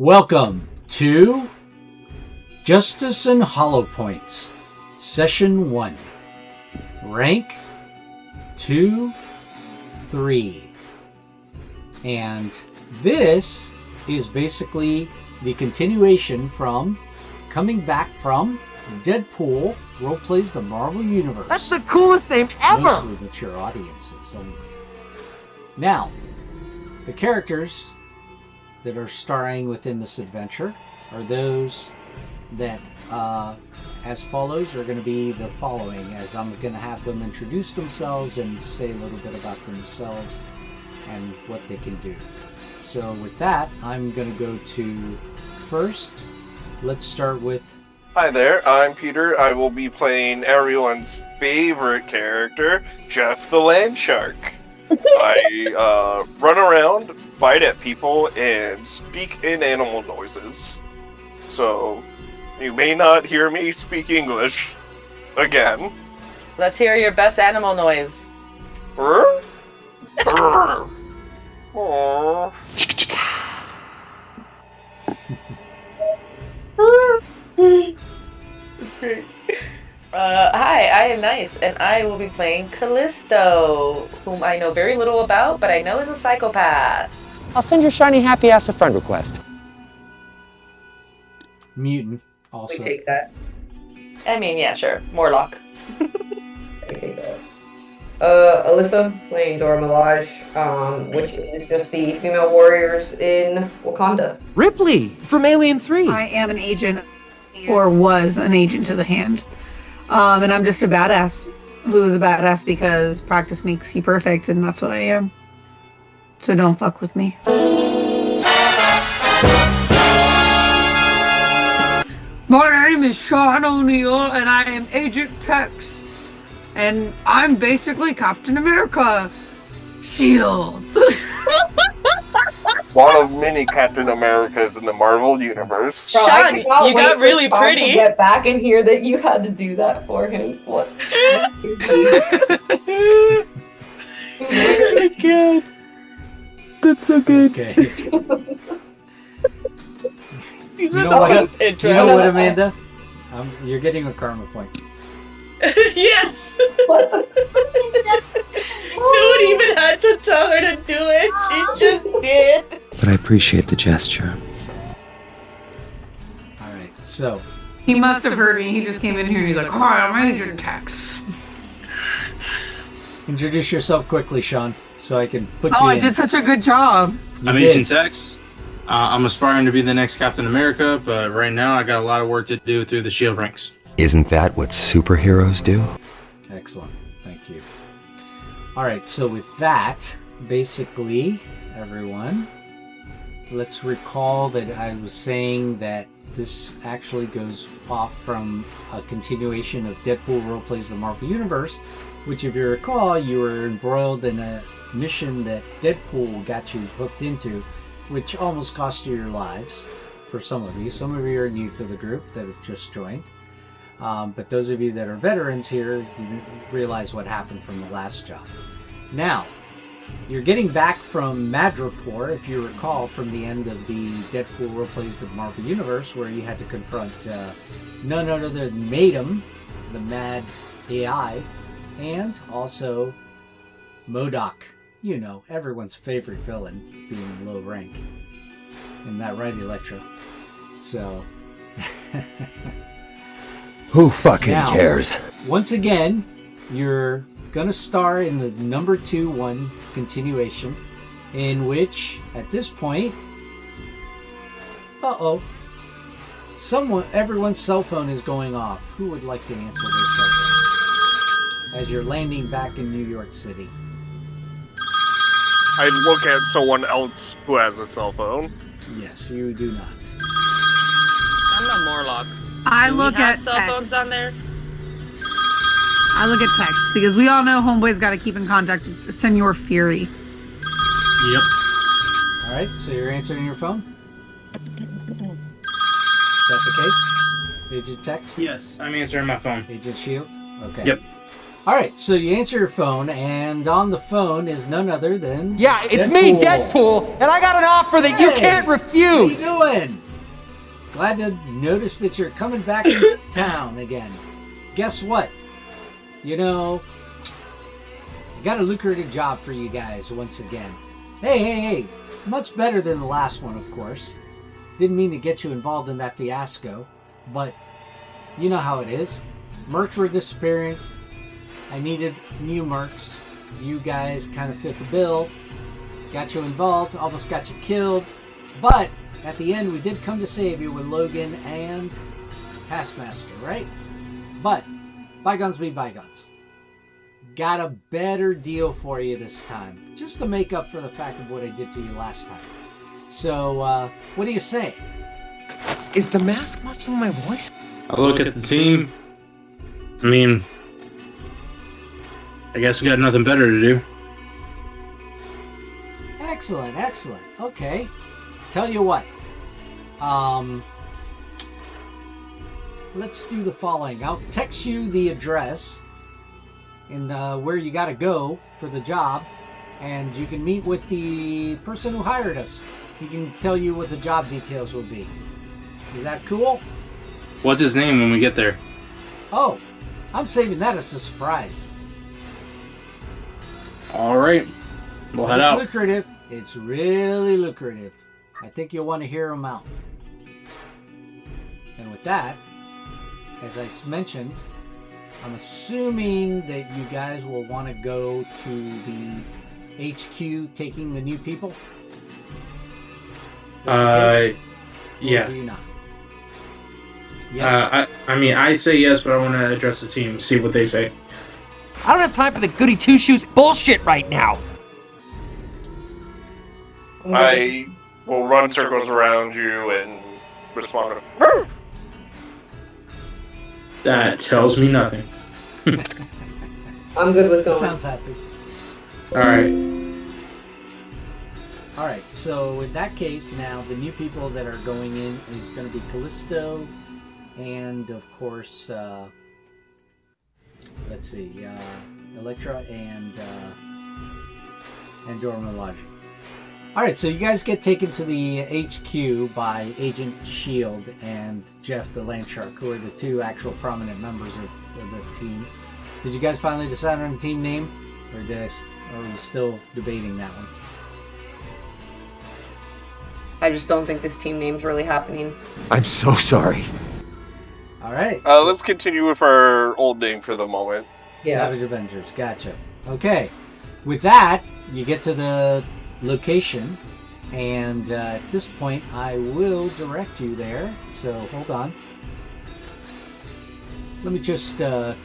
Welcome to Justice and Hollow Points, Session 1, Rank 2, 3. And this is basically the continuation from coming back from DEADPOOL Roleplays the Marvel Universe. That's the coolest name ever! Mostly mature audiences only. Now, the characters that are starring within this adventure are those that, as follows, are going to be the following, as I'm going to have them introduce themselves and say a little bit about themselves and what they can do. So with that, I'm going to go to first. Let's start with... Hi there, I'm Peter. I will be playing everyone's favorite character, Jeff the Land Shark. I run around, bite at people, and speak in animal noises. So, you may not hear me speak English again. Let's hear your best animal noise. It's great. Hi, I am Nice, and I will be playing Callisto, whom I know very little about, but I know is a psychopath. I'll send your shiny happy ass a friend request. Mutant, also. We take that. I mean, yeah, sure. Morlock. I take that. Alyssa, playing Dora Milaje, which is just the female warriors in Wakanda. Ripley, from Alien 3. I am an agent, or was an agent to the hand. And I'm just a badass who is a badass because practice makes you perfect, and that's what I am. So don't fuck with me. My name is Sean O'Neill, and I am Agent Tex. And I'm basically Captain America. Shield. One of many Captain Americas in the Marvel Universe. Sean, you got really pretty. To get back in here that you had to do that for him. What? Oh my god. That's so good. Okay. These You were know the what, best intros. you know what, Amanda? You're getting a karma point. Yes! What the? No one even had to tell her to do it. She just did. But I appreciate the gesture. Alright, so... He must have heard me. He just came in here and he's like, "Hi, I'm Agent Tex." Introduce yourself quickly, Sean, so I can put you Oh, in. I did such a good job. You I'm did. Agent Tex. I'm aspiring to be the next Captain America, but right now I got a lot of work to do through the SHIELD ranks. Isn't that what superheroes do? Excellent. Thank you. Alright, so with that, basically, everyone, let's recall that I was saying that this actually goes off from a continuation of DEADPOOL Roleplays the Marvel Universe, which, if you recall, you were embroiled in a mission that DEADPOOL got you hooked into, which almost cost you your lives for some of you. Some of you are new to the group that have just joined. But those of you that are veterans here, you realize what happened from the last job. Now, you're getting back from Madripoor, if you recall, from the end of the DEADPOOL Roleplays the Marvel Universe, where you had to confront none other than Madam, the mad AI, and also MODOK. You know, everyone's favorite villain, being low rank. Isn't that right, Electro? So... Who fucking Now, cares? Once again, you're gonna star in the number 2-1 continuation, in which, at this point, everyone's cell phone is going off. Who would like to answer their cell phone as you're landing back in New York City? I look at someone else who has a cell phone. Yes, you do not. I'm a Morlock. I Do look we have at cell text. phones down there? I look at text because we all know Homeboy's got to keep in contact with Senor Fury. Yep. Alright, so you're answering your phone? Is that the case? Agent Text? Yes, I'm answering my phone. Agent Shield? Okay. Yep. All right, so you answer your phone, and on the phone is none other than Yeah, it's me, Deadpool, and I got an offer that you can't How refuse. you doing? Glad to notice that you're coming back into town again. Guess what? You know, I got a lucrative job for you guys once again. Hey. Much better than the last one, of course. Didn't mean to get you involved in that fiasco, but you know how it is. Mercs were disappearing. I needed new mercs. You guys kind of fit the bill. Got you involved, almost got you killed. But at the end, we did come to save you with Logan and Taskmaster, right? But bygones be bygones. Got a better deal for you this time, just to make up for the fact of what I did to you last time. So, what do you say? Is the mask muffling my voice? I look at the team. I mean, I guess we got nothing better to do. Excellent. Okay. Tell you what. Let's do the following. I'll text you the address and where you got to go for the job, and you can meet with the person who hired us. He can tell you what the job details will be. Is that cool? What's his name when we get there? Oh, I'm saving that as a surprise. All right, we'll head out. It's lucrative. It's really lucrative. I think you'll want to hear him out. And with that, as I mentioned, I'm assuming that you guys will want to go to the HQ taking the new people. Yeah. Or do you not? Yes. I mean, I say yes, but I want to address the team, see what they say. I don't have time for the goody two-shoes bullshit right now. I will run circles around you and respond to That tells me nothing. I'm good with going. Sounds happy. All right. So in that case, now the new people that are going in is going to be Callisto, and of course, let's see, Electra and Dora Milaje. All right, so you guys get taken to the HQ by Agent Shield and Jeff the Landshark, who are the two actual prominent members of the team. Did you guys finally decide on a team name, or are we still debating that one? I just don't think this team name's really happening. I'm so sorry. All right. let's continue with our old name for the moment. Yeah. Savage Avengers. Gotcha. Okay. With that, you get to the location, and at this point, I will direct you there. So hold on. Let me just show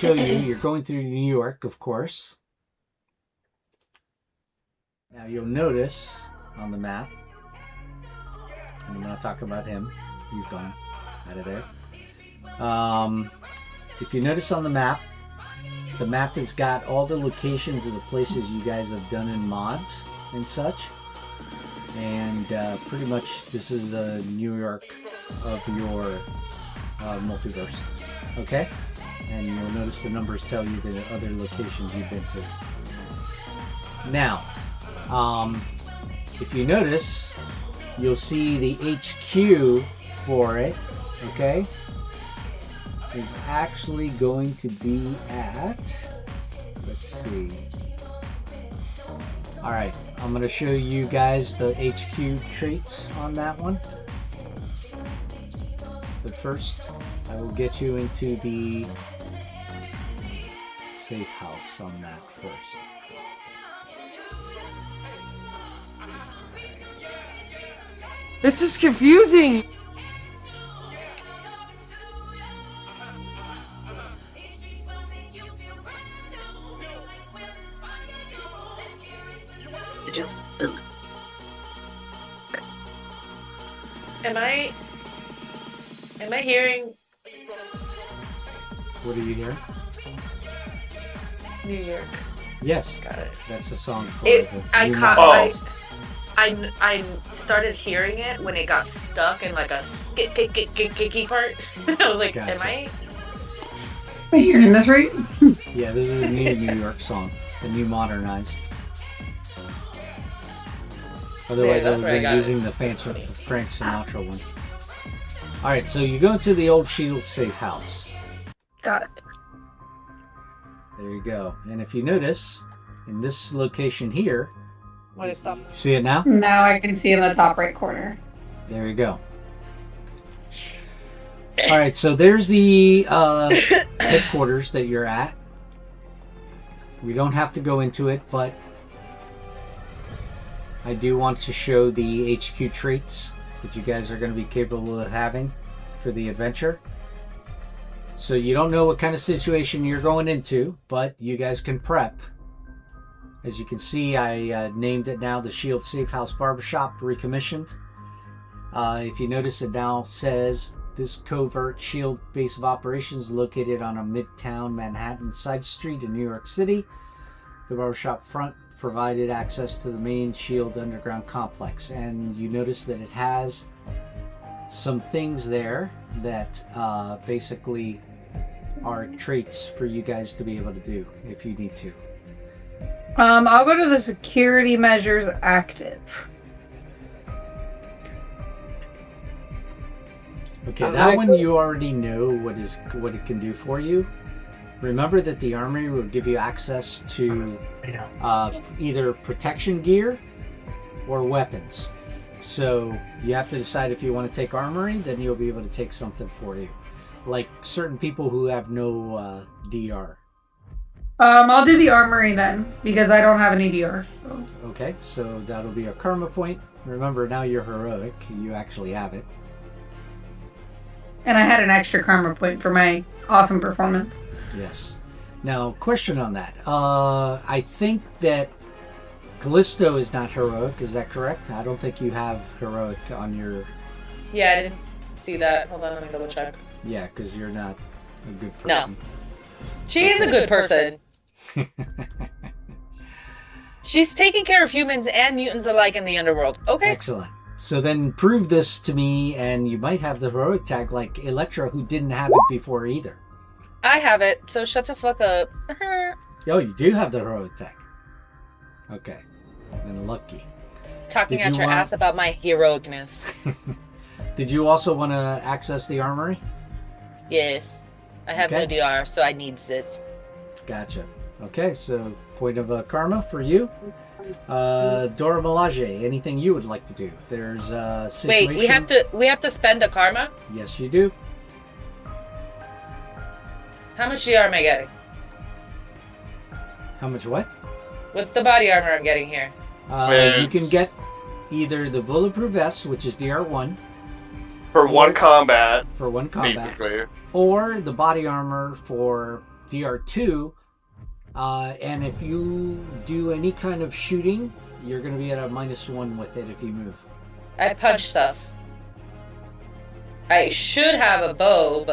you. You're going through New York, of course. Now you'll notice on the map, and I'm going to talk about him. He's gone out of there. If you notice on the map has got all the locations of the places you guys have done in mods and such. And pretty much this is the New York of your multiverse. Okay? And you'll notice the numbers tell you the other locations you've been to. Now, if you notice, you'll see the HQ for it, okay, is actually going to be at, let's see. Alright, I'm going to show you guys the HQ traits on that one. But first, I will get you into the safe house on that first. This is confusing. Am I hearing What are you hearing? New York? Yes. Got it. That's a song for It. the I new caught. mod. I started hearing it when it got stuck in like a skicky part. I was like, Gotcha. am I? Are you hearing this right? Yeah, this is a new New York song, the new modernized. Otherwise, I would have been using the Frank Sinatra one. All right, so you go into the old Shield safe house. Got it. There you go. And if you notice, in this location here, What is that? see it now? Now I can see in the top right corner. There you go. All right, so there's the headquarters that you're at. We don't have to go into it, but I do want to show the HQ traits that you guys are going to be capable of having for the adventure. So you don't know what kind of situation you're going into, but you guys can prep. As you can see, I named it now the Shield Safe House Barbershop Recommissioned. If you notice, it now says this covert Shield base of operations is located on a midtown Manhattan side street in New York City. The barbershop front provided access to the main Shield underground complex, and you notice that it has some things there that basically are traits for you guys to be able to do if you need to. I'll go to the security measures active. Okay, that one you already know what it can do for you. Remember that the armory will give you access to either protection gear or weapons. So you have to decide if you want to take armory, then you'll be able to take something for you. Like certain people who have no DR. I'll do the armory then, because I don't have any DR. So. Okay, so that'll be a karma point. Remember, now you're heroic. You actually have it. And I had an extra karma point for my awesome performance. Yes. Now, question on that. I think that Callisto is not heroic. Is that correct? I don't think you have heroic on your... Yeah, I didn't see that. Hold on, let me double check. Yeah, because you're not a good person. No. She is a good person. She's taking care of humans and mutants alike in the underworld. Okay. Excellent. So then prove this to me, and you might have the heroic tag like Electra, who didn't have it before either. I have it, so shut the fuck up. Oh, you do have the heroic tag. Okay. Then lucky. Talking at your ass about my heroicness. Did you also want to access the armory? Yes. I have no DR, so I needs it. Gotcha. Okay, so point of karma for you. Dora Milaje, anything you would like to do? There's a situation... Wait, we have to spend a karma? Yes, you do. How much DR am I getting? How much what? What's the body armor I'm getting here? You can get either the bulletproof vest, which is DR1. For one combat. For one combat. Basically. Or the body armor for DR2. And if you do any kind of shooting, you're going to be at a -1 with it if you move. I punch stuff. I should have a bow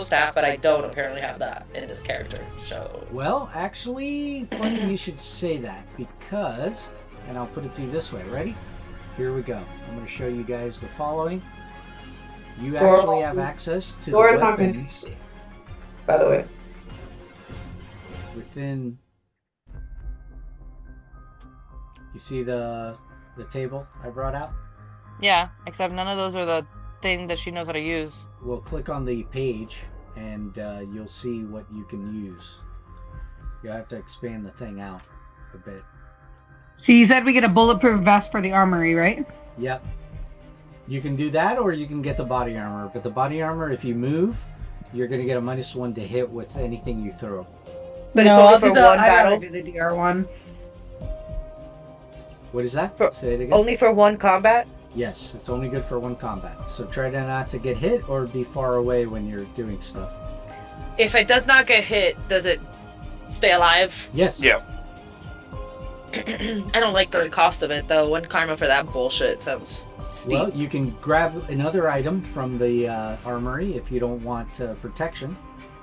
staff, but I don't apparently have that in this character. So. Well, actually, funny you should say that, because, and I'll put it to you this way. Ready? Here we go. I'm going to show you guys the following. You actually have access to the weapons. By the way. Within, you see the table I brought out? Yeah, except none of those are the thing that she knows how to use. Well, click on the page and you'll see what you can use. You'll have to expand the thing out a bit. So you said we get a bulletproof vest for the armory, right? Yep. You can do that, or you can get the body armor. But the body armor, if you move, you're going to get a -1 to hit with anything you throw. But no, it's only I'd for one battle. rather do the DR1. What is that? Say it again. Only for one combat? Yes, it's only good for one combat. So try to not to get hit or be far away when you're doing stuff. If it does not get hit, does it stay alive? Yes. Yeah. I don't like the cost of it, though. One karma for that bullshit sounds steep. Well, you can grab another item from the armory if you don't want protection.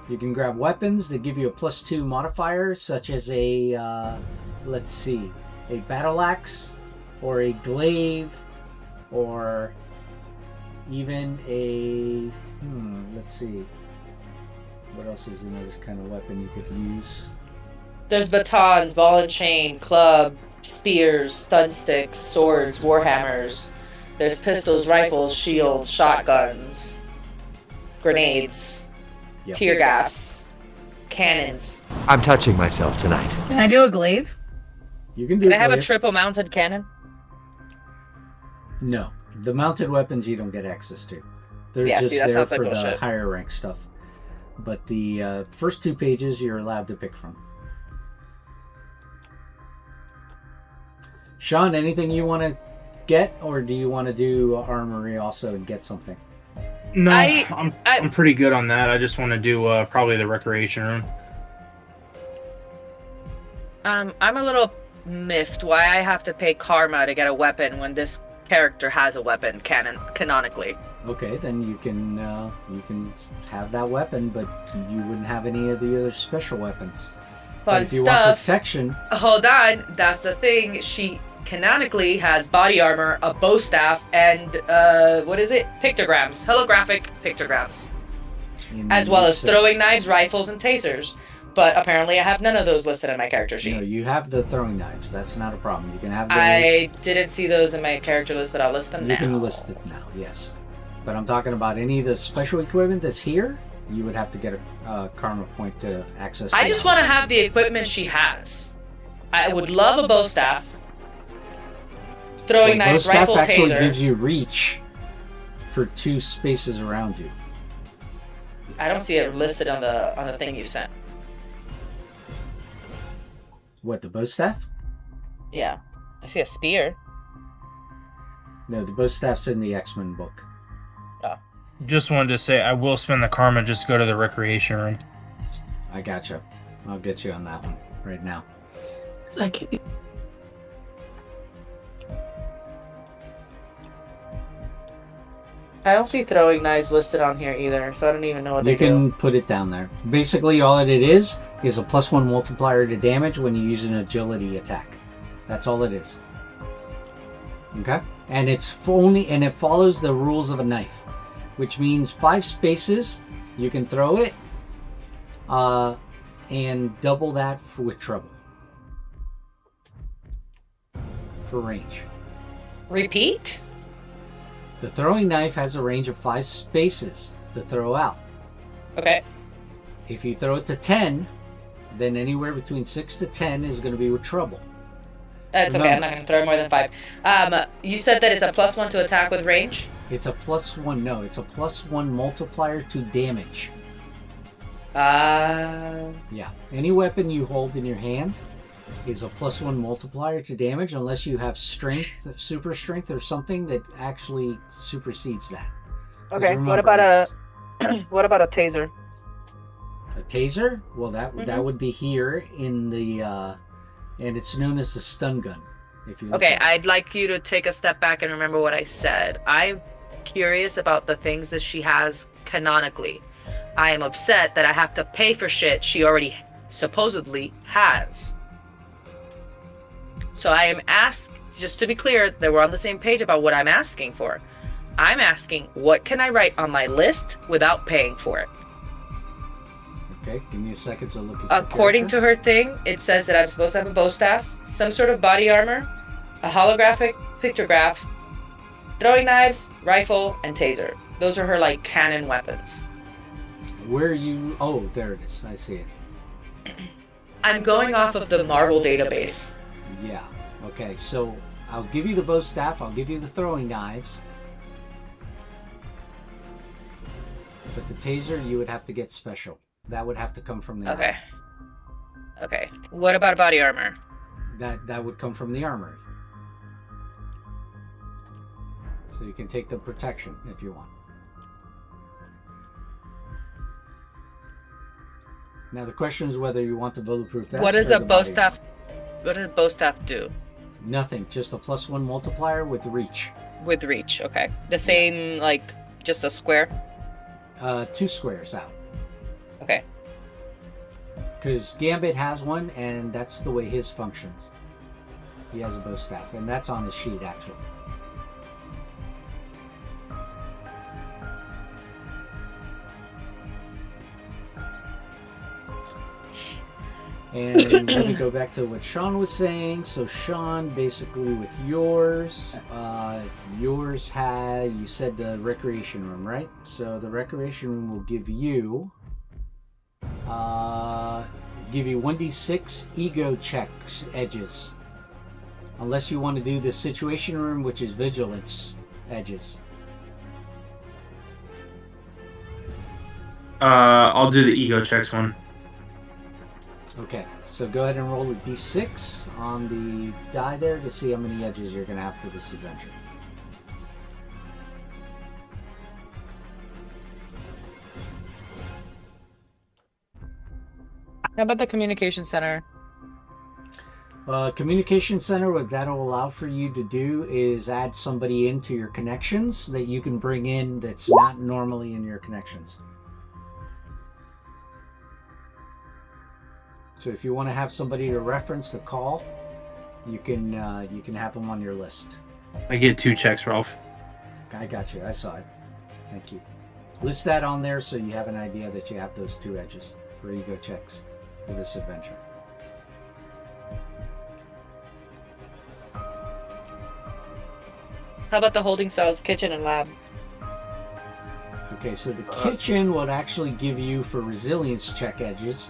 You can grab weapons that give you a +2 modifier, such as a, let's see, a battle axe, or a glaive, or even a, let's see, What else is another kind of weapon you could use? There's batons, ball and chain, club, spears, stun sticks, swords, warhammers. There's pistols, rifles, shields, shotguns, grenades, Yep. tear gas, cannons. I'm touching myself tonight. Can I do a glaive? You can do. Can I have a glaive. triple mounted cannon? No, the mounted weapons you don't get access to. They're Yeah, just see, that there sounds like for the bullshit. higher rank stuff. But the first 2 pages you're allowed to pick from. Sean, anything you want to get, or do you want to do armory also and get something? No, I- I'm pretty good on that. I just want to do probably the recreation room. I'm a little miffed why I have to pay karma to get a weapon when this character has a weapon canonically. Okay, then you can have that weapon, but you wouldn't have any of the other special weapons. But Fun if you want stuff. protection, Hold on, that's the thing. She canonically has body armor, a bow staff, and what is it? Pictograms, holographic pictograms, as well as throwing knives, rifles, and tasers. But apparently, I have none of those listed on my character sheet. No, you have the throwing knives. That's not a problem. You can have those. I didn't see those in my character list, but I'll list them now. You can list it now, yes. But I'm talking about any of the special equipment that's here. You would have to get a karma point to access. I it. just want to have the equipment she has. I would love a bow staff, throwing Bow knives, staff rifle, actually taser. gives you reach for 2 spaces around you. I don't see it listed on the thing you sent. What, the bow staff? Yeah, I see a spear. No, the bow staff's in the X-Men book. Just wanted to say I will spend the karma just to go to the recreation room. I gotcha. I'll get you on that one right now. Exactly. I don't see throwing knives listed on here either, so I don't even know what You they can do. put it down there. Basically, all it is a +1 multiplier to damage when you use an agility attack. That's all it is. Okay? And it follows the rules of a knife, which means 5 spaces, you can throw it, and double that with trouble. For range. Repeat? The throwing knife has a range of 5 spaces to throw out. Okay. If you throw it to 10, then anywhere between 6 to 10 is going to be with trouble. That's okay, I'm not going to throw more than 5. You said that it's a +1 to attack with range? It's a +1, no, it's a +1 multiplier to damage. Yeah, any weapon you hold in your hand is a +1 multiplier to damage unless you have strength, super strength, or something that actually supersedes that. 'Cause Okay, remember, what about a it's what about a taser? a taser? Well, that would be here in the and it's known as the stun gun. If you look Okay, at it. I'd like you to take a step back and remember what I said. I'm curious about the things that she has canonically. I am upset that I have to pay for shit she already supposedly has. So I am just to be clear that we're on the same page about what I'm asking for. I'm asking, what can I write on my list without paying for it? Okay, give me a second to look at your According character. to her thing, it says that I'm supposed to have a bow staff, some sort of body armor, a holographic pictographs, throwing knives, rifle, and taser. Those are her like canon weapons. Where are you? Oh, there it is. I see it. I'm going off of the Marvel database. Yeah. Okay, so I'll give you the bow staff. I'll give you the throwing knives. But the taser, you would have to get special. That would have to come from the Okay. armory. Okay. What about body armor? That would come from the armory. So you can take the protection if you want. Now the question is whether you want the bulletproof vest. What does or a the bow body staff? What does a bow staff do? Nothing, just a +1 multiplier with reach. With reach, okay. The same, like, just a square? 2 squares out. Okay. Because Gambit has one, and that's the way his functions. He has a bow staff, and that's on his sheet, actually. And let me go back to what Sean was saying. So Sean, basically with yours had, you said the recreation room, right? So the recreation room will give you 1d6 ego checks edges. Unless you want to do the situation room, which is vigilance edges. I'll do the ego checks one. Okay, so go ahead and roll a d6 on the die there to see how many edges you're going to have for this adventure. How about the communication center? Communication center, what that'll allow for you to do is add somebody into your connections that you can bring in that's not normally in your connections. So if you want to have somebody to reference the call, you can have them on your list. I get 2 checks, Ralph. I got you. I saw it. Thank you. List that on there so you have an idea that you have those 2 edges for ego checks for this adventure. How about the holding cells, kitchen, and lab? Okay, so the kitchen would actually give you for resilience check edges,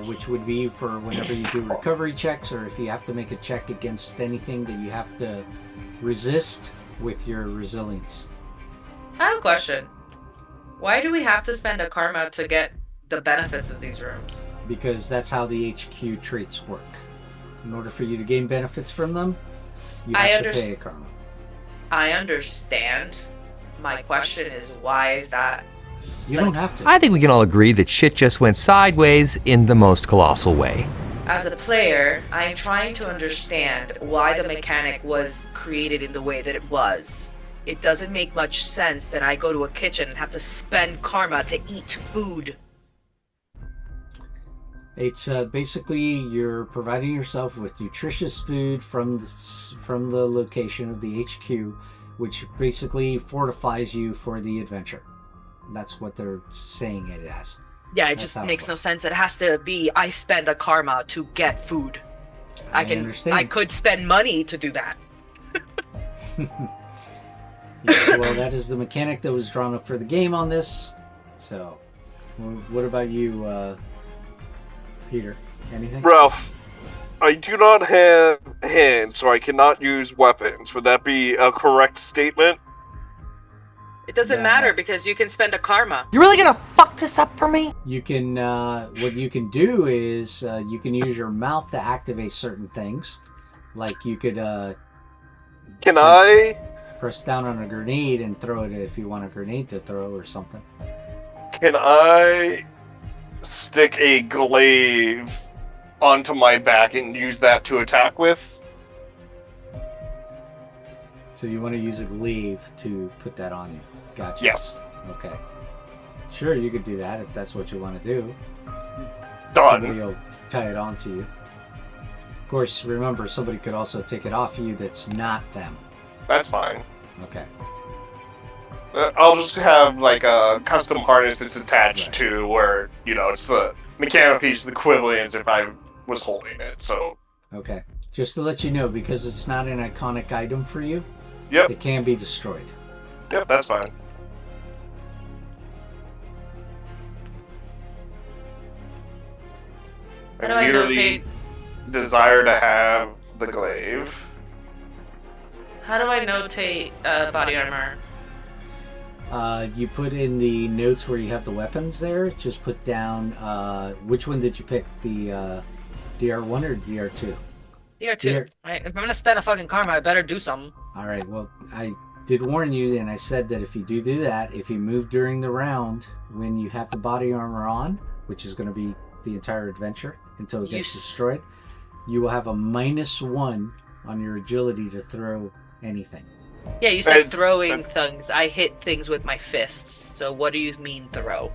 which would be for whenever you do recovery checks or if you have to make a check against anything that you have to resist with your resilience. I have a question. Why do we have to spend a karma to get the benefits of these rooms? Because that's how the HQ traits work. In order for you to gain benefits from them, you have to pay a karma. I understand. My question is, why is that? You don't have to. I think we can all agree that shit just went sideways in the most colossal way. As a player, I'm trying to understand why the mechanic was created in the way that it was. It doesn't make much sense that I go to a kitchen and have to spend karma to eat food. It's basically you're providing yourself with nutritious food from the location of the HQ, which basically fortifies you for the adventure. That's what they're saying it as. Yeah, it just makes no sense. It has to be I spend a karma to get food. I understand. I could spend money to do that. Yes, well, that is the mechanic that was drawn up for the game on this. So, what about you, Peter? Anything? Ralph, I do not have hands, so I cannot use weapons. Would that be a correct statement? It doesn't matter because you can spend a karma. You really gonna fuck this up for me? You can, what you can do is, you can use your mouth to activate certain things. Like you could, Can I press down on a grenade and throw it if you want a grenade to throw or something. Can I stick a glaive onto my back and use that to attack with? So you want to use a glaive to put that on you. Gotcha. Yes. Okay. Sure, you could do that if that's what you want to do. Done. Somebody will tie it onto you. Of course, remember, somebody could also take it off you that's not them. That's fine. Okay. I'll just have like a custom harness that's attached to where, you know, it's the mechanical piece, the equivalent if I was holding it, so. Okay. Just to let you know, because it's not an iconic item for you, Yep. it can be destroyed. Yep, that's fine. How do I notate? Desire to have the glaive. How do I notate body armor? You put in the notes where you have the weapons there. Just put down, which one did you pick? The DR1 or DR2? DR2. Right, if I'm gonna spend a fucking karma, I better do something. Alright, well, I did warn you, and I said that if you do that, if you move during the round, when you have the body armor on, which is going to be the entire adventure until it gets destroyed, you will have a -1 on your agility to throw anything. Yeah, you said throwing things. I hit things with my fists. So what do you mean throw?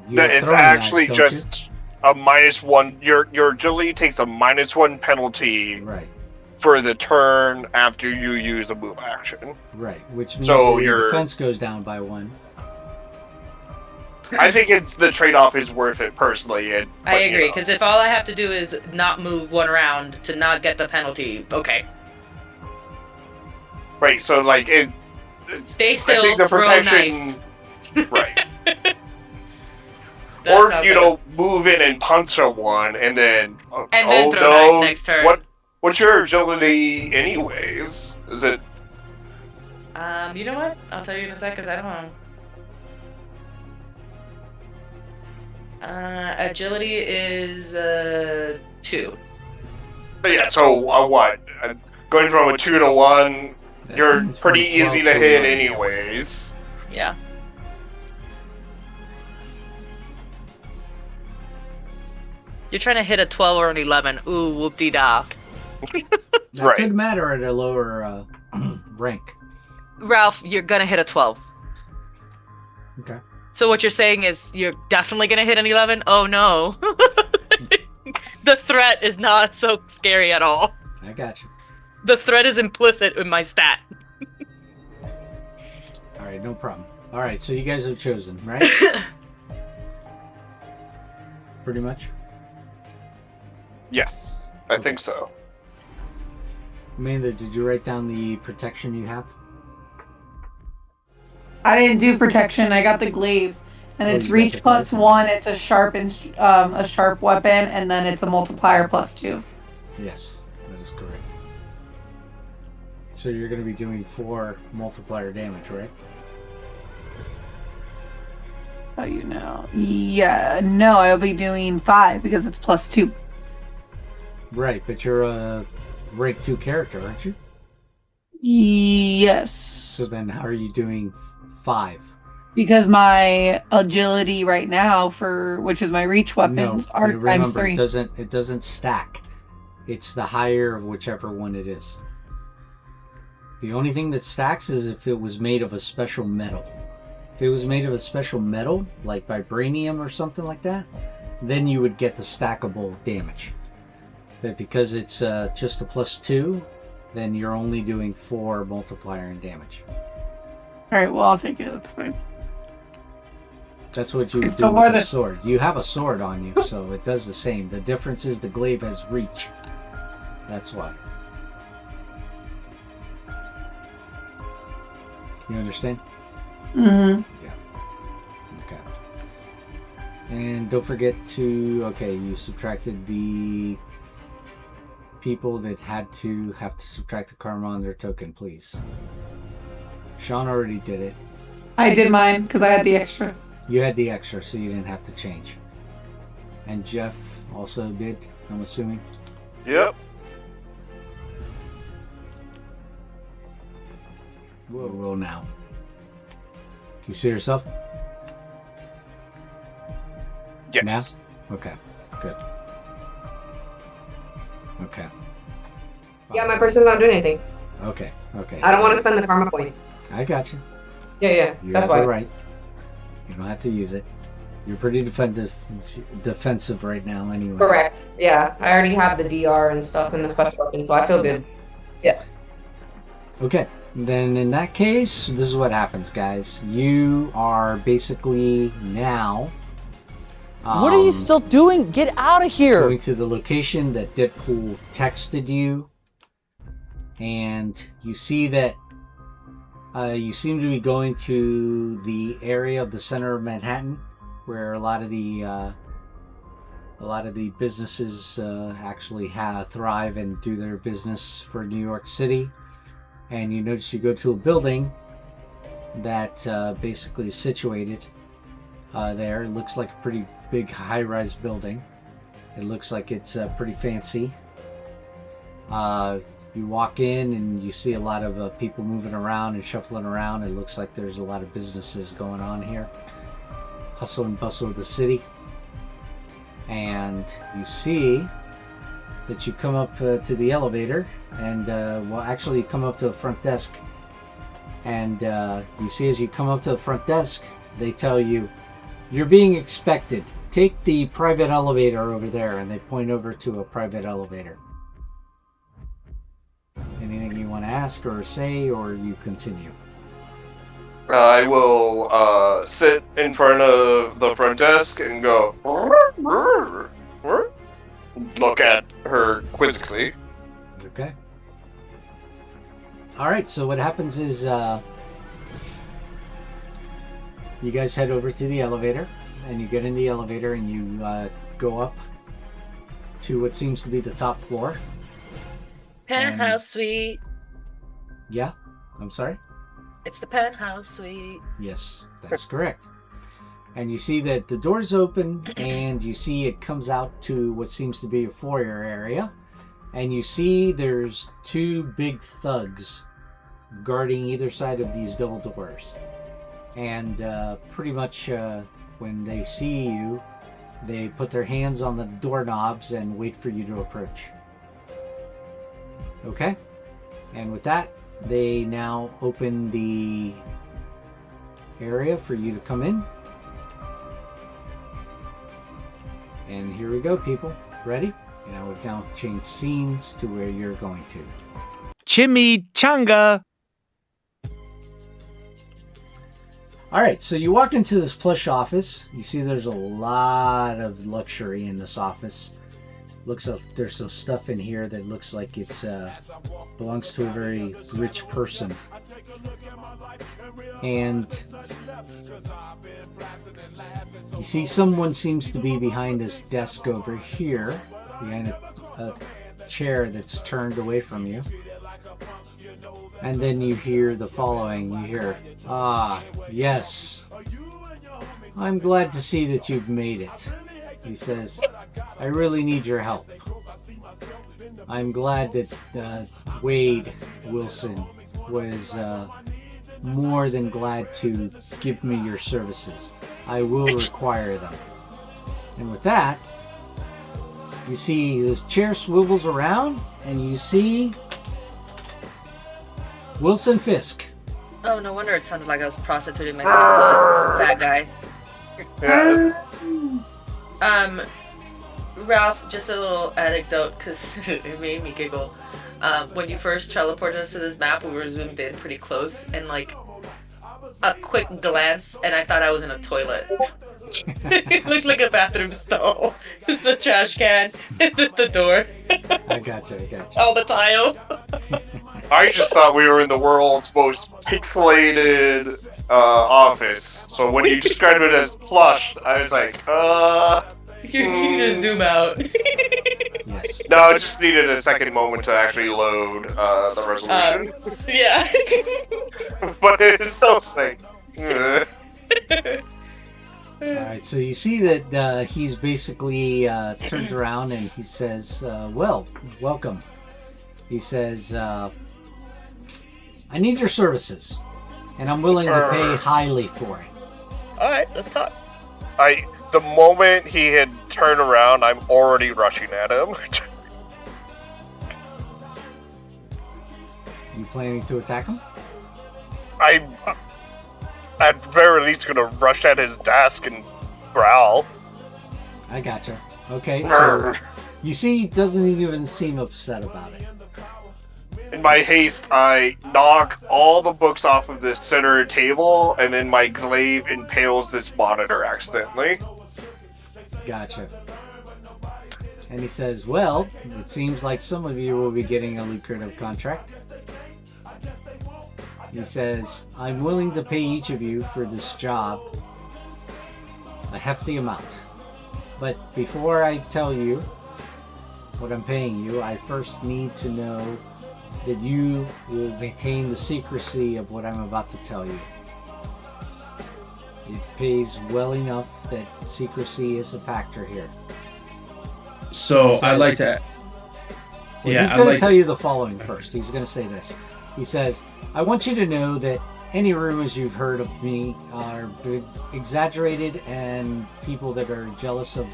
It's actually just a -1. Your agility takes a -1 penalty. Right. For the turn after you use a move action. Right, which means so your defense goes down by 1. I think the trade-off is worth it personally. I agree, because if all I have to do is not move one round to not get the penalty, okay. Right, so like stay still, I think the throw protection, knife. right? That Or sounds you like know, move in and punch someone, and then throw knife next turn. What's your agility, anyways? Is it? You know what? I'll tell you in a sec, because I don't know. Agility is 2. But yeah, so what? Going from a 2 to 1, you're pretty easy to hit, anyways. Yeah. You're trying to hit a 12 or an 11. Ooh, whoop-de-da. That could matter at a lower rank. Ralph, you're gonna hit a 12. Okay. So what you're saying is you're definitely gonna hit an 11? Oh no. The threat is not so scary at all. I got you. The threat is implicit in my stat. Alright, no problem. Alright, so you guys have chosen, right? Pretty much? Yes, I think so. Amanda, did you write down the protection you have? I didn't do protection. I got the glaive, and it's reach +1. It's a sharp weapon, and then it's a multiplier +2. Yes, that is correct. So you're going to be doing 4 multiplier damage, right? Oh, you know. Yeah, no, I'll be doing 5 because it's +2. Right, but you're a rank 2 character, aren't you? Yes. So then how are you doing 5? Because my agility right now, which is my reach weapons, are times 3. It doesn't stack. It's the higher of whichever one it is. The only thing that stacks is if it was made of a special metal. If it was made of a special metal, like vibranium or something like that, then you would get the stackable damage. But because it's just a +2, then you're only doing 4 multiplier in damage. Alright, well, I'll take it. That's fine. That's what you would do with a sword. You have a sword on you, so it does the same. The difference is the glaive has reach. That's why. You understand? Mm-hmm. Yeah. Okay. And don't forget to... Okay, you subtracted the people that have to subtract the karma on their token, please. Sean already did it. I did mine because I had the extra. You had the extra, so you didn't have to change. And Jeff also did, I'm assuming? Yep. Whoa, now. Do you see yourself? Yes. Now? Okay, good. Okay. Yeah, my person's not doing anything. Okay. I don't want to spend the karma point. I got you. Yeah, You that's have why. the right. You don't have to use it. You're pretty defensive right now anyway. Correct. Yeah, I already have the DR and stuff in the special weapon, so I feel good. Yeah. Okay, then in that case, this is what happens, guys. You are basically now... What are you still doing? Get out of here! Going to the location that DEADPOOL texted you. And you see that you seem to be going to the area of the center of Manhattan where a lot of the businesses actually thrive and do their business for New York City. And you notice you go to a building that basically is situated there. It looks like a pretty big high-rise building. It looks like it's pretty fancy. You walk in and you see a lot of people moving around and shuffling around. It looks like there's a lot of businesses going on here. Hustle and bustle of the city. And you see that you come up to the elevator and, well, actually you come up to the front desk. And you see as you come up to the front desk, they tell you, you're being expected. Take the private elevator over there, and they point over to a private elevator. Anything you want to ask or say, or you continue? I will sit in front of the front desk and go, look at her quizzically. Okay. All right. So what happens is you guys head over to the elevator, and you get in the elevator, and you go up to what seems to be the top floor. Penthouse suite. Yeah. I'm sorry. It's the penthouse suite. Yes, that's correct. And you see that the door's open, and you see it comes out to what seems to be a foyer area. And you see there's two big thugs guarding either side of these double doors. And pretty much when they see you, they put their hands on the doorknobs and wait for you to approach. Okay? And with that, they now open the area for you to come in. And here we go, people. Ready? And we've now changed scenes to where you're going to. Chimichanga. Alright, so you walk into this plush office. You see there's a lot of luxury in this office. Looks like there's some stuff in here that looks like it's belongs to a very rich person. And you see someone seems to be behind this desk over here, behind a chair that's turned away from you. And then you hear the following. You hear, "Ah, yes. I'm glad to see that you've made it." He says, "I really need your help. I'm glad that Wade Wilson was more than glad to give me your services. I will require them." And with that, you see this chair swivels around, and you see Wilson Fisk. Oh, no wonder it sounded like I was prostituting myself to a bad guy. Yes. Ralph, just a little anecdote, because it made me giggle. When you first teleported us to this map, we were zoomed in pretty close, and like a quick glance, and I thought I was in a toilet. It looked like a bathroom stall. The trash can, the door. I gotcha. All the tile. I just thought we were in the world's most pixelated office. So when you described it as plush, I was like, You need to zoom out. Yes. No, it just needed a second moment to actually load the resolution. Yeah. But it's so sick. Alright, so you see that he's basically turns around and he says, well, welcome. He says, I need your services, and I'm willing to pay highly for it. Alright, let's talk. The moment he had turned around, I'm already rushing at him. You planning to attack him? I'm at the very least gonna rush at his desk and growl. I gotcha. Okay, so you see he doesn't even seem upset about it. In my haste, I knock all the books off of this center table, and then my glaive impales this monitor accidentally. Gotcha. And he says, well, it seems like some of you will be getting a lucrative contract. He says, I'm willing to pay each of you for this job a hefty amount. But before I tell you what I'm paying you, I first need to know that you will maintain the secrecy of what I'm about to tell you. It pays well enough that secrecy is a factor here. So Says, I'd like to. Well, Yeah, he's going to tell you the following first. He's going to say this. He says, I want you to know that any rumors you've heard of me are exaggerated, and people that are jealous of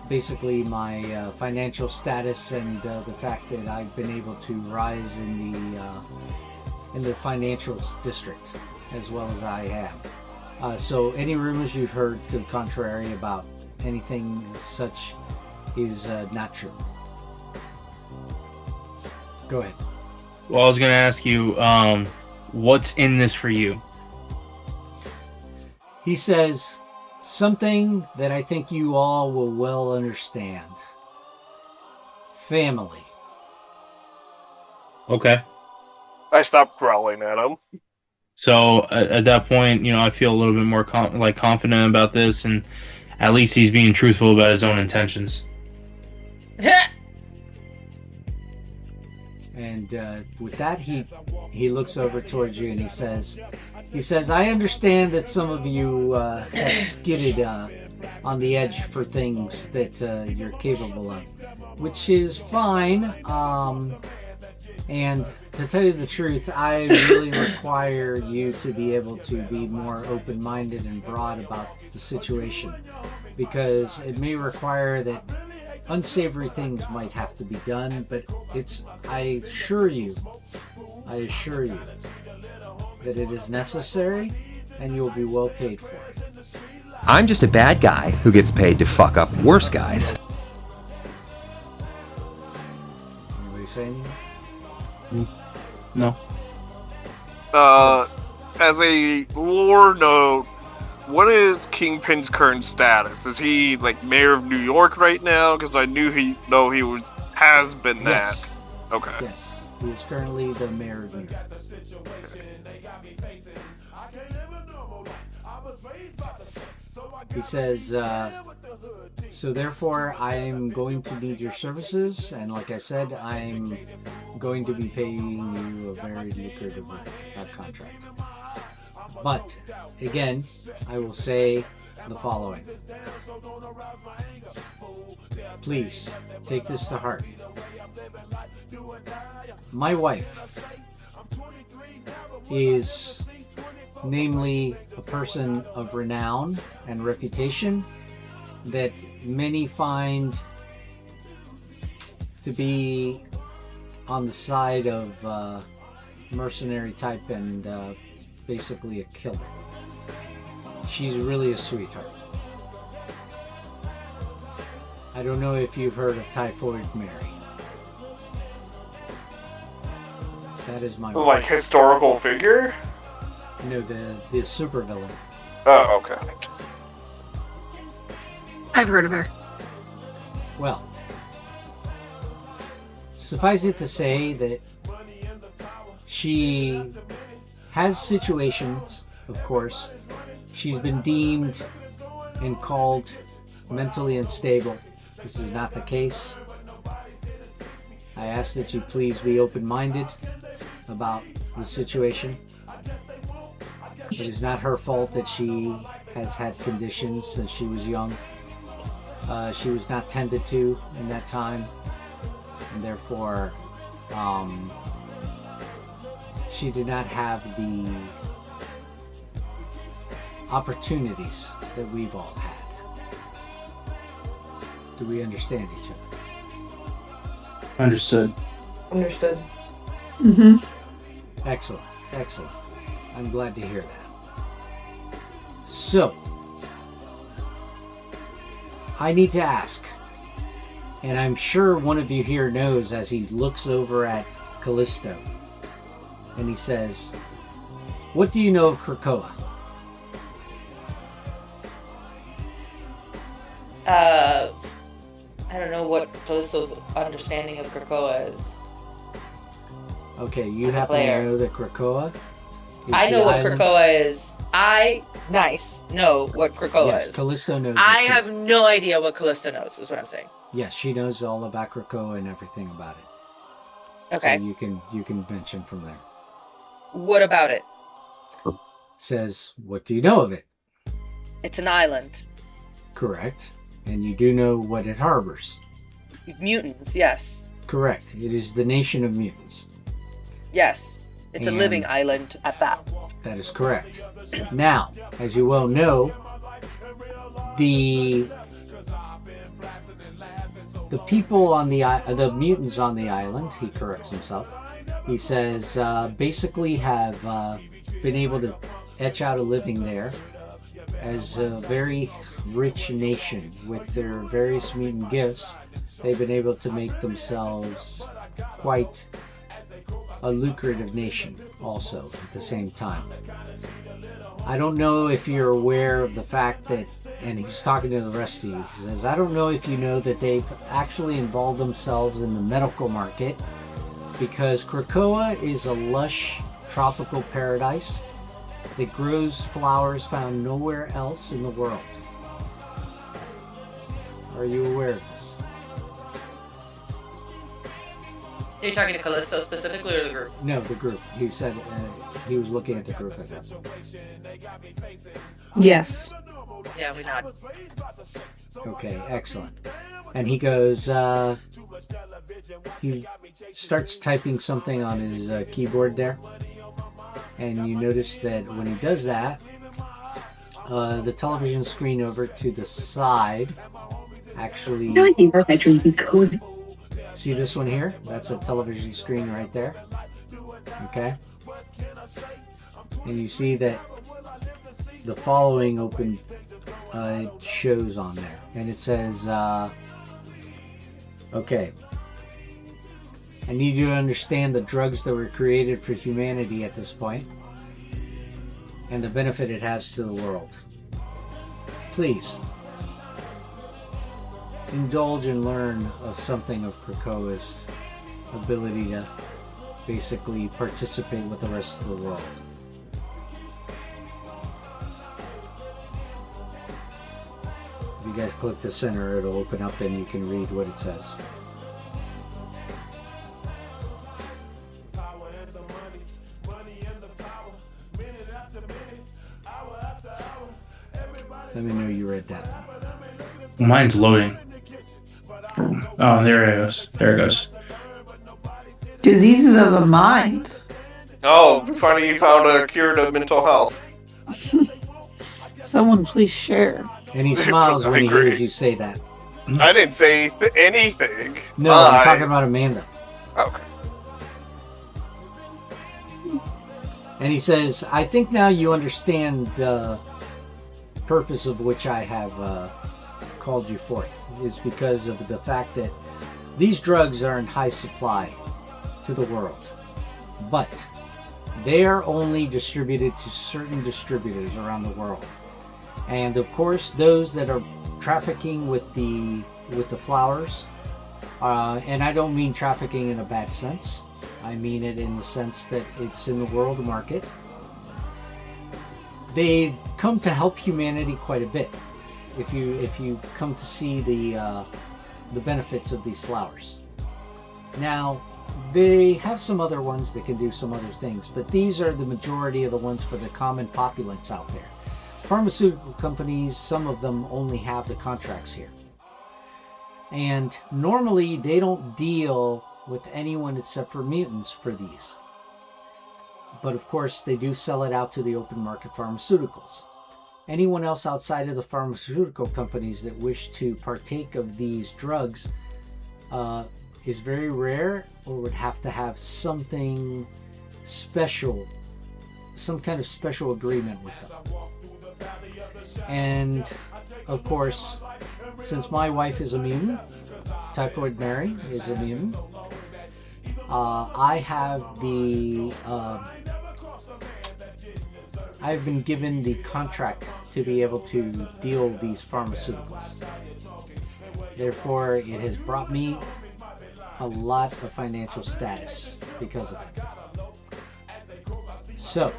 basically my financial status and the fact that I've been able to rise in the financial district as well as I have. So any rumors you've heard to the contrary about anything such is not true. Go ahead. Well, I was gonna ask you, what's in this for you? He says something that I think you all will well understand. Family. Okay. I stopped growling at him. So at that point, I feel a little bit more confident about this, and at least he's being truthful about his own intentions. And with that, he looks over towards you and he says, I understand that some of you have skidded on the edge for things that you're capable of, which is fine. And to tell you the truth, I really require you to be able to be more open-minded and broad about the situation, because it may require that unsavory things might have to be done, but I assure you that it is necessary and you'll be well paid for it. I'm just a bad guy who gets paid to fuck up worse guys. Anybody say anything? No. As a lore note, what is Kingpin's current status? Is he like mayor of New York right now? Because I knew he has been that. Yes. Okay. Yes, he is currently the mayor of New York. He says, so therefore I'm going to need your services, and like I said, I'm going to be paying you a very lucrative contract. But, again, I will say the following. Please, take this to heart. My wife is namely a person of renown and reputation that many find to be on the side of mercenary type and basically a killer. She's really a sweetheart. I don't know if you've heard of Typhoid Mary. That is my wife. Like historical figure? No, the supervillain. Oh, okay. I've heard of her. Well, suffice it to say that she has situations, of course. She's been deemed and called mentally unstable. This is not the case. I ask that you please be open-minded about the situation. It is not her fault that she has had conditions since she was young. She was not tended to in that time, and therefore she did not have the opportunities that we've all had. Do we understand each other? Understood. Understood. Mm-hmm. Excellent, excellent. I'm glad to hear that. So, I need to ask, and I'm sure one of you here knows as he looks over at Callisto, and he says, what do you know of Krakoa? I don't know what Callisto's understanding of Krakoa is. Okay, you As a happen player. to know that Krakoa is I know the what island? Krakoa is. Know what Krakoa Yes, is. Callisto knows I it too. have no idea what Callisto knows, is what I'm saying. Yes, she knows all about Krakoa and everything about it. Okay. So you can mention from there. What about it? Says, what do you know of it? It's an island. Correct. And you do know what it harbors. Mutants, yes. Correct. It is the nation of mutants. Yes. It's a And- living island at that. That is correct. Now, as you well know, the people on the mutants on the island, he corrects himself. He says basically have been able to etch out a living there as a very rich nation with their various mutant gifts. They've been able to make themselves quite a lucrative nation also at the same time. I don't know if you're aware of the fact that, and he's talking to the rest of you, he says, I don't know if you know that they've actually involved themselves in the medical market because Krakoa is a lush tropical paradise that grows flowers found nowhere else in the world. Are you aware of this? Are you talking to Callisto specifically or the group? No, the group. He said he was looking at the group. I guess. Yes. Yeah, we nod. Okay, excellent. And he goes, he starts typing something on his keyboard there. And you notice that when he does that, the television screen over to the side actually... I think our bedroom would be cozy. See this one here? That's a television screen right there. Okay? And you see that the following open shows on there. And it says, okay. I need you to understand the drugs that were created for humanity at this point and the benefit it has to the world. Please indulge and learn of something of Krakoa's ability to basically participate with the rest of the world. If you guys click the center, it'll open up and you can read what it says. Let me know you read that. Mine's loading. Oh, there it goes. There it goes. Diseases of the mind. Oh, funny you found a cure to mental health. Someone please share. And he smiles when he agree. hears you say that. I didn't say anything. No, I'm talking about Amanda. Okay. And he says, I think now you understand the purpose of which I have called you forth is because of the fact that these drugs are in high supply to the world, but they are only distributed to certain distributors around the world. And of course, those that are trafficking with the flowers, and I don't mean trafficking in a bad sense. I mean it in the sense that it's in the world market. They come to help humanity quite a bit. If you come to see the benefits of these flowers. Now, they have some other ones that can do some other things, but these are the majority of the ones for the common populace out there. Pharmaceutical companies, some of them only have the contracts here. And normally they don't deal with anyone except for mutants for these. But of course they do sell it out to the open market pharmaceuticals. Anyone else outside of the pharmaceutical companies that wish to partake of these drugs is very rare or would have to have something special, some kind of special agreement with them. And of course, since my wife is a mutant, Typhoid Mary is a mutant, I've been given the contract to be able to deal these pharmaceuticals. Therefore, it has brought me a lot of financial status because of it. So,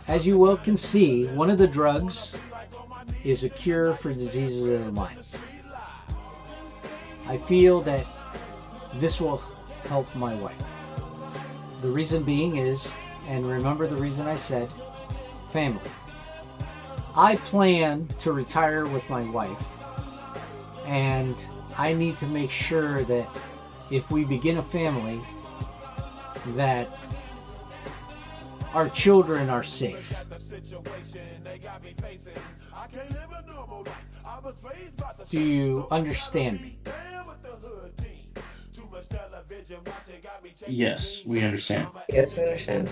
as you well can see, one of the drugs is a cure for diseases of the mind. I feel that this will help my wife. The reason being is, and remember the reason I said, family. I plan to retire with my wife, and I need to make sure that if we begin a family, that our children are safe. Do you understand me? Yes, we understand. Yes, we understand.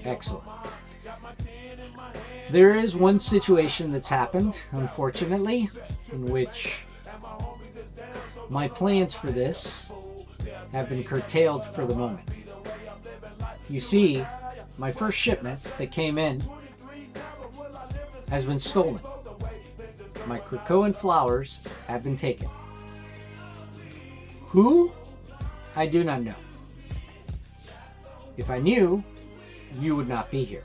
Excellent. There is one situation that's happened, unfortunately, in which my plans for this have been curtailed for the moment. You see, my first shipment that came in has been stolen. My Krakoan flowers have been taken. Who? I do not know. If I knew, you would not be here.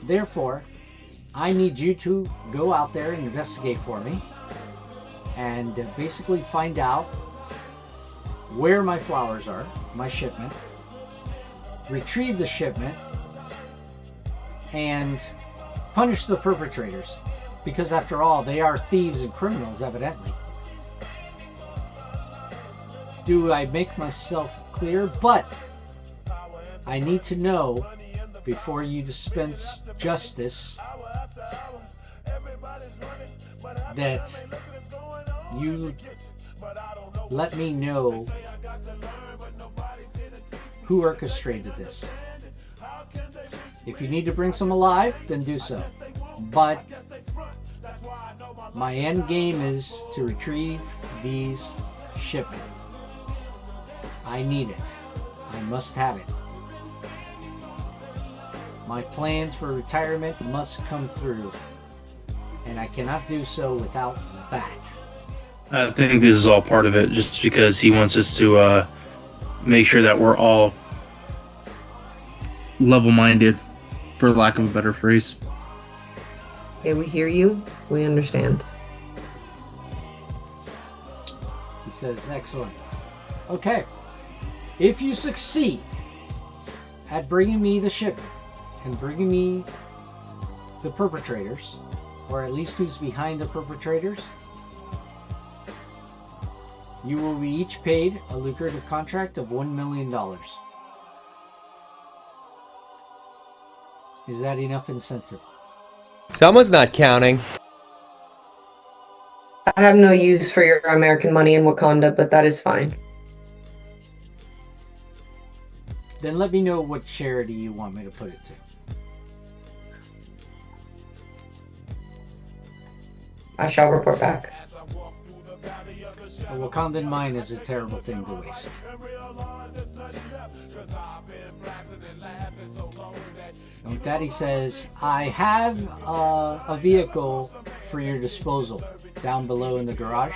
Therefore, I need you to go out there and investigate for me and basically find out where my flowers are, my shipment, retrieve the shipment, and punish the perpetrators, because after all, they are thieves and criminals, evidently. Do I make myself clear? But I need to know, before you dispense justice, that you let me know who orchestrated this. If you need to bring some alive, then do so. But my end game is to retrieve these shipments. I need it. I must have it. My plans for retirement must come through, and I cannot do so without that. I think this is all part of it, just because he wants us to make sure that we're all level-minded, for lack of a better phrase. Okay, we hear you. We understand. He says, excellent. Okay. If you succeed at bringing me the shipment and bringing me the perpetrators, or at least who's behind the perpetrators, you will be each paid a lucrative contract of $1 million. Is that enough incentive? Someone's not counting. I have no use for your American money in Wakanda, but that is fine. Then let me know what charity you want me to put it to. I shall report back. A Wakandan mine is a terrible thing to waste. And with that, he says, I have a vehicle for your disposal down below in the garage.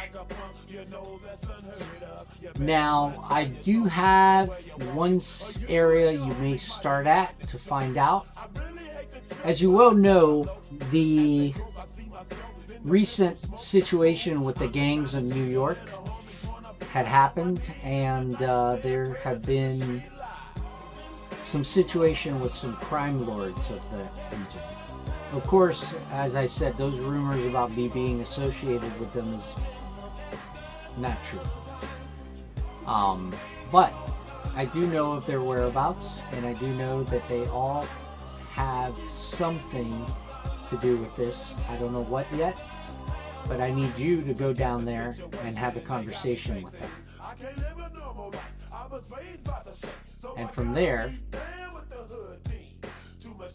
Now, I do have one area you may start at to find out. As you well know, the recent situation with the gangs of New York had happened, and there have been some situation with some crime lords of the region. Of course, as I said, those rumors about me being associated with them is not true. But I do know of their whereabouts, and I do know that they all have something to do with this. I don't know what yet, but I need you to go down there and have a conversation with them. And from there,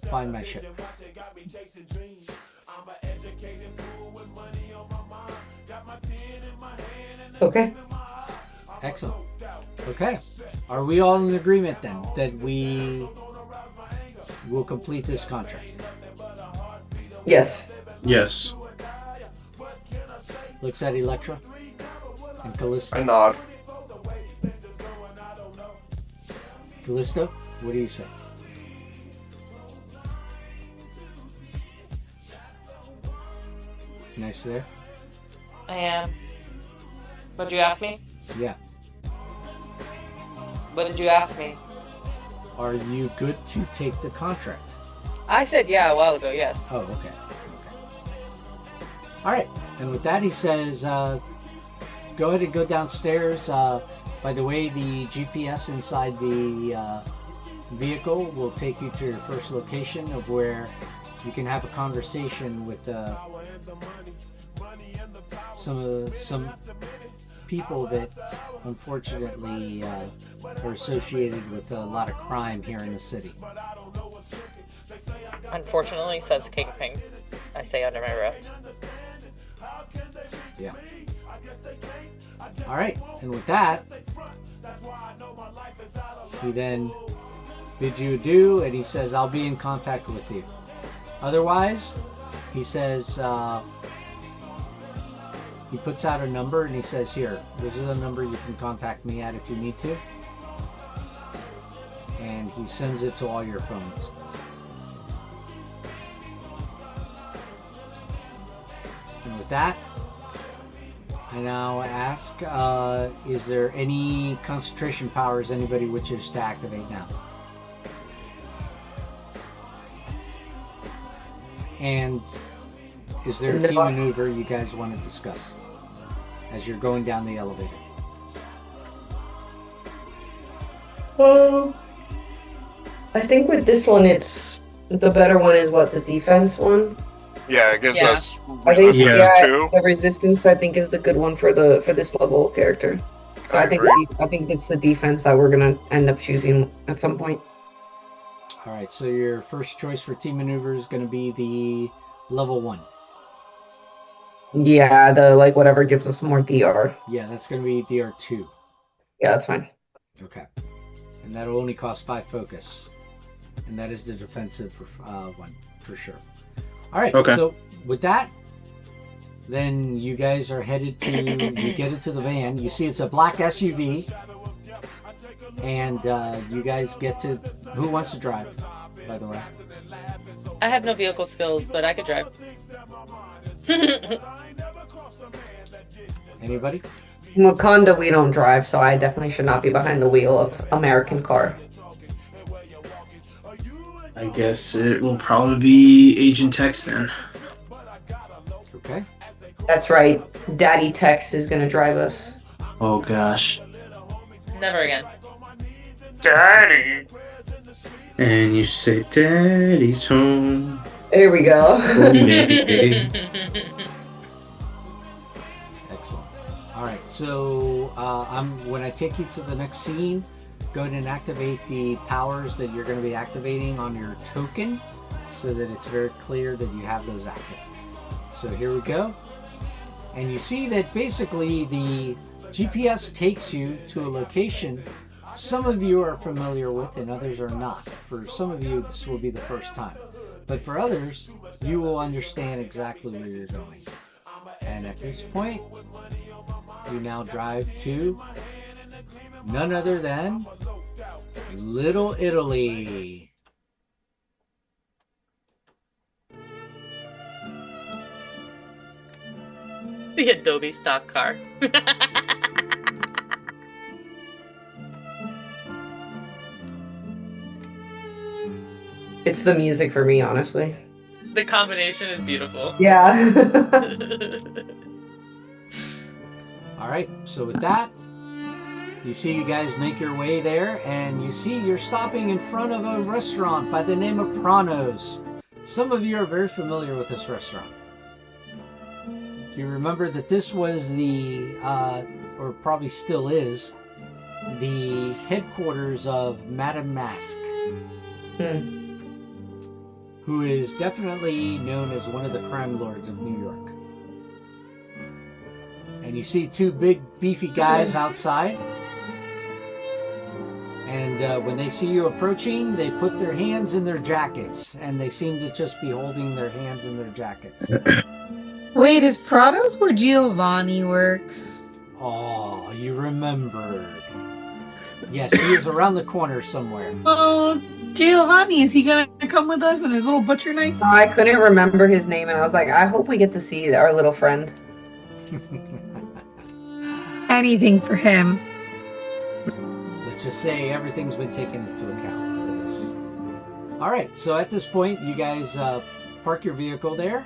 find my ship. Okay. Excellent. Okay. Are we all in agreement then that we will complete this contract? Yes. Yes. Looks at Electra and Callisto. I nod. Callisto, what do you say? Nice there? I am. What'd you ask me? Yeah. What did you ask me? Are you good to take the contract? I said yeah a while ago, yes. Oh, okay. All right. And with that, he says, go ahead and go downstairs. By the way, the GPS inside the vehicle will take you to your first location of where you can have a conversation with some people that unfortunately are associated with a lot of crime here in the city. Unfortunately, says Kingpin. I say under my breath. Yeah. All right. And with that, he then bids you adieu, and he says, I'll be in contact with you. Otherwise, he says, he puts out a number and he says, here, this is a number you can contact me at if you need to. And he sends it to all your phones. And with that, I now ask, is there any concentration powers anybody wishes to activate now? And is there a team maneuver you guys want to discuss as you're going down the elevator? I think with this one, it's the better one is what, the defense one? Yeah, it gives us I think resistance too. the resistance I think is the good one for this level character. So I think it's the defense that we're gonna end up choosing at some point. All right, so your first choice for team maneuver is going to be the level 1. Yeah, the like whatever gives us more DR. Yeah, that's going to be DR2. Yeah, that's fine. Okay, and that'll only cost 5 focus, and that is the defensive one for sure. All right, Okay. So with that, then you guys are headed to, you get into the van. You see it's a black SUV, and you guys get to, who wants to drive, by the way? I have no vehicle skills, but I could drive. Anybody? In Wakanda, we don't drive, so I definitely should not be behind the wheel of American car. I guess it will probably be Agent Tex then. Okay. That's right. Daddy Tex is gonna drive us. Oh gosh. Never again. Daddy! And you say, Daddy's home. There we go. Excellent. All right, so when I take you to the next scene, go ahead and activate the powers that you're going to be activating on your token so that it's very clear that you have those active. So here we go. And you see that basically the GPS takes you to a location some of you are familiar with and others are not. For some of you, this will be the first time. But for others, you will understand exactly where you're going. And at this point, you now drive to none other than Little Italy. The Adobe stock car. It's the music for me, honestly. The combination is beautiful. Yeah. All right, so with that, you see you guys make your way there, and you see you're stopping in front of a restaurant by the name of Pranos. Some of you are very familiar with this restaurant. You remember that this was the, or probably still is, the headquarters of Madame Mask, who is definitely known as one of the crime lords of New York. And you see two big beefy guys outside. And when they see you approaching, they put their hands in their jackets. And they seem to just be holding their hands in their jackets. Wait, is Prados where Giovanni works? Oh, you remembered. Yes, he is around the corner somewhere. Oh, Giovanni, is he gonna come with us in his little butcher knife? I couldn't remember his name, and I was like, I hope we get to see our little friend. Anything for him. Let's just say everything's been taken into account for this. All right, so at this point, you guys park your vehicle there,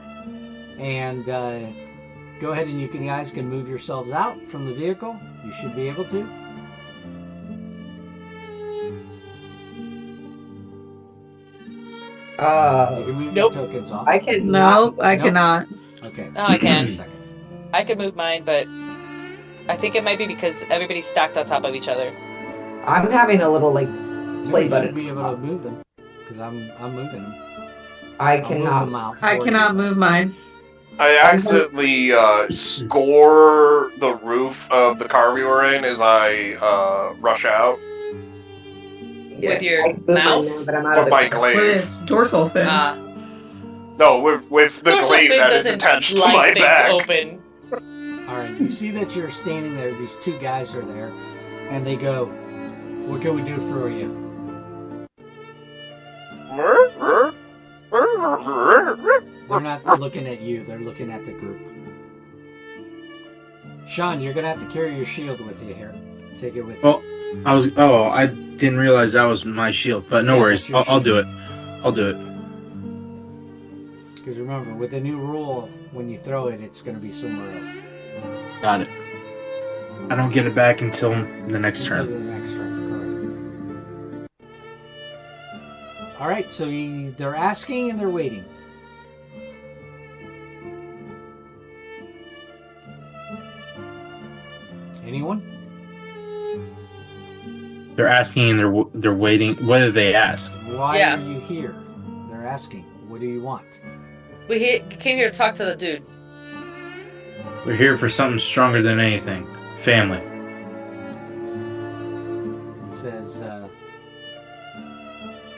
and go ahead and you guys can move yourselves out from the vehicle. You should be able to. You can move your tokens off. I can. Nope, I cannot. Okay. Oh, I can. 30 seconds. I could move mine, but I think it might be because everybody's stacked on top of each other. I'm having a little like play You button. should be able to move them because I'm moving them. I I'll move cannot. them out I for cannot you. move mine. I accidentally score the roof of the car we were in as I rush out. With your I can move mouth? now, but I'm out With of my the With glaive. his dorsal fin. No, with the Dorsal glaive fin that is doesn't attached to slice my things back. open. Alright, you see that you're standing there, these two guys are there, and they go, what can we do for you? They're not looking at you, they're looking at the group. Sean, you're gonna have to carry your shield with you here. Take it with you. Well, I didn't realize that was my shield, but no Yeah, worries. that's your I'll do shield. it. I'll do it. Because remember, with the new rule, when you throw it, it's gonna be somewhere else. Got it. I don't get it back until the next Until turn. the next turn, correct. Alright, so they're asking and they're waiting. Anyone? They're asking and they're waiting. What did they ask? Why Yeah. are you here? They're asking. What do you want? We came here to talk to the dude. We're here for something stronger than anything. Family. He says,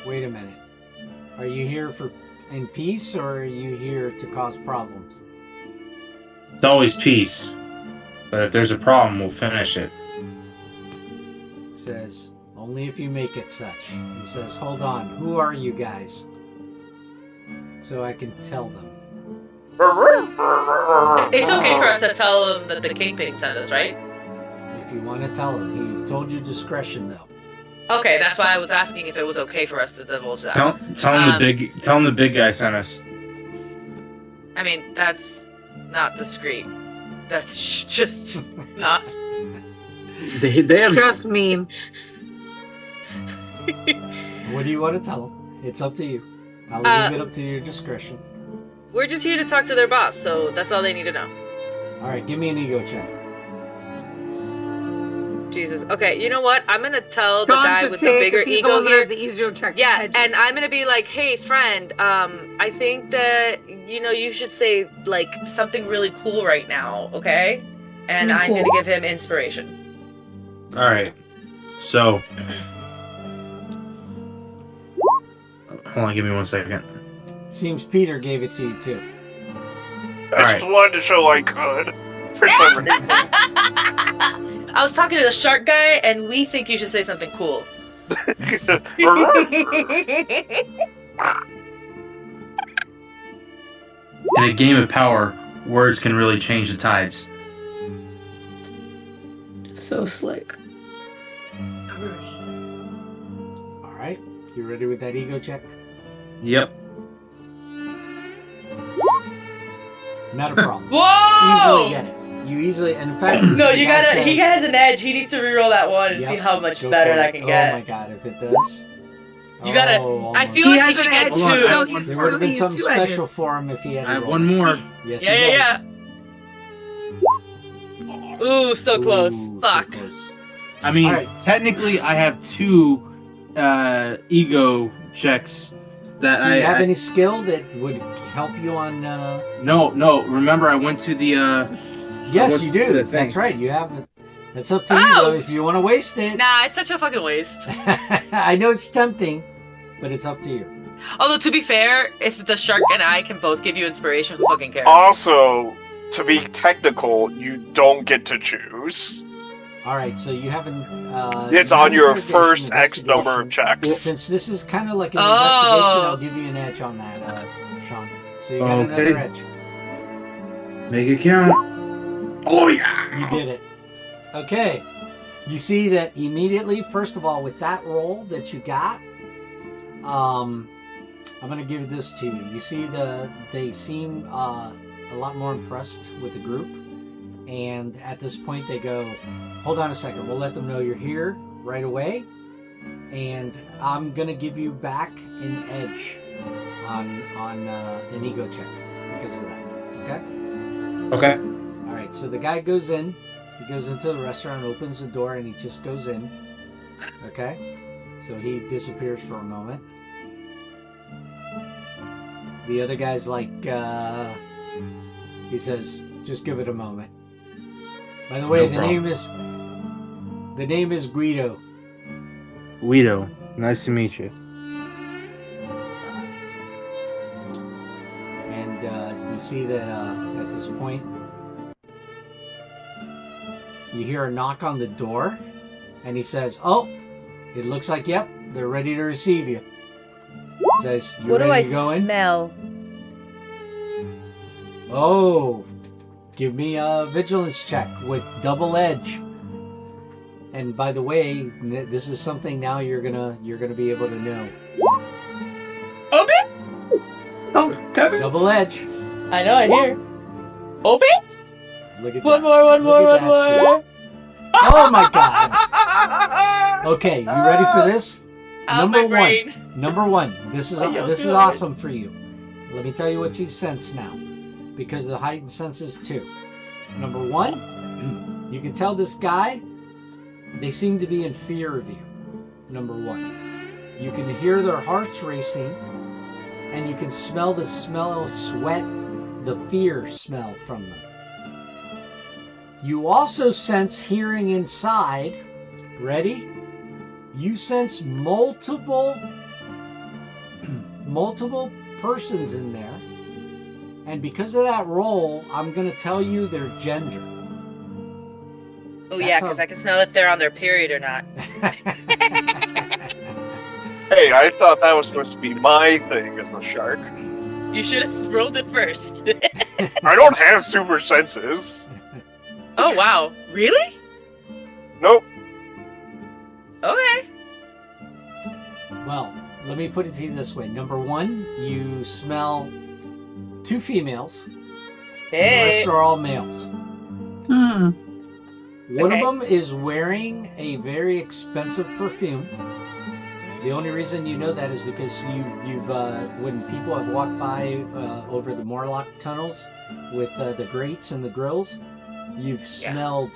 wait a minute. Are you here in peace, or are you here to cause problems? It's always peace. But if there's a problem, we'll finish it. He says, only if you make it such. He says, hold on. Who are you guys? So I can tell them. It's okay for us to tell him that the Kingpin sent us, right? If you want to tell him. He told you discretion, though. Okay, that's why I was asking if it was okay for us to divulge that. Tell him the big guy sent us. I mean, that's not discreet. That's just not. They have. Trust me. What do you want to tell him? It's up to you. I'll leave it up to your discretion. We're just here to talk to their boss, so that's all they need to know. Alright, give me an ego check. Jesus. Okay, you know what? I'm gonna tell the Sean guy should with say the it, bigger 'cause he's the ego one that here. has the easier check. Yeah, and I'm gonna be like, hey, friend, I think that, you should say, like, something really cool right now, okay? And I'm gonna give him inspiration. Alright. So. Hold on, give me 1 second. Seems Peter gave it to you, too. I just wanted to show I could. For some reason. I was talking to the shark guy, and we think you should say something cool. In a game of power, words can really change the tides. So slick. Alright, you ready with that ego check? Yep. Not a problem. Whoa! Easily get it. You easily, and in fact, No, the you guy gotta. says- He has an edge. He needs to reroll that one and Yep, see how much go better for that it. can get. Oh my god, if it does. You gotta. Oh, I almost. feel He like he has should an get edge. Hold on, two. No, he's There would have been he's something two special edges. for him if he had I have roll. one more. Yes, Yeah, he yeah, does. Ooh, so close. Ooh, so Fuck. close. I mean, Alright. technically, I have 2 ego checks that Do you have any skill that would help you on? No. Remember, I went to the. Yes, went you to do. the thing. That's right. You have it. That's up to you Oh! though. If you want to waste it, Nah, it's such a fucking waste. I know it's tempting, but it's up to you. Although, to be fair, if the shark and I can both give you inspiration, who fucking cares? Also, to be technical, you don't get to choose. All right, so you haven't. It's you on have your intimidation, first X number of investigation. checks. Since this is kind of like an Oh. investigation, I'll give you an edge on that, Sean. So you got Okay. another edge. Make it count. Oh yeah. You did it. Okay. You see that immediately, first of all, with that roll that you got, I'm going to give this to you. You see they seem a lot more impressed with the group. And at this point they go, hold on a second, we'll let them know you're here right away. And I'm going to give you back an edge on an ego check because of that. Okay? Okay. All right, so the guy goes in. He goes into the restaurant, opens the door, and he just goes in. Okay? So he disappears for a moment. The other guy's like, he says, just give it a moment. By the way, No the problem. name is Guido. Guido. Nice to meet you. And you see that at this point, you hear a knock on the door, and he says, "Oh, it looks like, yep, they're ready to receive you." He says, "You What do I ready to go in?" smell? Oh, give me a vigilance check with double edge. And by the way, this is something now you're gonna be able to know. Open? Oh, Toby. Double edge. I know, I hear. Open? Look at One that. more, one more, Look one at that more. shit. Oh my god. Okay, you ready for this? Out my brain. Number one. This is awesome for you. Let me tell you what you sense now, because the heightened senses too. Number one, you can tell this guy. They seem to be in fear of you. Number one, you can hear their hearts racing, and you can smell the smell of sweat, the fear smell from them. You also sense hearing inside. Ready? You sense multiple persons in there. And because of that roll, I'm going to tell you their gender. Oh, yeah, because I can smell if they're on their period or not. Hey, I thought that was supposed to be my thing as a shark. You should have rolled it first. I don't have super senses. Oh, wow. Really? Nope. Okay. Well, let me put it to you this way. Number one, you smell 2 females. The rest are all males. One of them is wearing a very expensive perfume. The only reason you know that is because you've when people have walked by over the Morlock tunnels with the grates and the grills, you've smelled,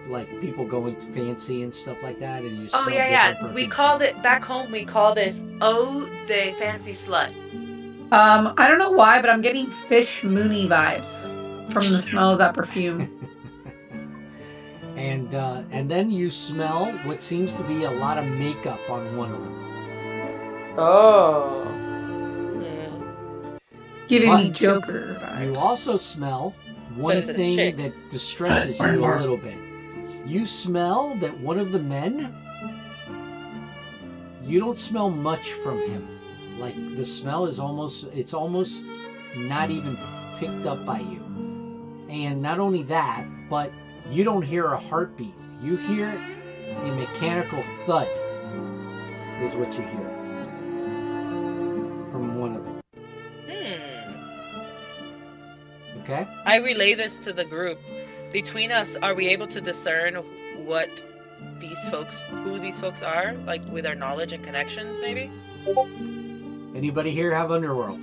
like people going fancy and stuff like that, and you smell different We called it back home. We call this "Oh, the fancy slut." I don't know why, but I'm getting Fish Mooney vibes from the smell of that perfume. And then you smell what seems to be a lot of makeup on one of them. Oh. It's giving me Joker vibes. You also smell one thing that distresses you a little bit. You smell that one of the men, you don't smell much from him. Like, the smell is almost not even picked up by you. And not only that, but you don't hear a heartbeat. You hear a mechanical thud is what you hear from one of them. Okay? I relay this to the group. Between us, are we able to discern who these folks are? Like, with our knowledge and connections, maybe? Anybody here have Underworld?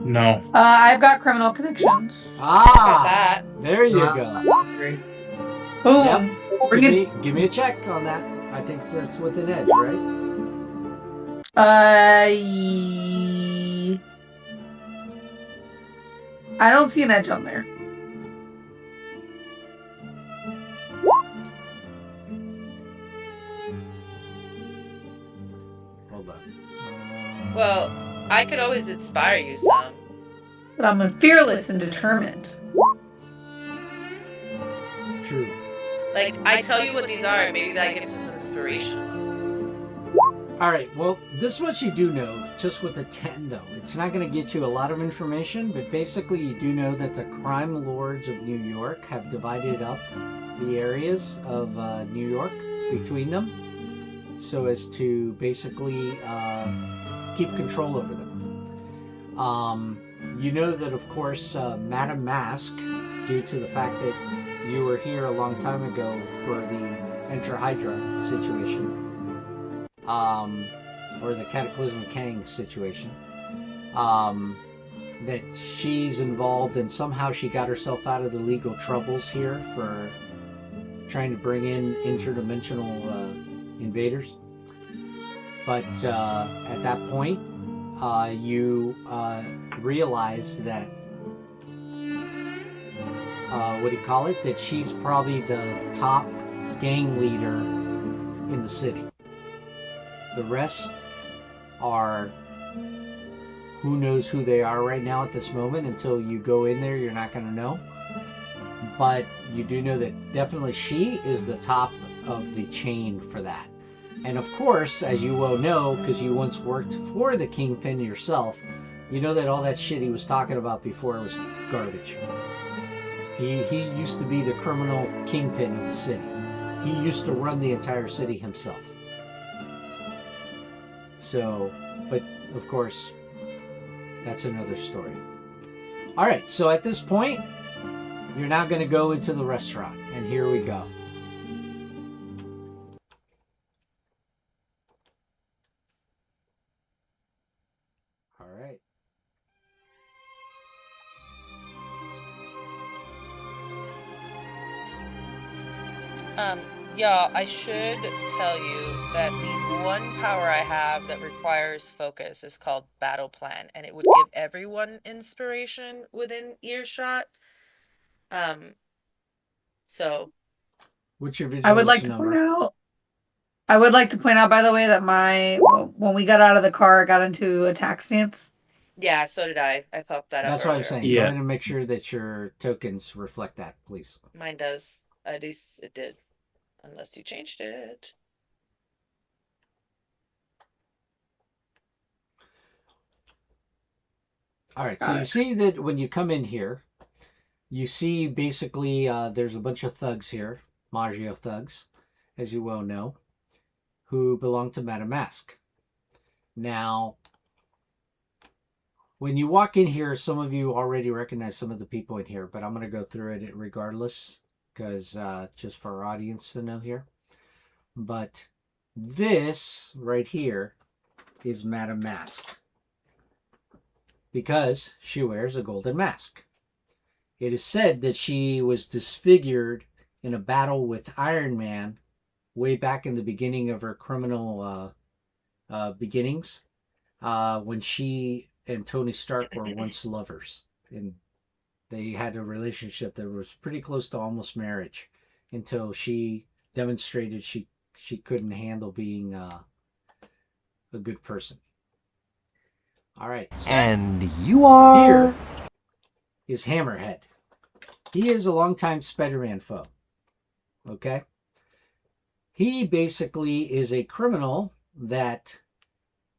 No. I've got criminal connections. Ah! There you go. Boom. Yep. Give me a check on that. I think that's with an edge, right? I don't see an edge on there. Hold on. Well, I could always inspire you some. But I'm fearless and determined. True. Like, I tell you what these are, and maybe that gives us inspiration. Alright, well, this much you do know, just with the 10 though. It's not going to get you a lot of information, but basically you do know that the crime lords of New York have divided up the areas of New York between them, so as to basically keep control over them. You know that, of course, Madame Mask, due to the fact that you were here a long time ago for the Enter Hydra situation, or the Cataclysmic Kang situation, that she's involved, and somehow she got herself out of the legal troubles here for trying to bring in interdimensional invaders. But at that point, you realize that that she's probably the top gang leader in the city. The rest are, who knows who they are right now at this moment. Until you go in there, you're not going to know. But you do know that definitely she is the top of the chain for that. And of course, as you well know, because you once worked for the Kingpin yourself, you know that all that shit he was talking about before was garbage. He used to be the criminal kingpin of the city. He used to run the entire city himself. So, but of course, that's another story. All right, so at this point, you're now going to go into the restaurant, and here we go. All right. Yeah, I should tell you that the one power I have that requires focus is called Battle Plan, and it would give everyone inspiration within earshot. So What's your I would like vigilance to number? point out. I would like to point out, by the way, that when we got out of the car, I got into attack stance. yeah, so did I. I popped that up That's what I'm earlier. saying. Yeah. Go ahead and make sure that your tokens reflect that, please. Mine does. At least it did. Unless you changed it. All right, so you see that when you come in here, you see basically there's a bunch of thugs here, Maggio thugs, as you well know, who belong to Madame Mask. Now, when you walk in here, some of you already recognize some of the people in here, but I'm going to go through it regardless, because just for our audience to know here. But this right here is Madame Mask, because she wears a golden mask. It is said that she was disfigured in a battle with Iron Man way back in the beginning of her criminal beginnings, when she and Tony Stark were once lovers, and they had a relationship that was pretty close to almost marriage, until she demonstrated she couldn't handle being a good person. All right. So And you are... here is Hammerhead. He is a longtime Spider-Man foe. Okay? He basically is a criminal that...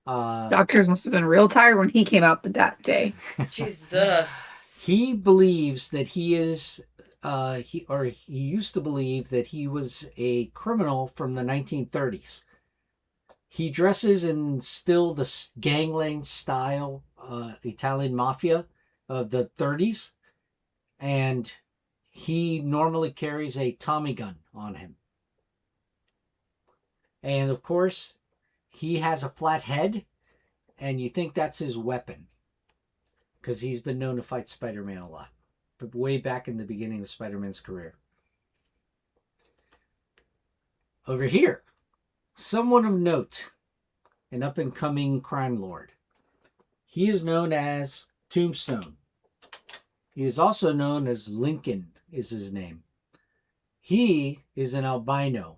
Doctors must have been real tired when he came out that day. Jesus. He believes that he is... he used to believe that he was a criminal from the 1930s. He dresses in still the gangland style Italian mafia of the 30s. And he normally carries a Tommy gun on him. And of course, he has a flat head. And you think that's his weapon, because he's been known to fight Spider-Man a lot. But way back in the beginning of Spider-Man's career. Over here, someone of note, an up-and-coming crime lord. He is known as Tombstone. He is also known as Lincoln, is his name. He is an albino.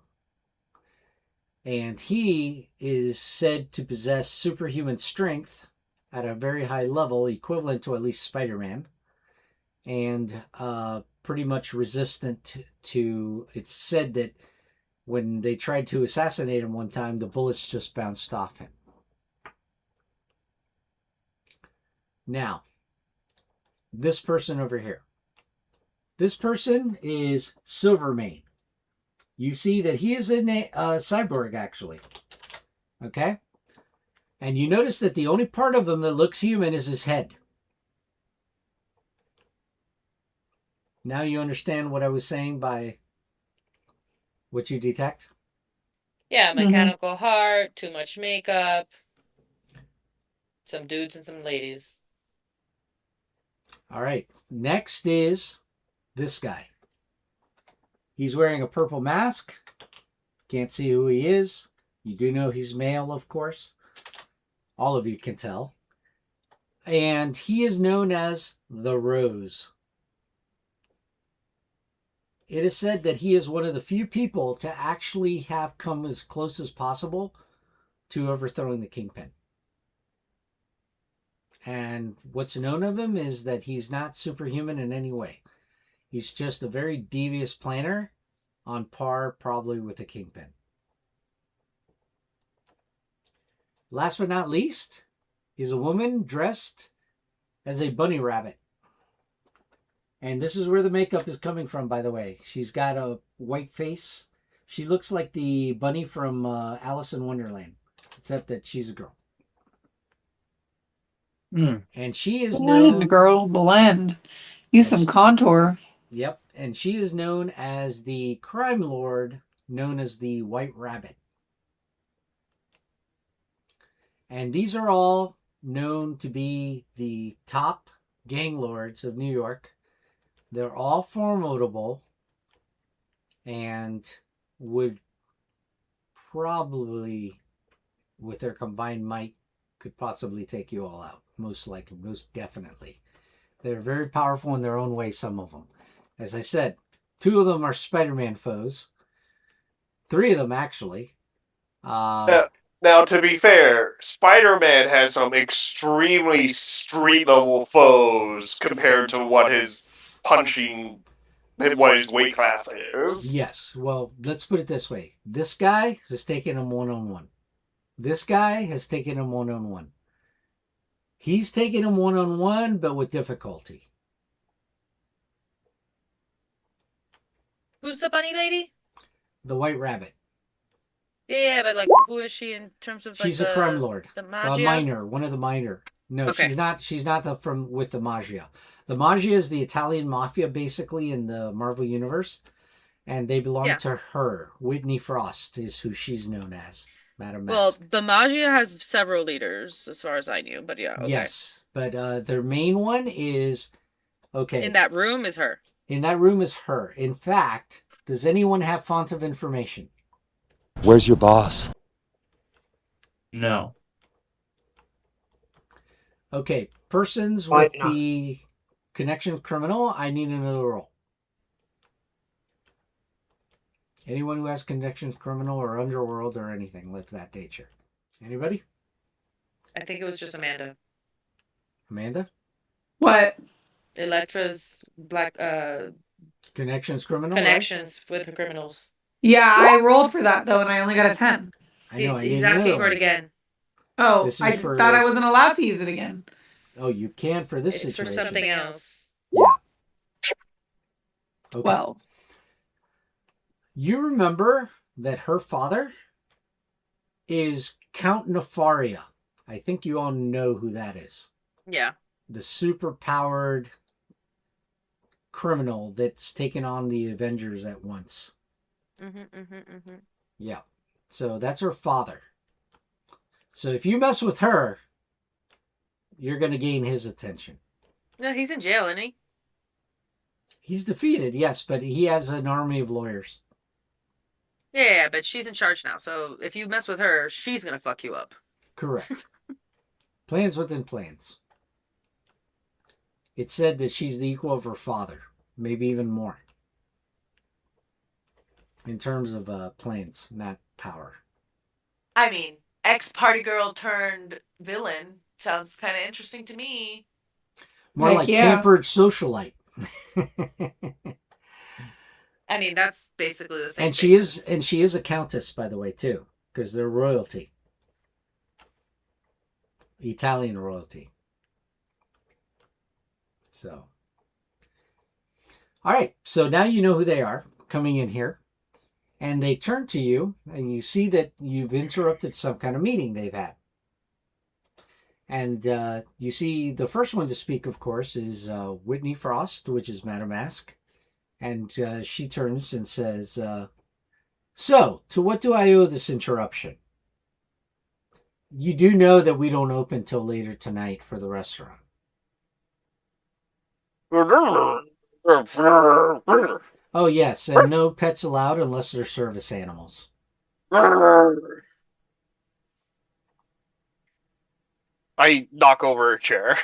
And he is said to possess superhuman strength at a very high level, equivalent to at least Spider-Man. And pretty much resistant to... It's said that when they tried to assassinate him one time, the bullets just bounced off him. Now, this person over here. This person is Silvermane. You see that he is a cyborg, actually. Okay? And you notice that the only part of him that looks human is his head. Now you understand what I was saying by what you detect? Yeah, mechanical heart, too much makeup, some dudes and some ladies. All right. Next is this guy. He's wearing a purple mask. Can't see who he is. You do know he's male, of course. All of you can tell. And he is known as the Rose. It is said that he is one of the few people to actually have come as close as possible to overthrowing the Kingpin. And what's known of him is that he's not superhuman in any way. He's just a very devious planner, on par probably with the Kingpin. Last but not least, is a woman dressed as a bunny rabbit. And this is where the makeup is coming from, by the way. She's got a white face. She looks like the bunny from Alice in Wonderland, except that she's a girl. And she is known... Blend, girl, blend. Use some contour. Yep, and she is known as the crime lord, known as the White Rabbit. And these are all known to be the top gang lords of New York. They're all formidable and would probably, with their combined might, could possibly take you all out. Most likely, most definitely. They're very powerful in their own way, some of them. As I said, 2 of them are Spider-Man foes. 3 of them, actually. Now, to be fair, Spider-Man has some extremely street-level foes compared to what his weight class is. Yes, well, let's put it this way. This guy has taken him one-on-one. This guy has taken him one-on-one. He's taken him one-on-one, but with difficulty. Who's the bunny lady? The White Rabbit. Yeah, but like, who is she in terms of? Like, She's a crime lord. The Magia? Minor, one of the minor. No, okay. She's not. She's not with the Magia. The Magia is the Italian mafia, basically, in the Marvel universe, and they belong to her. Whitney Frost is who she's known as. Madam Mask. Well, the Magia has several leaders, as far as I knew, but yeah. Okay. Yes, but their main one is In that room is her. In that room is her. In fact, does anyone have fonts of information? Where's your boss? No. Okay, persons with the connection criminal, I need another roll. Anyone who has connections criminal or underworld or anything like that nature. Anybody? I think it was just Amanda. Amanda? What? Electra's black connections criminal. Connections with the criminals. Yeah, I rolled for that though, and I only got a 10. I know. He's asking for it again. Oh, I thought I wasn't allowed to use it again. Oh, you can for this situation. It's for something else. Yeah. Okay. Well, you remember that her father is Count Nefaria. I think you all know who that is. Yeah. The super-powered criminal that's taken on the Avengers at once. Yeah. So that's her father. So if you mess with her, you're going to gain his attention. No, he's in jail, isn't he? He's defeated, yes, but he has an army of lawyers. Yeah, but she's in charge now. So if you mess with her, she's going to fuck you up. Correct. Plans within plans. It said that she's the equal of her father. Maybe even more. In terms of plans, not power. I mean, ex-party girl turned villain. Sounds kind of interesting to me. More like pampered socialite. I mean, that's basically the same. And she is a countess, by the way, too, because they're royalty. Italian royalty. So. All right. So now you know who they are coming in here. And they turn to you, and you see that you've interrupted some kind of meeting they've had. And you see the first one to speak, of course, is Whitney Frost, which is Madam Mask. And she turns and says, so, to what do I owe this interruption? You do know that we don't open till later tonight for the restaurant. Oh, yes, and no pets allowed unless they're service animals. I knock over a chair.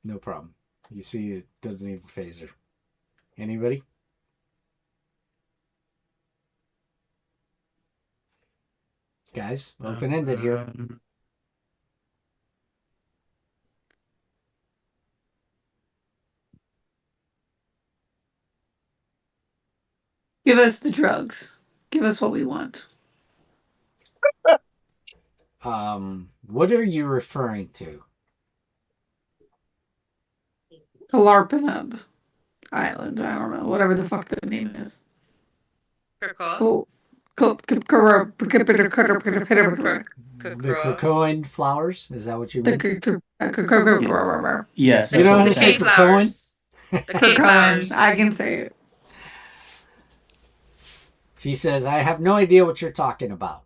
No problem. You see, it doesn't even phase her. Anybody? Guys, open-ended here. Give us the drugs. Give us what we want. What are you referring to? Kalarpanub Island. I don't know. Whatever the fuck the name is. Krakoa? The Krakoan flowers? Is that what you mean? Yes. You know how The to say cave Krakoan? flowers. The cave flowers. I can say it. She says, I have no idea what you're talking about.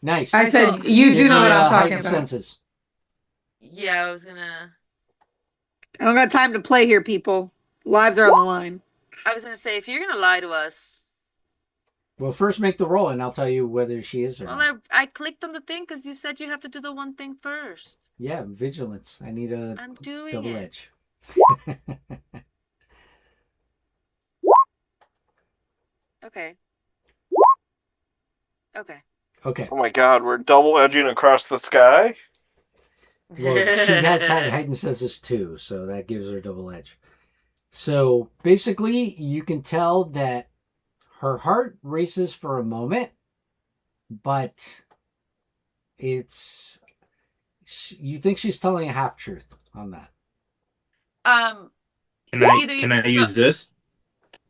Nice. I said, you do know what I'm talking heightened about. senses. Yeah, I was gonna time to play here, people. Lives are on the line. say, if you're gonna lie to us. Well, first make the roll, and I'll tell you whether she is or not. Well, I clicked on the thing because you said you have to do the one thing first. Yeah, vigilance. I need a I'm doing double it. edge. Okay. Okay. Okay. Oh my god, we're double edging across the sky? Well, she has heightened senses too, so that gives her double edge. So basically, you can tell that her heart races for a moment, but you think she's telling a half truth on that. Can I use this?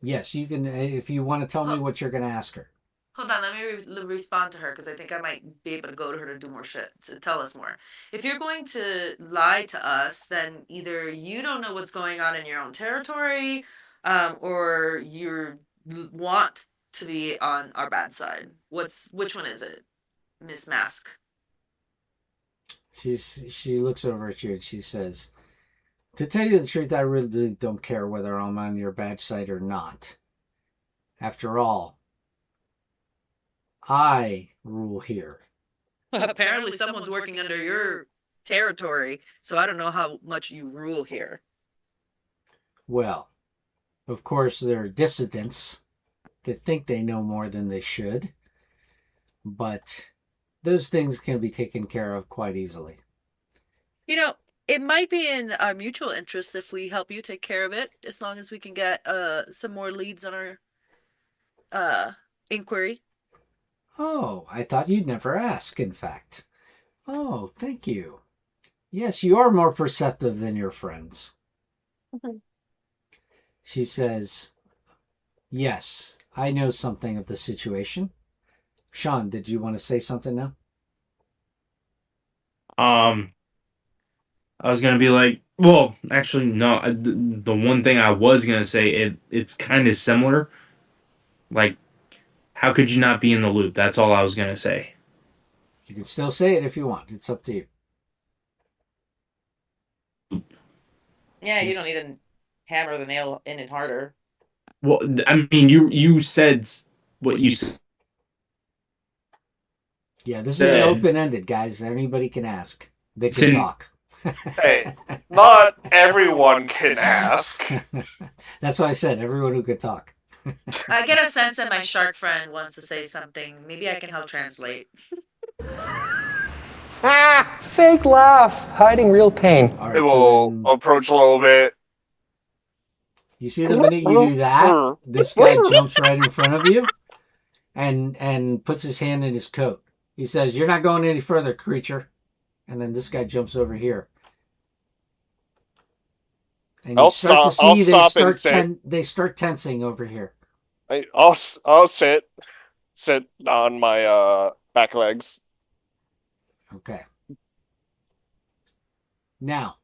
Yes, you can. If you want to tell me what you're going to ask her. Hold on, let me respond to her because I think I might be able to go to her to do more shit, to tell us more. If you're going to lie to us, then either you don't know what's going on in your own territory, or you want to be on our bad side. Which one is it, Miss Mask? She looks over at you and she says, to tell you the truth, I really don't care whether I'm on your bad side or not. After all, I rule here. Apparently someone's working under your territory, so I don't know how much you rule here. Well, of course, there are dissidents that think they know more than they should, but those things can be taken care of quite easily. You know, it might be in our mutual interest if we help you take care of it, as long as we can get some more leads on our inquiry. Oh, I thought you'd never ask, in fact. Oh, thank you. Yes, you are more perceptive than your friends. Mm-hmm. She says, yes, I know something of the situation. Sean, did you want to say something now? I was gonna be like, well, actually, no. The one thing I was gonna say, it's kind of similar. Like, how could you not be in the loop? That's all I was gonna say. You can still say it if you want. It's up to you. Yeah, you don't need to hammer the nail in it harder. Well, I mean, you said what you said. Yeah, this is open-ended, guys. Anybody can ask. They can talk. Hey, not everyone can ask. That's why I said everyone who could talk. I get a sense that my shark friend wants to say something. Maybe I can help translate. Fake laugh, hiding real pain. All right, It will approach a little bit. You see, the minute you do that, this guy jumps right in front of you and puts his hand in his coat. He says, "You're not going any further, creature." And then this guy jumps over here. And you start to see they start tensing over here. I'll sit on my back legs. Okay. Now,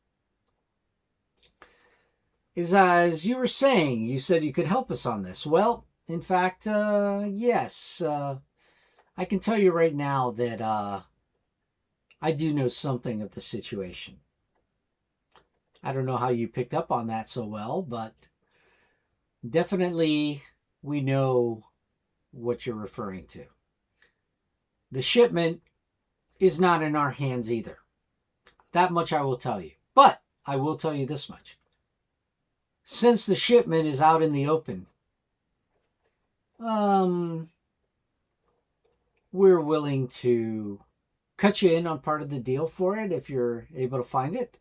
as you were saying, you said you could help us on this. Well, in fact, yes. I can tell you right now that I do know something of the situation. I don't know how you picked up on that so well, but definitely we know what you're referring to. The shipment is not in our hands either. That much I will tell you. But I will tell you this much. Since the shipment is out in the open, we're willing to cut you in on part of the deal for it if you're able to find it.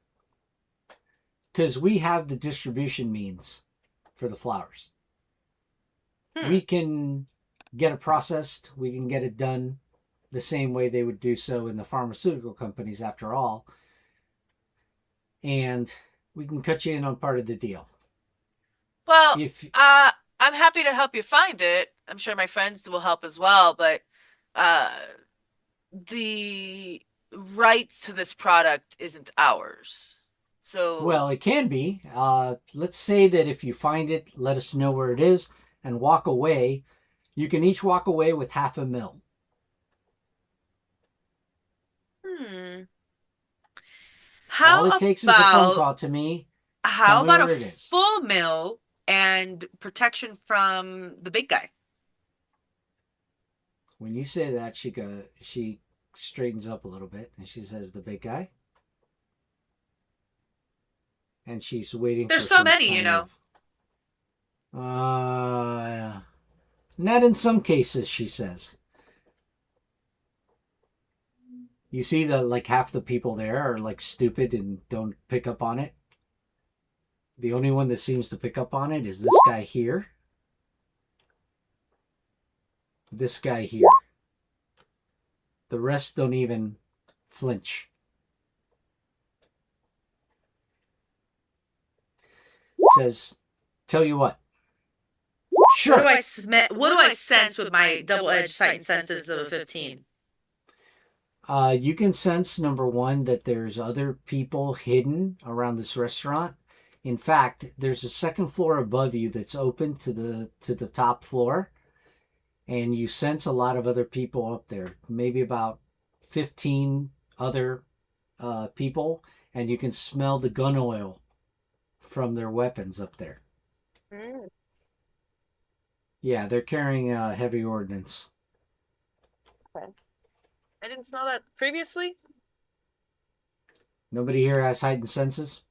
Because we have the distribution means for the flowers. We can get it processed. We can get it done the same way they would do so in the pharmaceutical companies, after all. And we can cut you in on part of the deal. Well, I'm happy to help you find it. I'm sure my friends will help as well, but the rights to this product isn't ours. So Well, it can be. Let's say that if you find it, let us know where it is and walk away. You can each walk away with $500,000. How All it takes is a phone call to me. How Tell me about where a it is. full mill and protection from the big guy? When you say that, she straightens up a little bit and she says, "The big guy." And she's waiting. There's for so some many, kind you know. Not in some cases, she says. You see that like half the people there are like stupid and don't pick up on it. The only one that seems to pick up on it is this guy here. This guy here. The rest don't even flinch. Says, "Tell you what. Sure." What do I sense with my double-edged sight and senses of a 15? You can sense, number one, that there's other people hidden around this restaurant. In fact, there's a second floor above you that's open to the top floor, and you sense a lot of other people up there. Maybe about 15 other people, and you can smell the gun oil from their weapons up there. Yeah, they're carrying heavy ordnance. Okay. I didn't smell that previously. Nobody here has heightened senses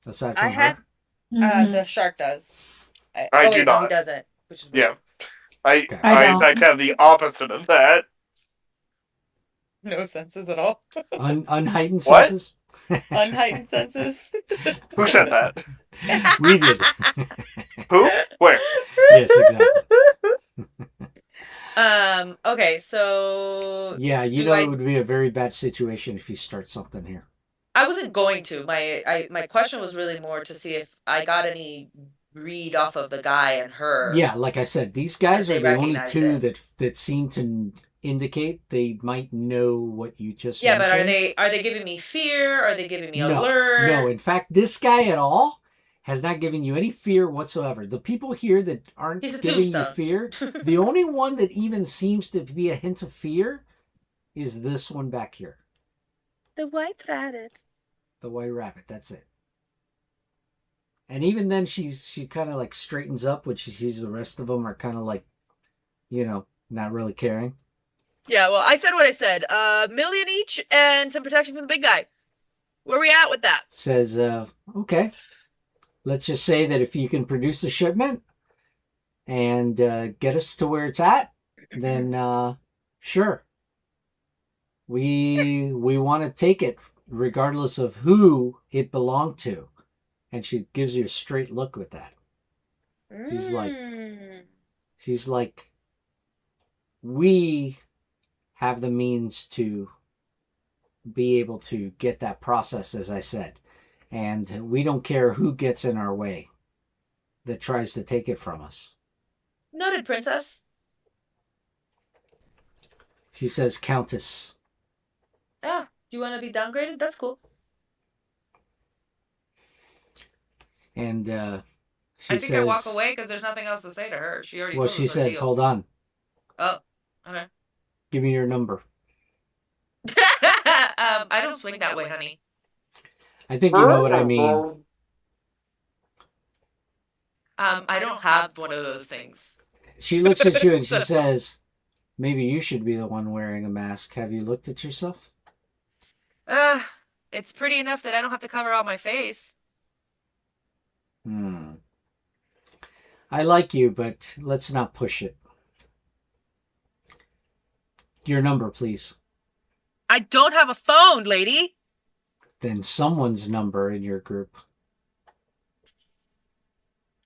aside from I had. her. The shark does. I do no, not. he doesn't. Which is Yeah. I Okay. I in don't. fact have the opposite of that. no senses at all. Unheightened What? senses? Unheightened senses. Who said that? We did. Who? Where? Yes, exactly. Okay, so Yeah, you Do know I- it would be a very bad situation if you start something here. I wasn't going to. My question was really more to see if I got any read off of the guy and her. Yeah, like I said, these guys They are the only recognized two it. that seem to indicate they might know what you just Yeah, but mentioned. are they giving me fear? Are they giving me No, alert? no. In fact, this guy at all has not given you any fear whatsoever. The people here that aren't He's a giving you tombstone. fear, the only one that even seems to be a hint of fear is this one back here. The white rabbit. The white rabbit, that's it. And even then she kind of like straightens up when she sees the rest of them are kind of like, not really caring. Yeah, well, I said what I said. $1,000,000 each and some protection from the big guy. Where we at with that? Says, okay, let's just say that if you can produce a shipment and get us to where it's at, then sure. We want to take it regardless of who it belonged to. And she gives you a straight look with that. She's like, we have the means to be able to get that process, as I said. And we don't care who gets in our way that tries to take it from us. Noted, princess. She says, Countess. Yeah, you want to be downgraded? That's cool. And she I think I walk says, away because there's nothing else to say to her. She already well, told she us her says, deal. hold on. Oh, okay. Give me your number. I don't swing that way, honey. I think you know what I mean. I don't have one of those things. She looks at you and she So- says, maybe you should be the one wearing a mask. Have you looked at yourself? It's pretty enough that I don't have to cover all my face. I like you, but let's not push it. Your number, please. I don't have a phone, lady. Then someone's number in your group.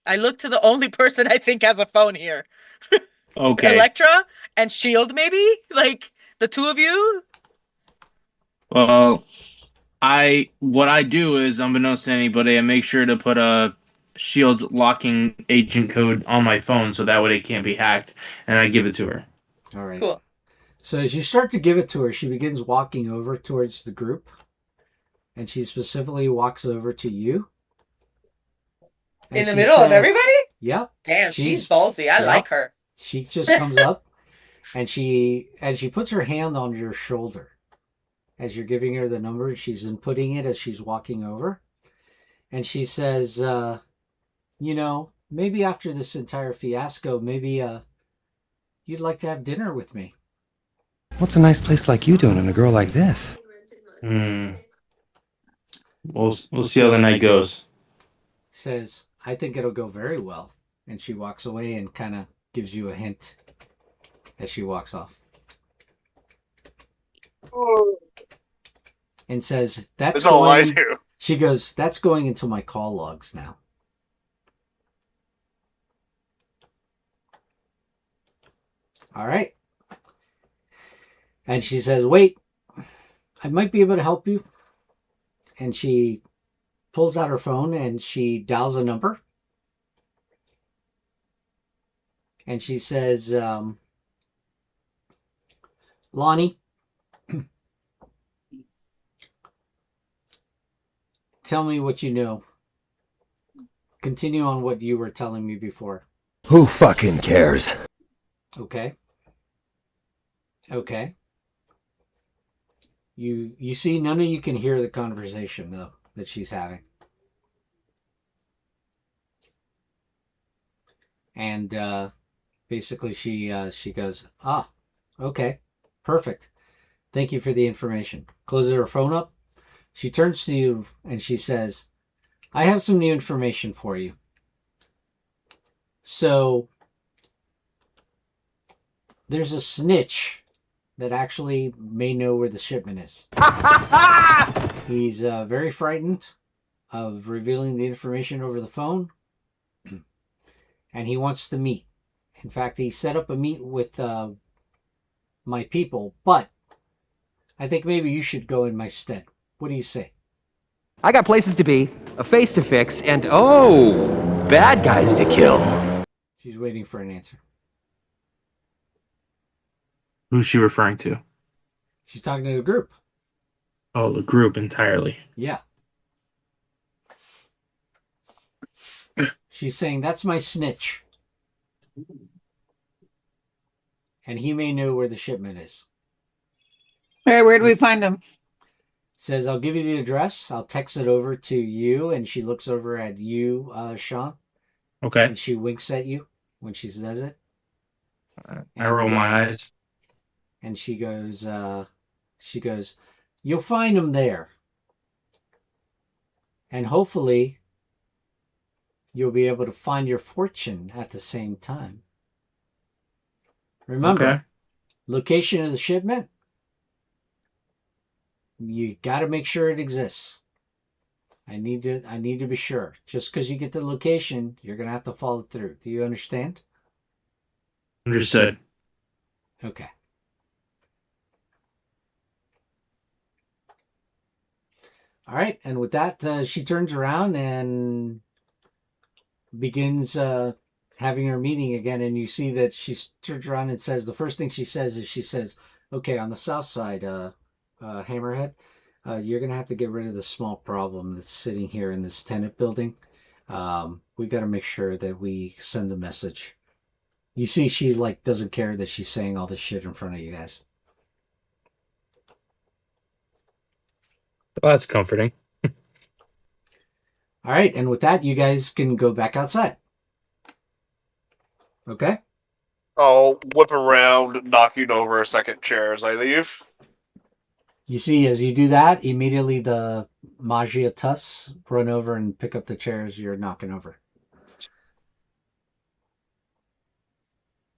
I look to the only person I think has a phone here. Okay. Electra and Shield, maybe? Like, the two of you? Well, what I do is, unbeknownst to anybody, I make sure to put a Shield's locking agent code on my phone so that way it can't be hacked, and I give it to her. All right. Cool. So as you start to give it to her, she begins walking over towards the group, and she specifically walks over to you. And In the she middle of says- everybody? Yep. Damn, she's ballsy. I like her. She just comes up, and she puts her hand on your shoulder as you're giving her the number. She's inputting it as she's walking over, and she says, maybe after this entire fiasco, maybe you'd like to have dinner with me. What's a nice place like you doing and a girl like this? We'll see how the night goes. Says, I think it'll go very well. And she walks away and kind of gives you a hint as she walks off. And says, that's all I going... do. She goes, that's going into my call logs now. All right. And she says, wait, I might be able to help you. And she pulls out her phone and she dials a number. And she says, Lonnie, tell me what you know. Continue on what you were telling me before. Who fucking cares? Okay. Okay. You see, none of you can hear the conversation, though, that she's having. And basically she goes, okay, perfect. Thank you for the information. Closes her phone up. She turns to you and she says, I have some new information for you. So there's a snitch that actually may know where the shipment is. He's very frightened of revealing the information over the phone. And he wants to meet. In fact, he set up a meet with my people, but I think maybe you should go in my stead. What do you say? I got places to be, a face to fix, and bad guys to kill. She's waiting for an answer. Who's she referring to? She's talking to the group. Oh, the group entirely. Yeah. She's saying, that's my snitch. And he may know where the shipment is. All right, where do we find him? Says, I'll give you the address. I'll text it over to you. And she looks over at you, Sean. Okay. And she winks at you when she does it. I roll my eyes. And she goes, you'll find him there. And hopefully you'll be able to find your fortune at the same time. Remember, location of the shipment, you got to make sure it exists. I need to be sure. Just because you get the location, you're going to have to follow through. Do you understand? Understood. Okay. All right. And with that, she turns around and begins having her meeting again. And you see that she turns around and says, the first thing she says is, okay, on the south side, Hammerhead, you're going to have to get rid of the small problem that's sitting here in this tenant building. We got to make sure that we send the message. You see, she doesn't care that she's saying all this shit in front of you guys. Well, that's comforting. All right, and with that, you guys can go back outside. Okay? I'll whip around, knocking over a second chair as I leave. You see, as you do that, immediately the Magia Tuss run over and pick up the chairs you're knocking over.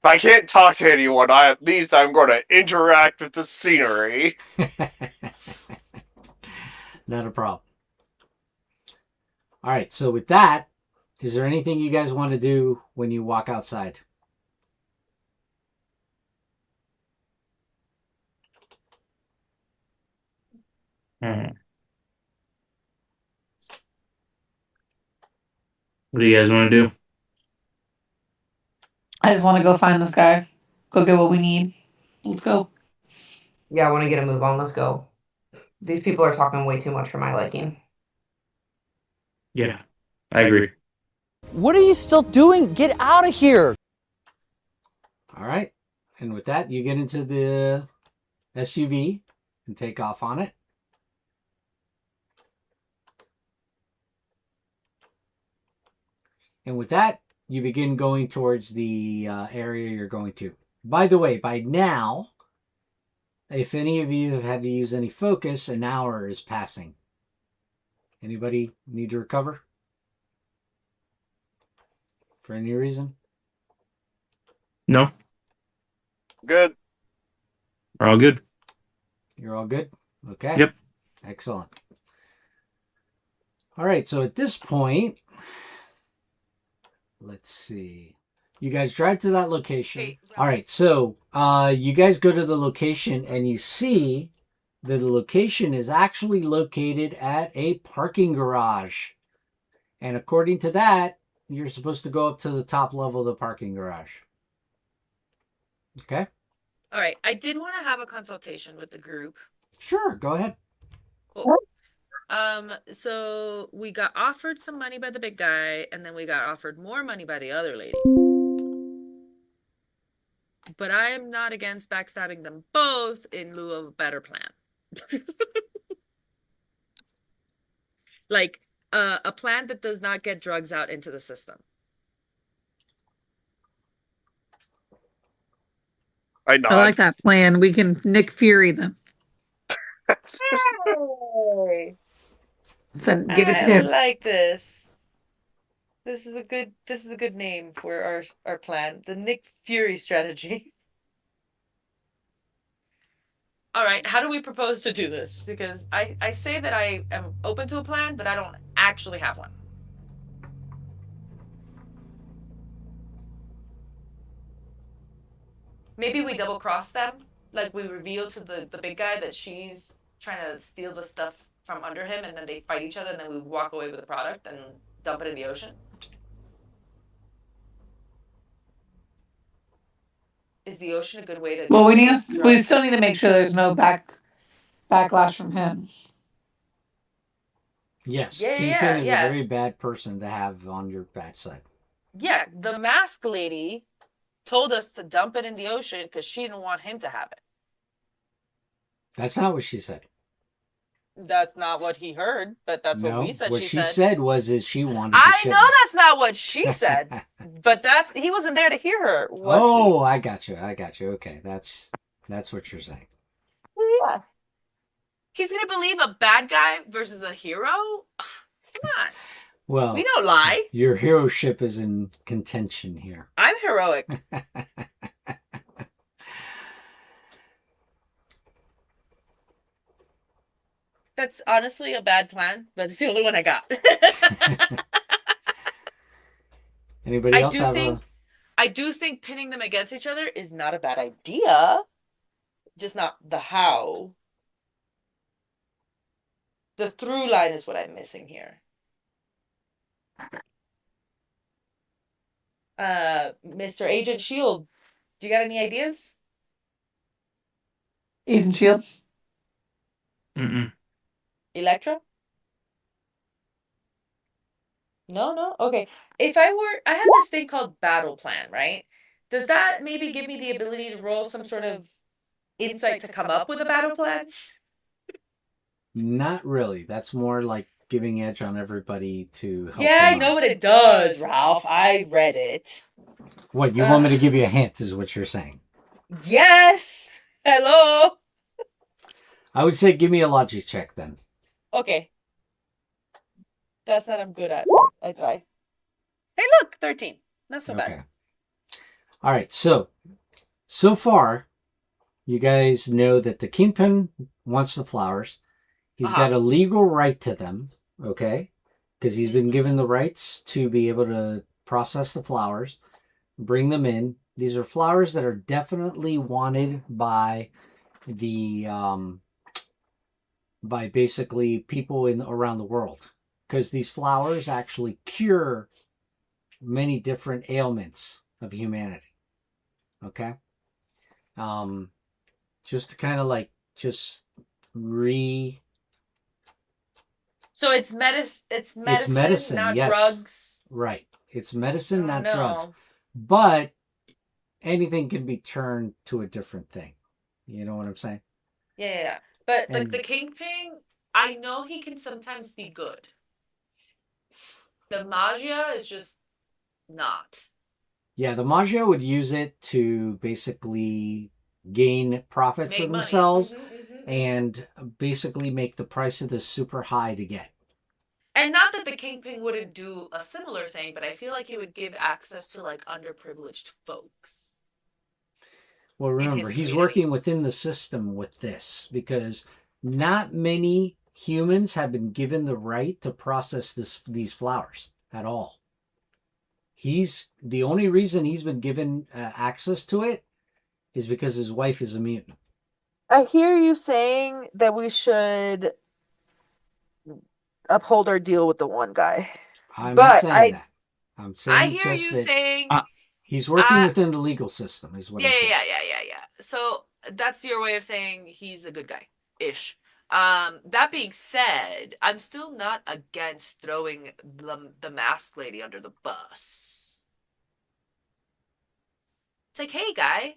If I can't talk to anyone, at least I'm going to interact with the scenery. Not a problem. All right, so with that, is there anything you guys want to do when you walk outside? What do you guys want to do? I just want to go find this guy. Go get what we need. Let's go. Yeah, I want to get a move on. Let's go. These people are talking way too much for my liking. Yeah, I agree. What are you still doing? Get out of here! All right. And with that, you get into the SUV and take off on it. And with that, you begin going towards the area you're going to. By the way, by now, if any of you have had to use any focus, an hour is passing. Anybody need to recover? For any reason? No, Good. we're all good. You're all good? Okay. Yep. Excellent. All right, so at this point, let's see. You guys drive to that location. Hey, All right, so you guys go to the location and you see that the location is actually located at a parking garage. And according to that, you're supposed to go up to the top level of the parking garage. Okay? All right. I did want to have a consultation with the group. Sure, go ahead. Cool. So we got offered some money by the big guy, and then we got offered more money by the other lady. But I am not against backstabbing them both in lieu of a better plan. Like a plan that does not get drugs out into the system. I nod. I like that plan. We can Nick Fury them. So give it to I him. like this. This is a good name for our plan. The Nick Fury strategy. All right, how do we propose to do this? Because I say that I am open to a plan, but I don't actually have one. Maybe we double cross them. Like we reveal to the big guy that she's trying to steal the stuff from under him, and then they fight each other, and then we walk away with the product and dump it in the ocean. Is the ocean a good way to? Well, we still need to make sure there's no backlash from him. Yes, Yeah, Kingpin is yeah. a very bad person to have on your bad side. Yeah, the mask lady told us to dump it in the ocean because she didn't want him to have it. That's not what she said. That's not what he heard, but that's what we said. What she she said. said was she wanted. I know that's not what she said, but he wasn't there to hear her. Was I got you. Okay, that's what you're saying. he? Yeah. He's gonna believe a bad guy versus a hero? Come on. Well, We don't lie. Your hero ship is in contention here. I'm heroic. That's honestly a bad plan, but it's the only one I got. Anybody else I do think pinning them against each other is not a bad idea. Just not the how. The through line is what I'm missing here. Mr. Agent Shield, do you got any ideas? Agent Shield? Mm-mm. Electra? No? Okay. I have this thing called battle plan, right? Does that maybe give me the ability to roll some sort of insight to come up with a battle plan? Not really. That's more like giving edge on everybody to help. Yeah, I know what it does, Ralph. I read it. What, you want me to give you a hint is what you're saying? Yes! Hello! I would say give me a logic check then. Okay. That's what I'm good at. I try. Hey, look, 13. Not so Okay. bad. All right. So far, you guys know that the kingpin wants the flowers. He's got a legal right to them. Okay. Because he's been given the rights to be able to process the flowers, bring them in. These are flowers that are definitely wanted by the by basically people around the world, because these flowers actually cure many different ailments of humanity. Okay, just to kind of like just So it's medicine. It's medicine, not yes. drugs. Right. It's medicine, not no. drugs. But anything can be turned to a different thing. You know what I'm saying? Yeah. But like the kingpin, I know he can sometimes be good. The magia is just not. Yeah, the Magia would use it to basically gain profits for themselves and basically make the price of this super high to get. And not that the kingpin wouldn't do a similar thing, but I feel like he would give access to like underprivileged folks. Well, remember, he's working within the system with this because not many humans have been given the right to process these flowers at all. The only reason he's been given access to it is because his wife is a mutant. I hear you saying that we should uphold our deal with the one guy. I'm not saying that. I'm saying I hear you saying he's working within the legal system is what I'm saying. Yeah. So that's your way of saying he's a good guy ish. That being said, I'm still not against throwing the masked lady under the bus. It's like, hey guy,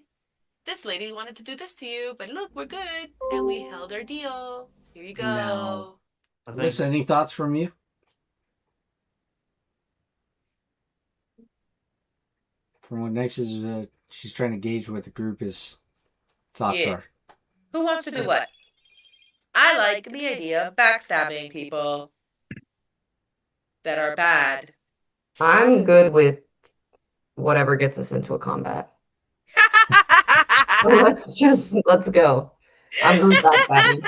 this lady wanted to do this to you, but look, we're good, and we held our deal. Here you go. Now, listen, any thoughts from you? From what Nice is, she's trying to gauge what the group's thoughts are. Who wants to do what? I like the idea of backstabbing people that are bad. I'm good with whatever gets us into a combat. Let's go. I'm good with backstabbing.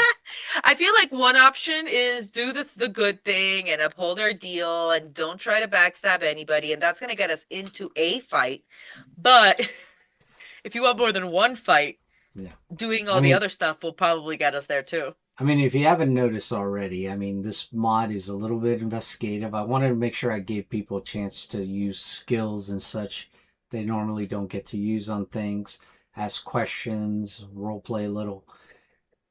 I feel like one option is do the good thing and uphold our deal and don't try to backstab anybody, and that's going to get us into a fight. But if you want more than one fight, doing all the other stuff will probably get us there too. I mean, if you haven't noticed already, I mean, this mod is a little bit investigative. I wanted to make sure I gave people a chance to use skills and such they normally don't get to use on things, ask questions, roleplay a little.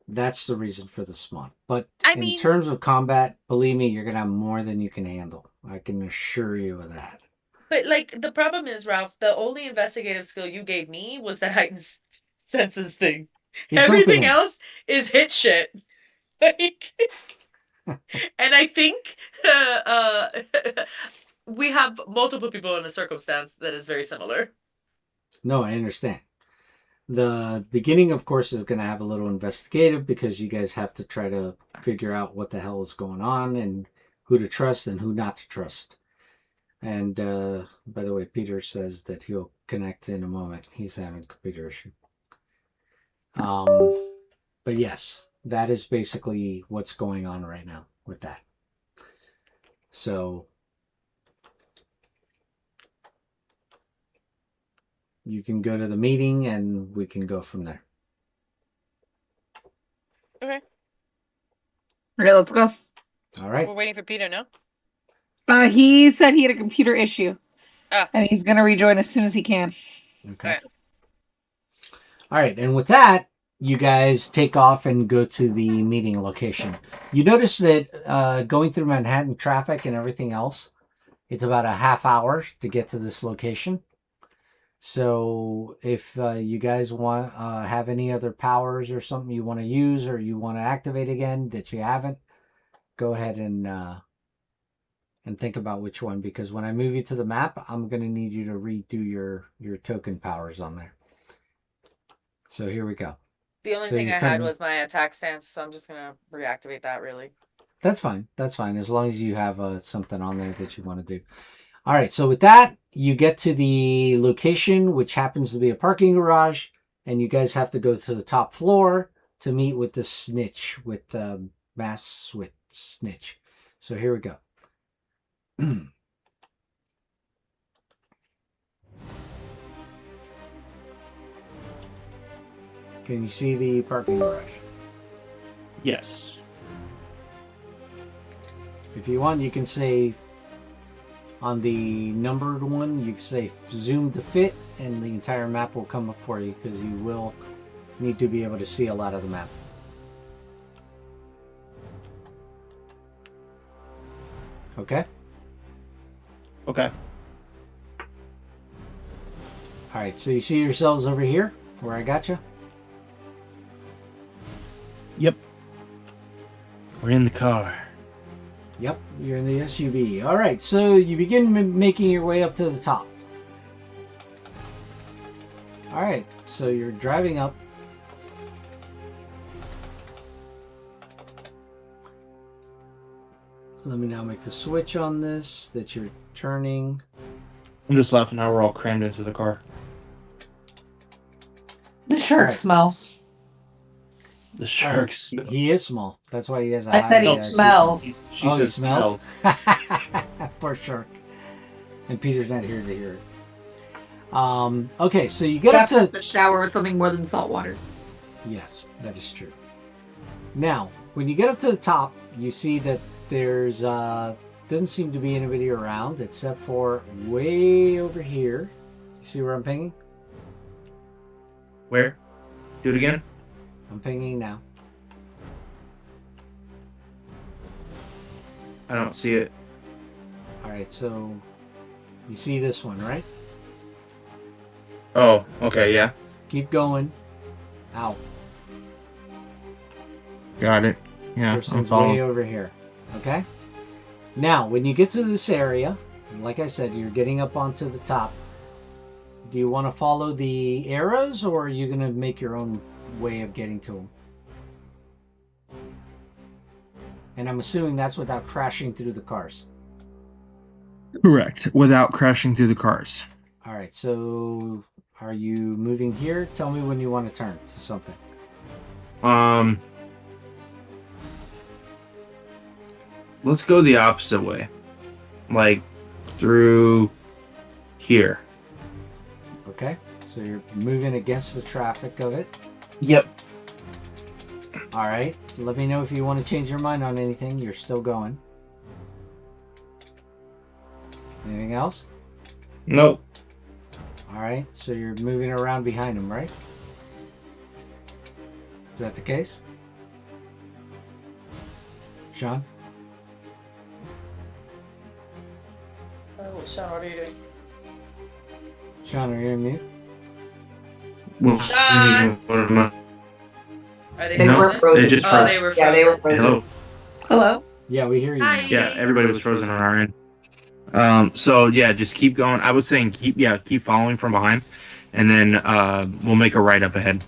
That's the reason for this mod. But in terms of combat, believe me, you're going to have more than you can handle. I can assure you of that. But, like, the problem is, Ralph, the only investigative skill you gave me was the heightened senses thing. Everything else is hit shit. Like, and I think we have multiple people in a circumstance that is very similar. No, I understand. The beginning, of course, is going to have a little investigative because you guys have to try to figure out what the hell is going on and who to trust and who not to trust. And by the way, Peter says that he'll connect in a moment. He's having a computer issue. But yes, that is basically what's going on right now with that. So you can go to the meeting and we can go from there. Okay. Okay, let's go. All right. We're waiting for Peter, no? He said he had a computer issue. And he's going to rejoin as soon as he can. Okay. All right. And with that, you guys take off and go to the meeting location. You notice that going through Manhattan traffic and everything else, it's about a half hour to get to this location. So if you guys want have any other powers or something you want to use or you want to activate again that you haven't, go ahead and think about which one, because when I move you to the map, I'm going to need you to redo your token powers on there. So here we go. The only So thing you I had couldn't- was my attack stance, so I'm just gonna reactivate that. Really. That's fine. That's fine. As long as you have something on there that you want to do. All right. So with that, you get to the location, which happens to be a parking garage, and you guys have to go to the top floor to meet with the snitch, with Mass with Snitch. So here we go. Can you see the parking garage? Yes. If you want, you can say on the numbered one, you can say zoom to fit, and the entire map will come up for you because you will need to be able to see a lot of the map. Okay? Okay. Alright, so you see yourselves over here where I got you? Yep. We're in the car. Yep, you're in the SUV. Alright, so you begin making your way up to the top. Alright, so you're driving up. Let me now make the switch on this that you're turning. I'm just laughing how we're all crammed into the car. The shark Alright. smells. The sharks. He is small. That's why he has a I said he high, smells. She Oh, he says smells? Poor shark. And Peter's not here to hear it. Okay, so you get up Have to... to shower with something more than salt water. Yes, that is true. Now, when you get up to the top, you see that there's doesn't seem to be anybody around except for way over here. You see where I'm pinging? Where? Do it again? I'm pinging now. I don't see it. Alright, so you see this one, right? Oh, okay, yeah. Keep going. Ow. Got it. Yeah, I'm Person's way following. over here. Okay? Now, when you get to this area, like I said, you're getting up onto the top. Do you want to follow the arrows, or are you going to make your own way of getting to them? And I'm assuming that's without crashing through the cars. Correct. Without crashing through the cars. Alright, so are you moving here? Tell me when you want to turn to something. Let's go the opposite way. Like, through here. Okay? So you're moving against the traffic of it. Yep. Alright, let me know if you want to change your mind on anything. You're still going. Anything else? Nope. Alright, so you're moving around behind him, right? Is that the case? Sean? Oh, Sean, what are you doing? Sean, are you on mute? Sean! Are they No, frozen? frozen. they just Oh, froze. they were Yeah, they were frozen. frozen. Hello. Hello? Yeah, we hear you. Hi. now. Yeah, everybody was frozen on our end. So yeah, just keep going. I was saying keep following from behind, and then we'll make a right up ahead.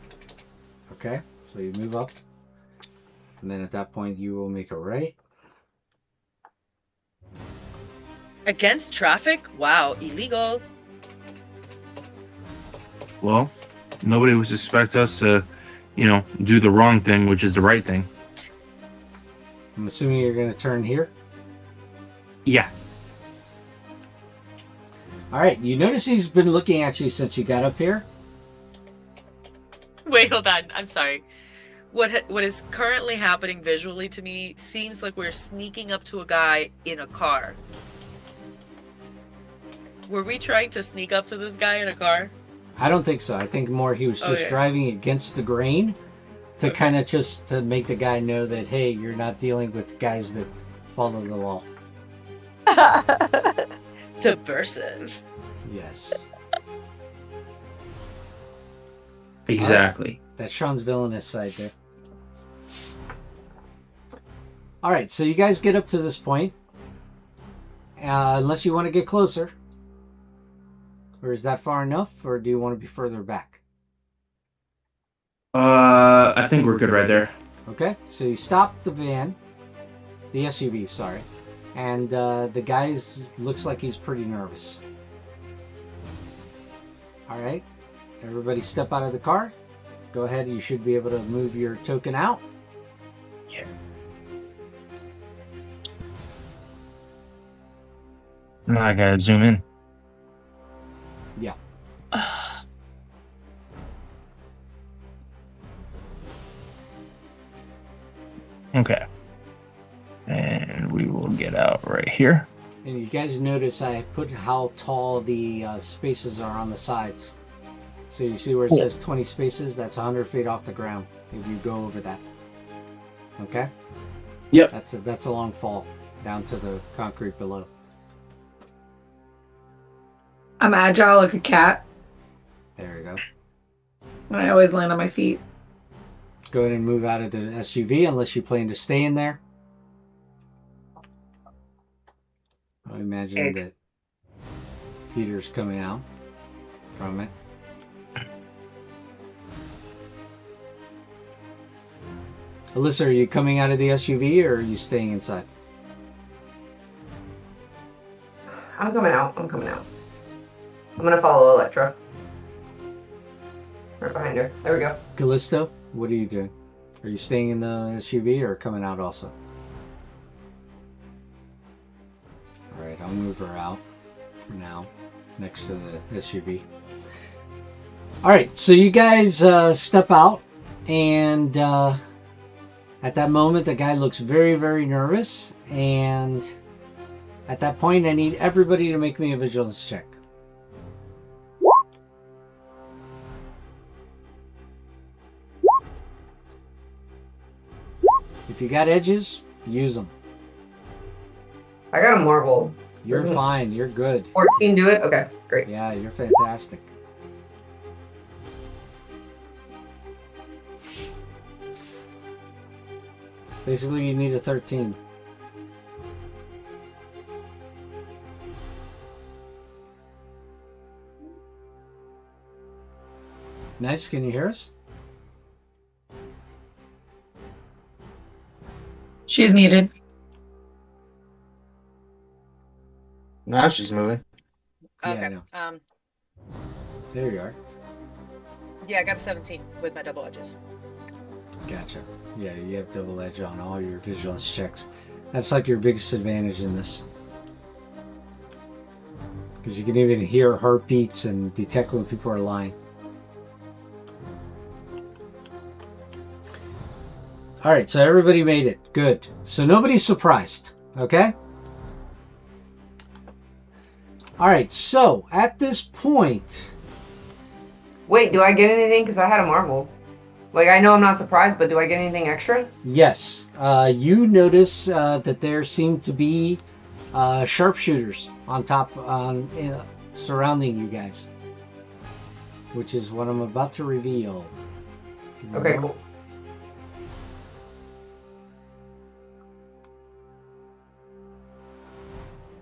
Okay, so you move up. And then at that point, you will make a right. Against traffic? Wow, illegal. Well, nobody would expect us to, do the wrong thing, which is the right thing. I'm assuming you're going to turn here. Yeah. Alright, you notice he's been looking at you since you got up here. Wait, hold on. I'm sorry. What is currently happening visually to me seems like we're sneaking up to a guy in a car. Were we trying to sneak up to this guy in a car? I don't think so. I think more he was just Okay. driving against the grain to Okay. kind of just to make the guy know that, hey, you're not dealing with guys that follow the law. Subversive. Yes. Exactly. That's Sean's villainous side there. Alright, so you guys get up to this point. Unless you want to get closer. Or is that far enough? Or do you want to be further back? I think we're good right there. Okay, so you stop the van, the SUV, sorry, and the guy's looks like he's pretty nervous. All right, everybody step out of the car. Go ahead, you should be able to move your token out. Yeah. Now I gotta zoom in. Yeah. Okay. And we will get out right here. And you guys notice I put how tall the spaces are on the sides. So you see where it says 20 spaces? That's 100 feet off the ground if you go over that. Okay? Yep. That's a long fall down to the concrete below. I'm agile like a cat, There you go. and I always land on my feet. Go ahead and move out of the SUV unless you plan to stay in there. I imagine that Peter's coming out from it. Alyssa, are you coming out of the SUV or are you staying inside? I'm coming out. I'm gonna follow Electra. Right behind her. There we go. Callisto, what are you doing? Are you staying in the SUV or coming out also? Alright, I'll move her out for now, next to the SUV. Alright, so you guys step out, and at that moment the guy looks very, very nervous, and at that point I need everybody to make me a vigilance check. If you got edges, use them. I got a marble. You're fine. You're good. 14 do it? Okay, great. Yeah, you're fantastic. Basically, you need a 13. Nice. Can you hear us? She's muted. Now she's moving. Yeah, Okay. I know. There you are. Yeah, I got a 17 with my double edges. Gotcha. Yeah, you have double edge on all your vigilance checks. That's like your biggest advantage in this. Because you can even hear heartbeats and detect when people are lying. Alright, so everybody made it. Good. So nobody's surprised. Okay? Alright, so at this point... Wait, do I get anything? Because I had a marble. Like, I know I'm not surprised, but do I get anything extra? Yes. You notice that there seem to be sharpshooters on top, surrounding you guys. Which is what I'm about to reveal. Okay, cool.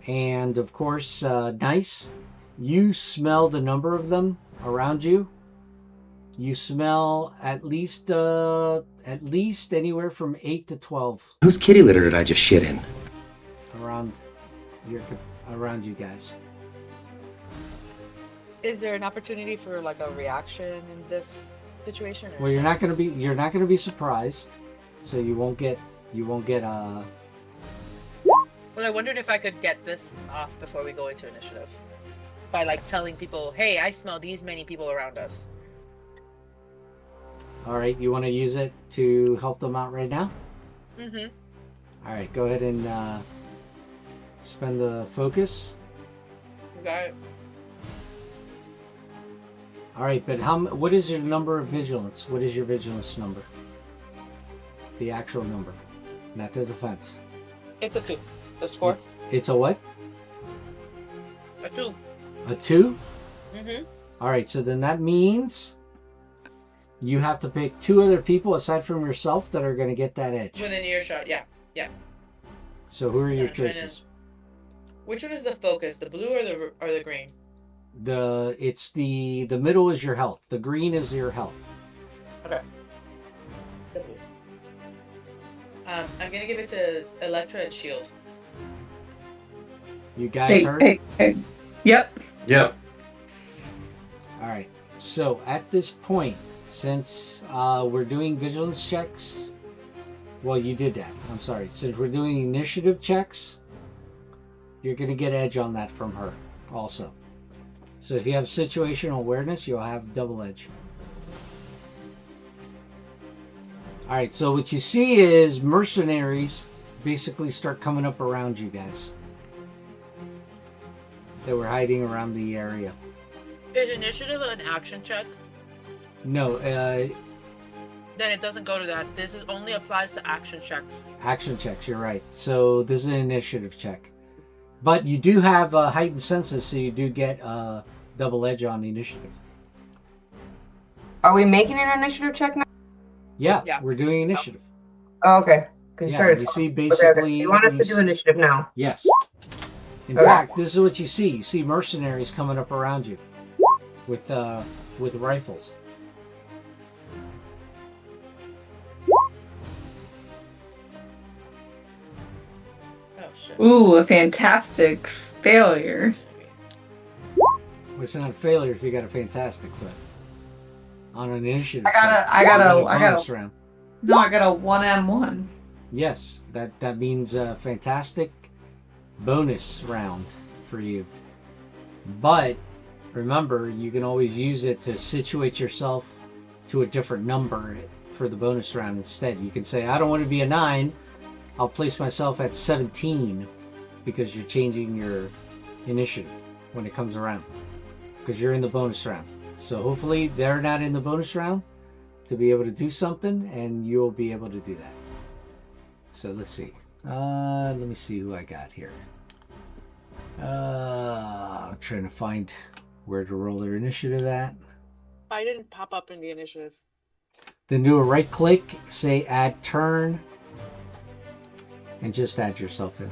And of course, nice. You smell the number of them around you. You smell at least anywhere from 8 to 12 Whose kitty litter did I just shit in? around you guys. Is there an opportunity for like a reaction in this situation? Or? Well, you're not gonna be surprised, so you won't get Well, I wondered if I could get this off before we go into initiative. By like telling people, hey, I smell these many people around us. Alright, you want to use it to help them out right now? Mm-hmm. Alright, go ahead and spend the focus. Got it. Alright, but what is your number of vigilance? What is your vigilance number? The actual number, not the defense. It's a 2. The score? It's a what? A 2. A 2? Mm-hmm. Alright, so then that means you have to pick 2 other people aside from yourself that are going to get that edge. Within earshot, yeah. Yeah. So who are your I'm trying choices? Which one is the focus? The blue or the green? The middle is your health. The green is your health. Okay. I'm gonna give it to Electra and Shield. You guys heard? Yep. Yep. All right. So at this point, since we're doing vigilance checks, well, you did that. I'm sorry. Since we're doing initiative checks, you're going to get edge on that from her also. So if you have situational awareness, you'll have double edge. All right. So what you see is mercenaries basically start coming up around you guys. They were hiding around the area. Is initiative an action check? No, Then it doesn't go to that. This is only applies to action checks. action checks, you're right. So this is an initiative check. But you do have heightened senses, so you do get double edge on the initiative. Are we making an initiative check now? Yeah, Yeah. we're doing initiative. Oh, okay. Yeah, you see basically... You want us to do initiative now? Yes. In Okay. fact, this is what you see. You see mercenaries coming up around you with rifles. Oh shit. Ooh, a fantastic failure. Well, it's not a failure if you got a fantastic, but on an initiative. I got check, a bonus round. No, I got a 1M1. Yes, that means a fantastic bonus round for you. But remember, you can always use it to situate yourself to a different number for the bonus round instead. You can say, I don't want to be a 9. I'll place myself at 17 because you're changing your initiative when it comes around because you're in the bonus round. So hopefully they're not in the bonus round to be able to do something, and you'll be able to do that. So let's see. Let me see who I got here. I'm trying to find where to roll their initiative at. I didn't pop up in the initiative. Then do a right click, say add turn, and just add yourself in.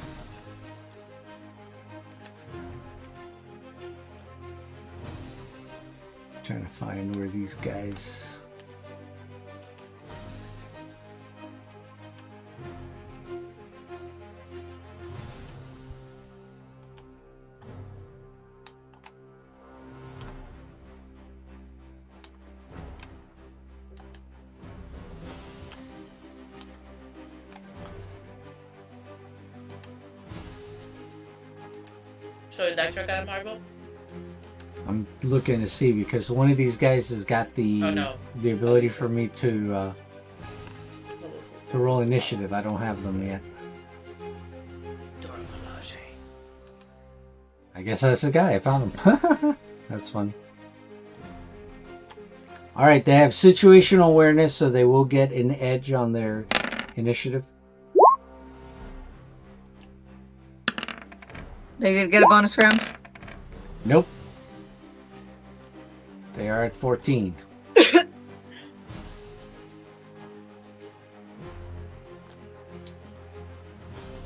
Trying to find where these guys... So Electra got a marble? I'm looking to see because one of these guys has got the the ability for me to roll initiative. I don't have them yet. I guess that's the guy. I found him. That's funny. All right, they have situational awareness, so they will get an edge on their initiative. They did get a bonus round? Nope. They are at 14. All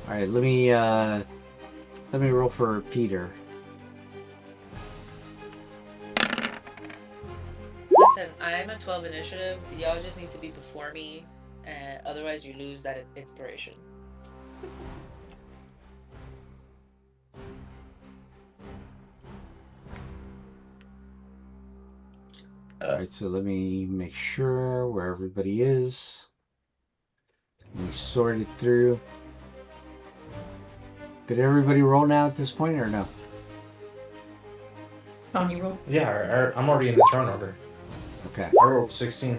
right, let me roll for Peter. Listen, I'm at 12 initiative. Y'all just need to be before me, otherwise you lose that inspiration. All right, so let me make sure where everybody is. Let me sort it through. Did everybody roll now at this point or no? Tony roll. Yeah, I'm already in the turn order. Okay. I rolled 16.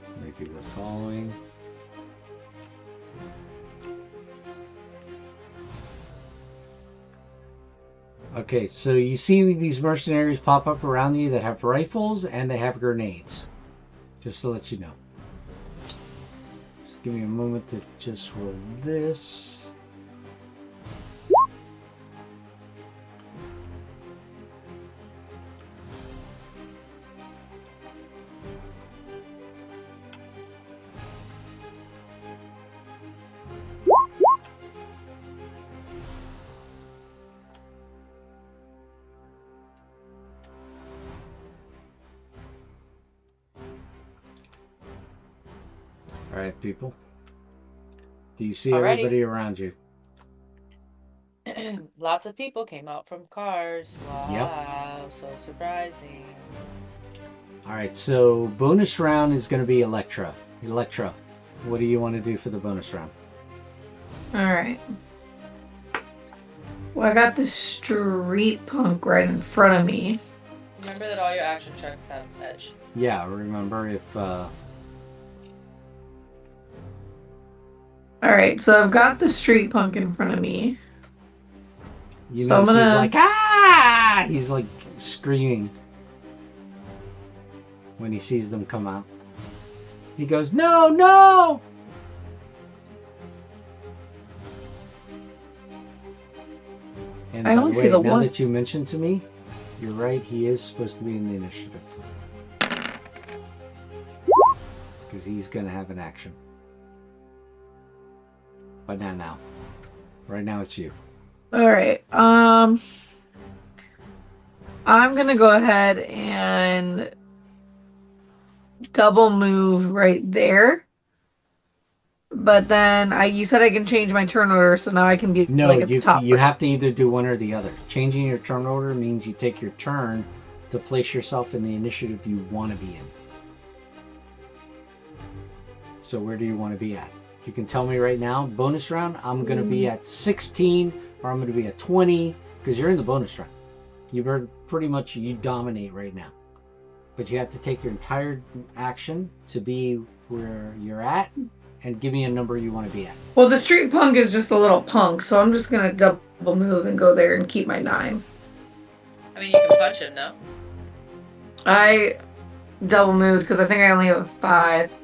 Let me do the following. Okay, so you see these mercenaries pop up around you that have rifles and they have grenades. Just to let you know. Just give me a moment to just roll this. Alright, people. Do you see Alrighty. everybody around you? Lots of people came out from cars. Wow, so surprising. Alright, so bonus round is going to be Electra. Electra, what do you want to do for the bonus round? Alright. Well, I got this street punk right in front of me. Remember that all your action checks have edge. Yeah, remember if... Alright, so I've got the street punk in front of me. You So I'm notice he's gonna- like, ah! He's like screaming when he sees them come out. He goes, no, no! And I by only the see way, the now one. that you mentioned to me, you're right, he is supposed to be in the initiative. Because he's going to have an action. But not now. Right now it's you. Alright, I'm gonna go ahead and double move right there. But then you said I can change my turn order, so now I can be No, like at the top. you have to either do one or the other. Changing your turn order means you take your turn to place yourself in the initiative you want to be in. So where do you want to be at? You can tell me right now. Bonus round, I'm going to be at 16 or I'm going to be at 20 because you're in the bonus round. You dominate right now. But you have to take your entire action to be where you're at and give me a number you want to be at. Well, the street punk is just a little punk, so I'm just gonna double move and go there and keep my 9. I mean, you can punch him, no? I double moved because I think I only have a 5.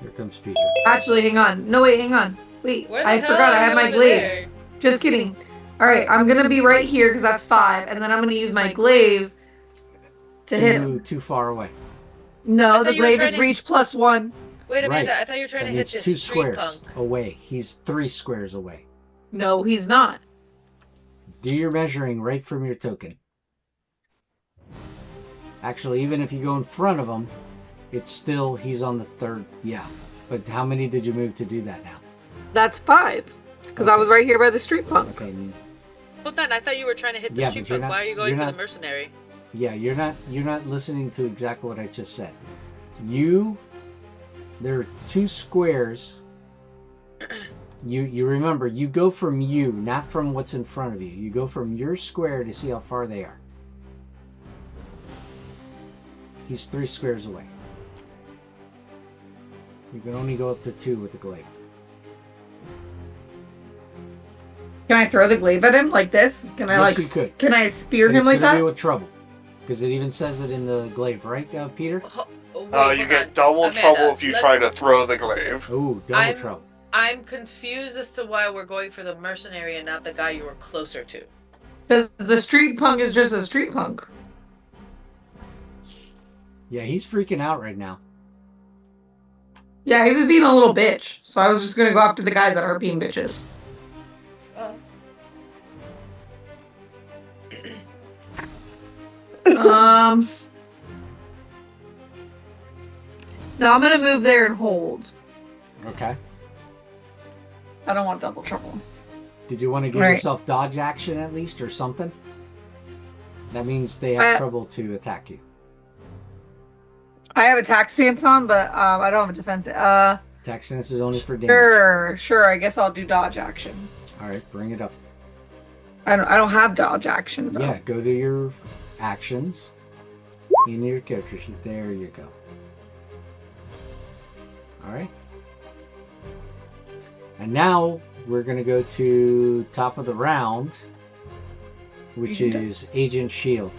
Here comes Peter. Actually, hang on. No, wait, hang on. Wait, Where the I hell forgot are I have you my over glaive. there? Just kidding. Alright, I'm gonna be right here because that's 5, and then I'm gonna use my glaive to hit him. Too far away. No, I the thought you were glaive trying is to- reach +1. Wait a minute, Right. I thought you were trying That to hit means this 2 street squares punk. away. He's 3 squares away. No, he's not. Do your measuring right from your token. Actually, even if you go in front of him, it's still, he's on the 3rd. Yeah. But how many did you move to do that now? That's 5. Because I was right here by the street punk. Okay. Hold on, I thought you were trying to hit the Yeah, street but you're punk. not- Why are you going you're for not- the mercenary? Yeah, you're not listening to exactly what I just said. There are 2 squares. You remember, you go from you, not from what's in front of you. You go from your square to see how far they are. He's 3 squares away. You can only go up to 2 with the glaive. Can I throw the glaive at him like this? Can I Yes, you could. Can I spear And him it's like gonna that? be with trouble. Because it even says it in the glaive, right, Peter? You get double Amanda, trouble if you let's- try to throw the glaive. Oh, double I'm- trouble. I'm confused as to why we're going for the mercenary and not the guy you were closer to. Because the street punk is just a street punk. Yeah, he's freaking out right now. Yeah, he was being a little bitch. So I was just gonna go after the guys that are being bitches. Now I'm gonna move there and hold. Okay. I don't want double trouble. Did you want to give Right. yourself dodge action at least or something? That means they have trouble to attack you. I have attack stance on, but I don't have a defense. Attack stance is only for damage. Sure. I guess I'll do dodge action. All right, bring it up. I don't have dodge action though. Yeah, go to your actions in your character sheet. There you go. All right. And now we're going to go to top of the round, which is Agent Shield.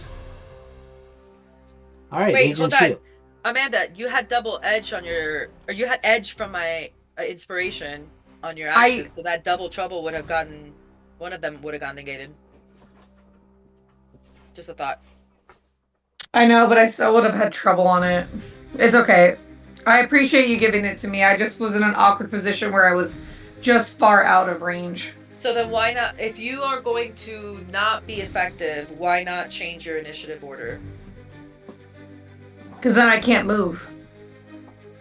All right, Wait, Agent hold on. Shield. Amanda, you had double edge on your, or you had edge from my inspiration on your action, so that double trouble would have gotten, one of them would have gotten negated. Just a thought. I know, but I still would have had trouble on it. It's okay. I appreciate you giving it to me. I just was in an awkward position where I was just far out of range. So then why not, if you are going to not be effective, why not change your initiative order? Because then I can't move.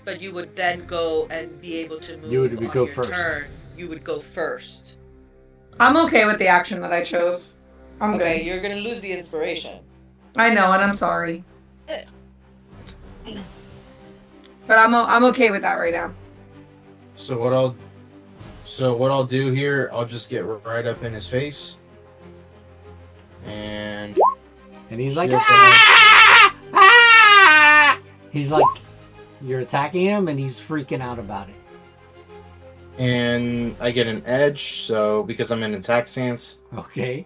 but you would then go and be able to move. You would on go your first. Turn. You would go first. I'm okay with the action that I chose. I'm Okay, good. you're gonna lose the inspiration. I know, and I'm sorry. Eh. But I'm okay with that right now. So what I'll do here, I'll just get right up in his face. And he's like, Shit, he's like, you're attacking him, and he's freaking out about it. and I get an edge, so because I'm in attack stance. Okay,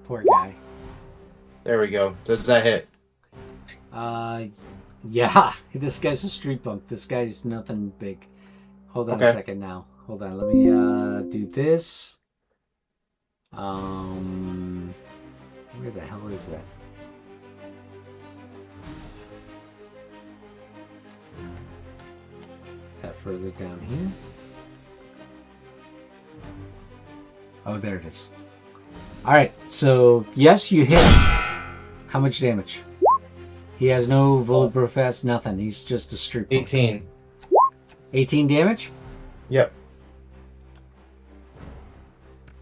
poor guy. There we go. Does that hit? Yeah, this guy's a street punk. This guy's nothing big. Hold on a second now. Hold on, let me do this. Where the hell is that? Is that further down here? Oh, there it is. Alright, so yes, you hit him. How much damage? He has no bulletproof vest, nothing. He's just a street punk. 18. 18 damage? Yep.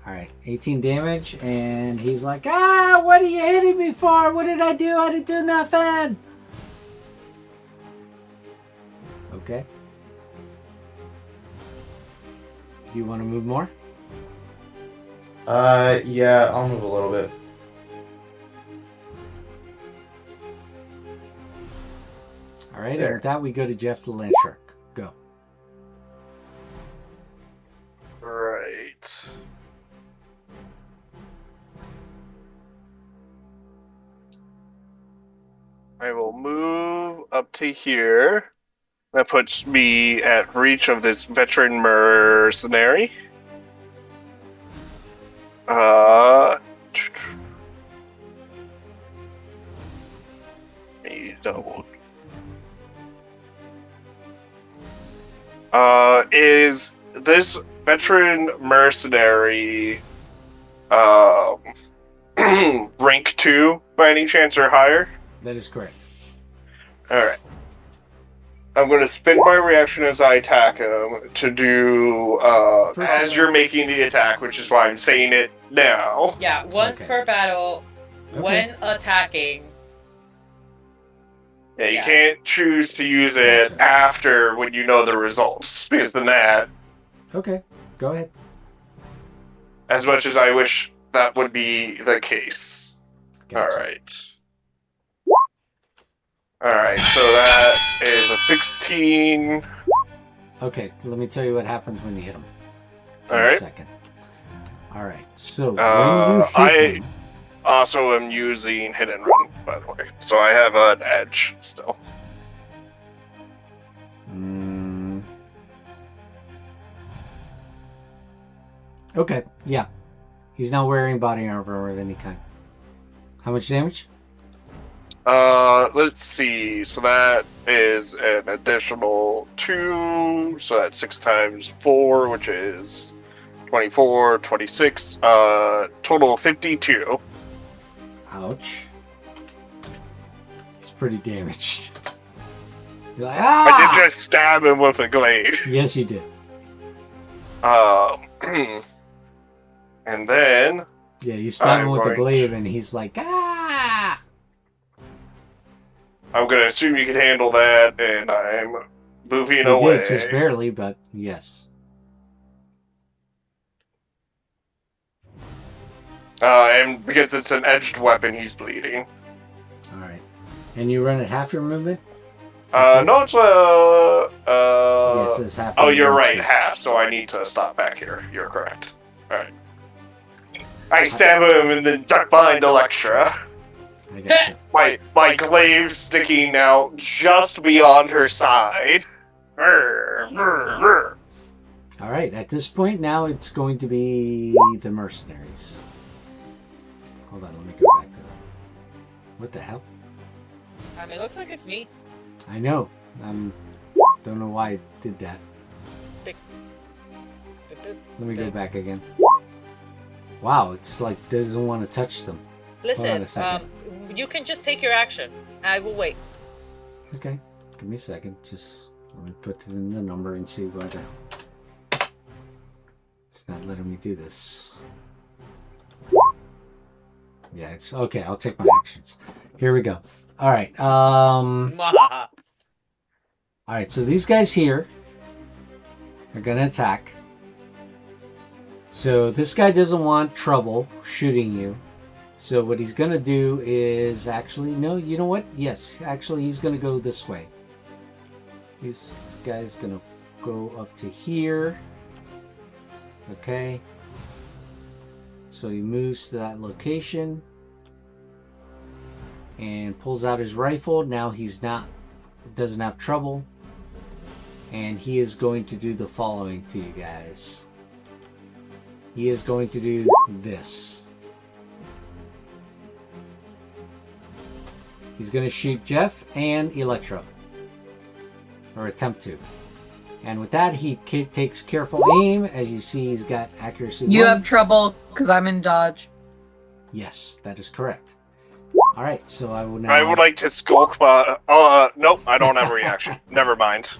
Alright, 18 damage, and he's like, ah, what are you hitting me for? What did I do? I didn't do nothing! Okay. Do you want to move more? Yeah, I'll move a little bit. Alright, and with that we go to Jeff the Land Shark. Go. Right. I will move up to here. That puts me at reach of this veteran mercenary. Me double. Is this veteran mercenary rank 2 by any chance or higher? That is correct. Alright. I'm going to spend my reaction as I attack him to do as you're making the attack, which is why I'm saying it now. Yeah, once per battle, when attacking. Yeah, you can't choose to use it after when you know the results, because then that, Okay, go ahead. as much as I wish that would be the case. Gotcha. Alright, so that is a 16. Okay, let me tell you what happens when you hit him. Alright. Alright, so when you hit him, Also am using hit and run, by the way. So I have an edge still. Okay, yeah. He's not wearing body armor of any kind. How much damage? Let's see. So that is an additional 2. So that's 6 times 4, which is 24, 26. Total of 52. Ouch. He's pretty damaged. You're like, ah! I did just stab him with a glaive. Yes, you did. And then... Yeah, you stab him with a glaive and he's like, ah! I'm going to assume you can handle that, and I'm moving You away. did, just barely, but yes. And because it's an edged weapon, he's bleeding. Alright. And you run at half your movement? No, it's Yeah, it says half. Oh, your you're movement right, speed. half, so I need to stop back here. You're correct. Alright. I stab him and then duck behind Electra. I got you. My glaive sticking out just beyond her side. Alright, at this point now it's going to be the mercenaries. Hold on, let me go back to that. What the hell? It looks like it's me. I know. Don't know why I did that. Let me go back again. Wow, it's like doesn't want to touch them. Hold on a Listen, second. you can just take your action. I will wait. Okay, give me a second. Just Let me put in the number and see what. It's not letting me do this. Yeah, it's okay. I'll take my actions. Here we go. All right. All right. So these guys here are gonna attack. So this guy doesn't want trouble shooting you. So what he's gonna do is actually no. You know what? Yes, actually he's gonna go this way. This guy's gonna go up to here. Okay. So he moves to that location and pulls out his rifle. Now he's doesn't have trouble. And he is going to do the following to you guys. He is going to do this. He's going to shoot Jeff and Electro. Or attempt to. And with that, he takes careful aim. As you see, he's got accuracy. You have trouble because I'm in dodge. Yes, that is correct. All right, so I will now. I would like to skulk, but nope, I don't have a reaction. Never mind.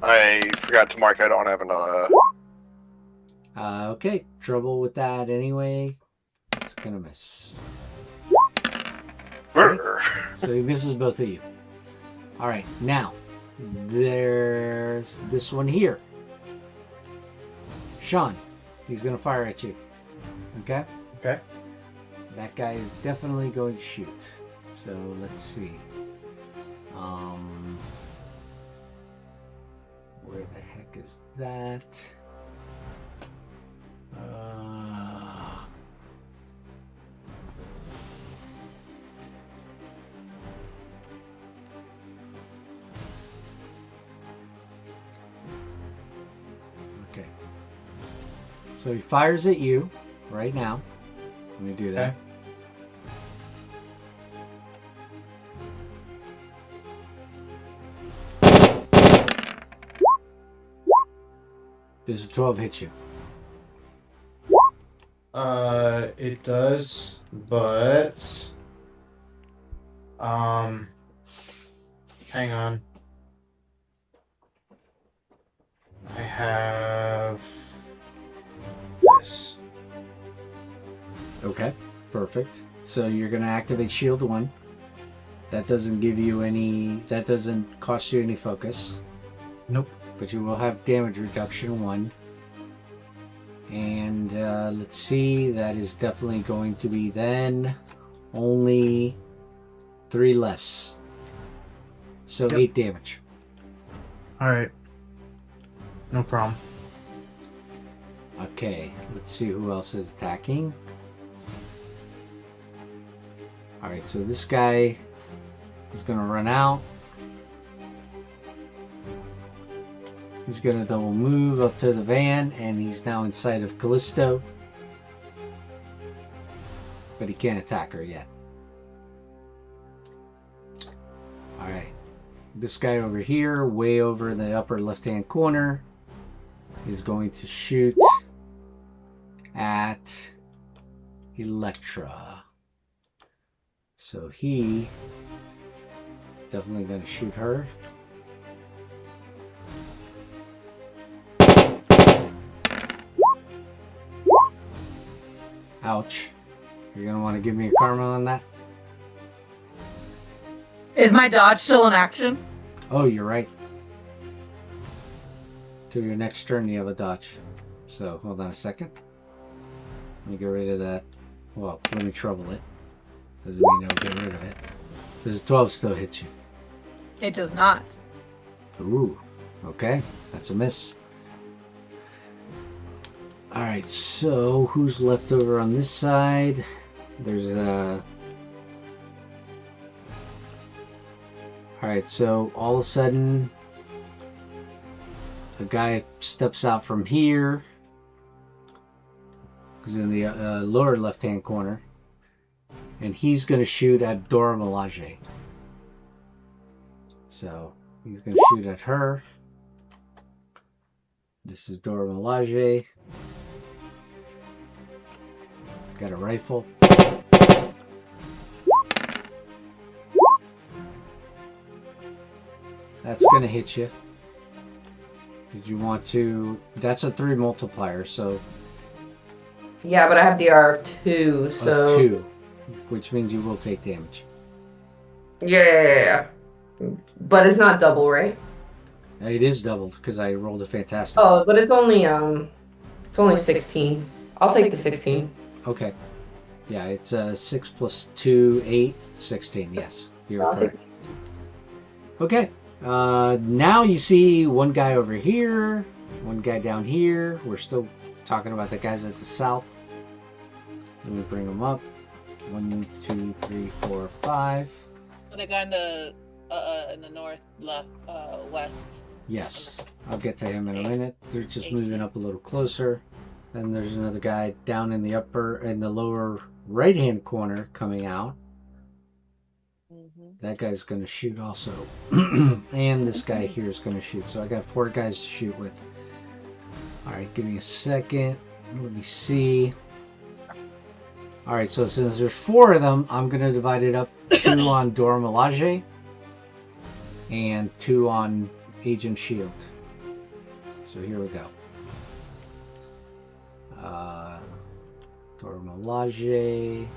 I forgot to mark. I don't have an. Okay, trouble with that anyway. It's gonna miss. Right. So he misses both of you. All right, now there's this one here. Sean, he's gonna fire at you. Okay. Okay. That guy is definitely going to shoot. So let's see. Where the heck is that? Okay. So he fires at you right now. Let me do that. Does a 12 hit you? It does, but hang on. I have this. Okay, perfect. So you're going to activate Shield 1. That doesn't give you any... That doesn't cost you any focus. Nope. But you will have damage reduction 1. And let's see, that is definitely going to be then only 3 less. So Yep. 8 damage. Alright. No problem. Okay, let's see who else is attacking. Alright, so this guy is going to run out. He's going to double move up to the van, and he's now inside of Callisto. But he can't attack her yet. Alright. This guy over here, way over in the upper left-hand corner, is going to shoot at Electra. So he is definitely going to shoot her. Ouch. You're going to want to give me a karma on that? Is my dodge still in action? Oh, you're right. To your next turn, you have a dodge. So, hold on a second. Let me get rid of that. Well, let me trouble it. Doesn't mean I'll get rid of it. Does a 12 still hit you? It does not. Ooh. Okay. That's a miss. Alright, so who's left over on this side? There's a... Alright, so all of a sudden a guy steps out from here, who's in the lower left hand corner, and he's going to shoot at Dora Milaje. So he's going to shoot at her. This is Dora Milaje. He's got a rifle. That's going to hit you. Did you want to? That's a 3 multiplier, so. Yeah, but I have DR of 2, so. Of 2, which means you will take damage. Yeah. But it's not double, right? It is doubled because I rolled a fantastic. Oh, but it's only 16. I'll take the 16. Okay. Yeah, it's 6 plus 2, 8, 16. Yes, you're correct. Okay. Now you see one guy over here, one guy down here. We're still talking about the guys at the south. Let me bring them up. 1, 2, 3, 4, 5. The guy in the north, left, west. Yes, I'll get to him in a minute. They're just moving up a little closer. And there's another guy down in the lower right-hand corner coming out. That guy's going to shoot also. And this guy here is going to shoot. So I got 4 guys to shoot with. All right, give me a second. Let me see. All right, so since there's 4 of them, I'm going to divide it up. 2 on Dora Milaje and 2 on Agent Shield. So here we go. Dora Milaje.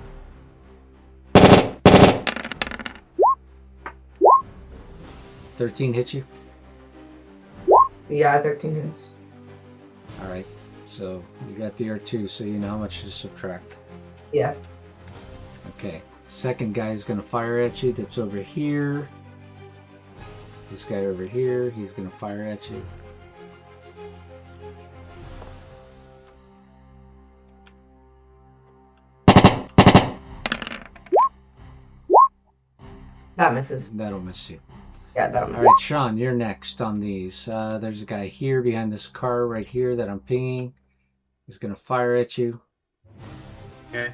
$13 hits you? Yeah, 13 hits. Alright, so you got the R2, so you know how much to subtract. Yeah. Okay, second guy is going to fire at you that's over here. This guy over here, he's going to fire at you. That misses. That'll miss you. Yeah, that'll miss. All right, Sean, you're next on these. There's a guy here behind this car right here that I'm pinging. He's going to fire at you. Okay.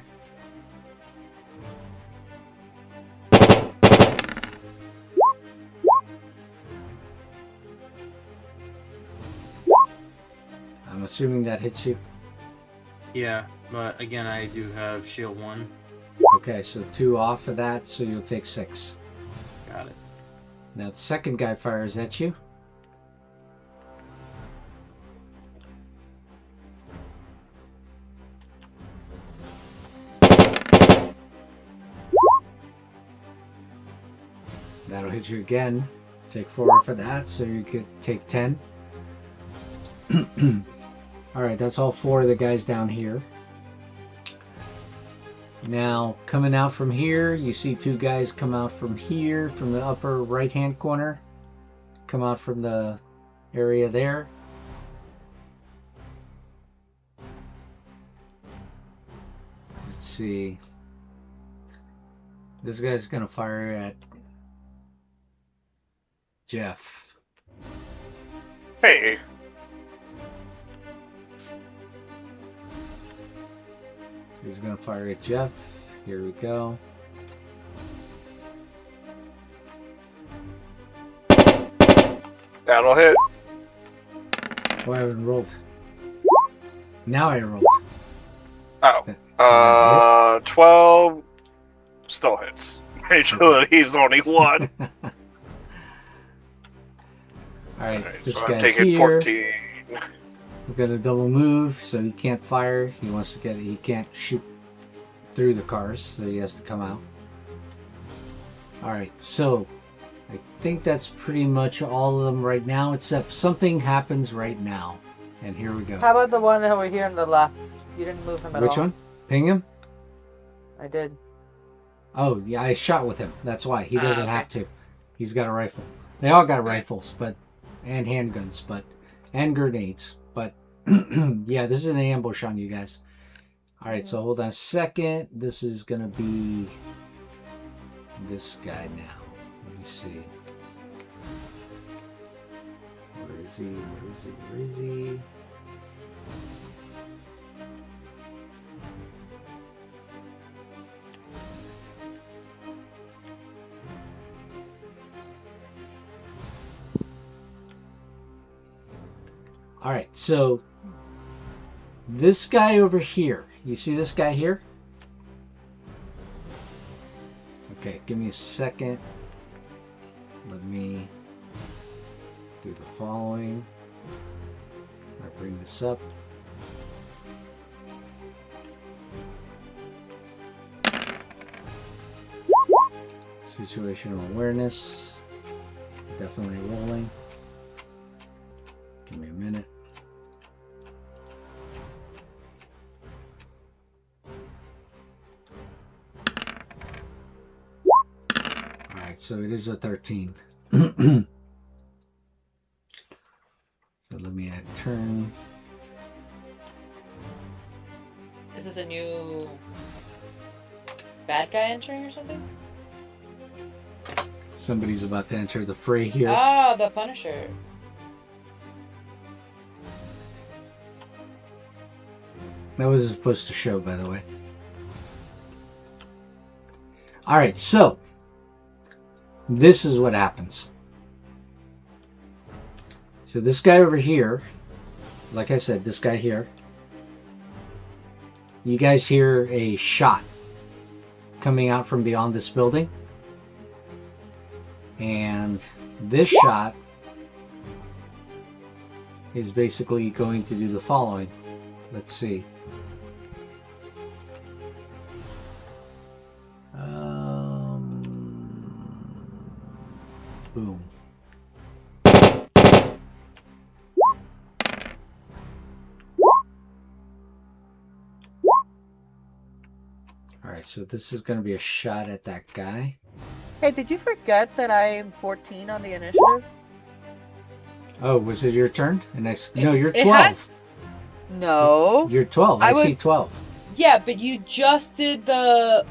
I'm assuming that hits you. Yeah, but again, I do have shield 1. Okay, so 2 off of that, so you'll take 6. Got it. Now the second guy fires at you. That'll hit you again. Take 4 off of that, so you could take 10. Alright, that's all 4 of the guys down here. Now, coming out from here, you see 2 guys come out from here, from the upper right-hand corner. Come out from the area there. Let's see. This guy's going to fire at Jeff. Hey. He's going to fire at Jeff. Here we go. That'll hit. Oh, I haven't rolled. Now I rolled. Oh. 12 still hits. Agility's only 1. Alright, this so guy I'm taking here. 14. He's gonna double move, so he can't fire. He wants to get it. He can't shoot through the cars, so he has to come out. Alright, so I think that's pretty much all of them right now, except something happens right now. And here we go. How about the one over here on the left? You didn't move him at all. Which one? Ping him? I did. Oh, yeah, I shot with him. That's why. He doesn't have to. He's got a rifle. They all got rifles, but and handguns, and grenades. But yeah, this is an ambush on you guys. Alright, so hold on a second. This is gonna be this guy now. Let me see. Where is he? Where is he? Where is he? Alright, so this guy over here. You see this guy here? Okay, give me a second. Let me do the following. bring this up. Situational awareness. Definitely rolling. Give me a minute. Alright, so it is a 13. So let me add turn. Is this a new bad guy entering or something? Somebody's about to enter the fray here. Ah, the Punisher. That was supposed to show, by the way. Alright, so this is what happens. So this guy over here, like I said, this guy here, you guys hear a shot coming out from beyond this building. And this shot is basically going to do the following. Let's see. Boom. Alright, so this is going to be a shot at that guy. Hey, did you forget that I am 14 on the initiative? Oh, was it your turn? And no, you're 12. No. You're 12. I see 12. Yeah, but you just did the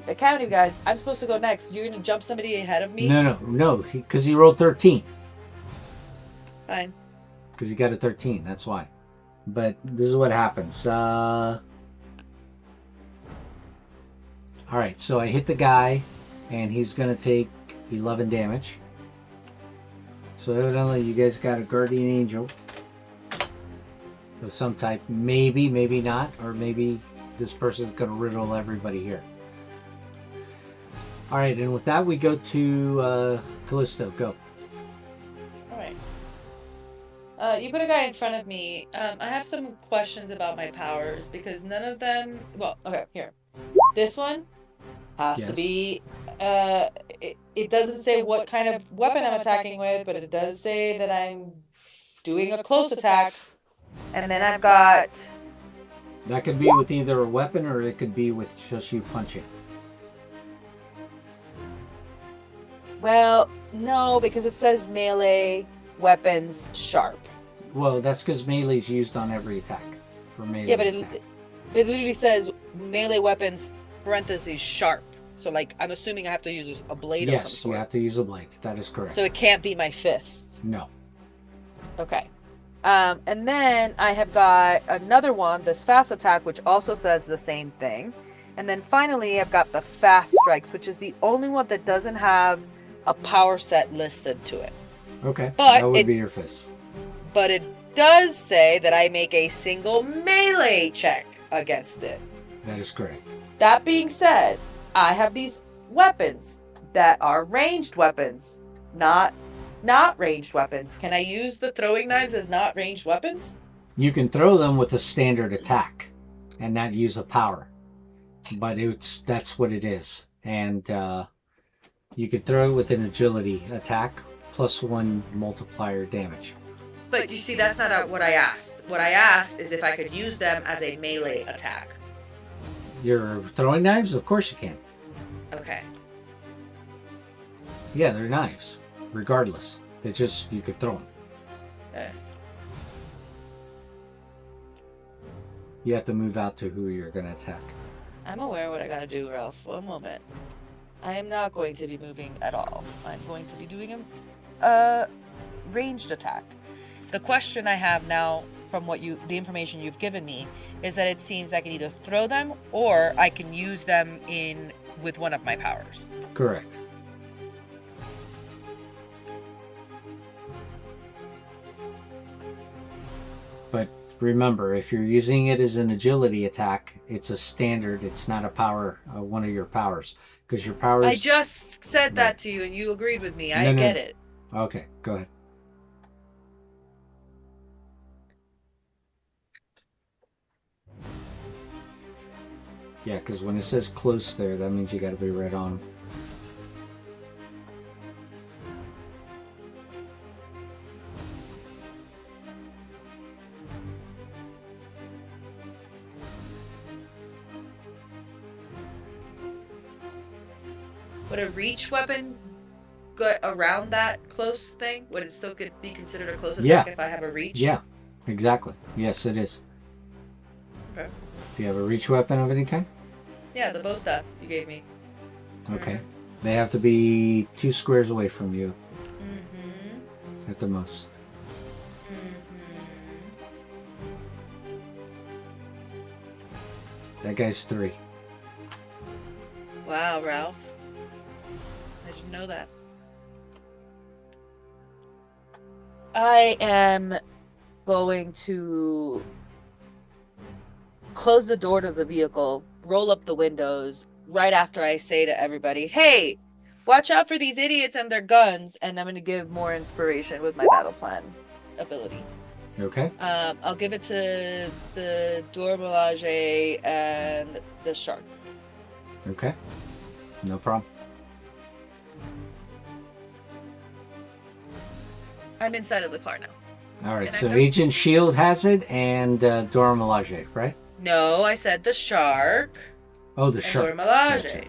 academy guys. I'm supposed to go next. You're gonna jump somebody ahead of me? No, because he rolled 13. Fine. Because he got a 13, that's why. But this is what happens. Alright, so I hit the guy, and he's going to take 11 damage. So evidently you guys got a guardian angel of some type. Maybe, maybe not, or maybe this person's going to riddle everybody here. Alright, and with that we go to Callisto. Go. Alright. You put a guy in front of me. I have some questions about my powers, because none of them... Well, okay, here. This one has to be... It doesn't say what kind of weapon I'm attacking with, but it does say that I'm doing a close attack. And then I've got... That could be with either a weapon, or it could be with just you punching. Well, no, because it says melee weapons sharp. Well, that's because melee is used on every attack. For melee Yeah, but attack. it literally says melee weapons, parentheses, sharp. So, like, I'm assuming I have to use a blade of some Yes, sort. you have to use a blade. That is correct. So it can't be my fist. No. Okay. And then I have got another one, this fast attack, which also says the same thing. And then finally, I've got the fast strikes, which is the only one that doesn't have a power set listed to it. Okay, But that would be your fist. But it does say that I make a single melee check against it. That is correct. That being said, I have these weapons that are ranged weapons, not ranged weapons. Can I use the throwing knives as not ranged weapons? You can throw them with a standard attack and not use a power. But that's what it is. And you could throw it with an agility attack plus 1 multiplier damage. But you see, that's not what I asked. What I asked is if I could use them as a melee attack. Your throwing knives? Of course you can. Okay. Yeah, they're knives. Regardless. It's just, you could throw them. Okay. You have to move out to who you're going to attack. I'm aware what I gotta do, Ralph. One moment. I am not going to be moving at all. I'm going to be doing a ranged attack. The question I have now from the information you've given me is that it seems I can either throw them or I can use them with one of my powers. Correct. But remember, if you're using it as an agility attack, it's a standard. It's not a power, one of your powers. Because your powers... I just said that to you and you agreed with me. I get it. Okay, go ahead. Yeah, because when it says close there, that means you got to be right on. Would a reach weapon go around that close thing? Would it still be considered a close attack if I have a reach? Yeah, exactly. Yes, it is. Okay. Do you have a reach weapon of any kind? Yeah, the bow staff you gave me. Okay. They have to be 2 squares away from you. Mm-hmm. At the most. That guy's 3. Wow, Ralph. I didn't know that. I am going to close the door to the vehicle, roll up the windows, right after I say to everybody, hey, watch out for these idiots and their guns, and I'm going to give more inspiration with my battle plan ability. Okay. I'll give it to the Dormelage and the shark. Okay. No problem. I'm inside of the car now. All right, And so I don't- Agent Shield has it and Dora Milaje, right? No, I said the shark. Oh, the and shark. Dormelage. Gotcha.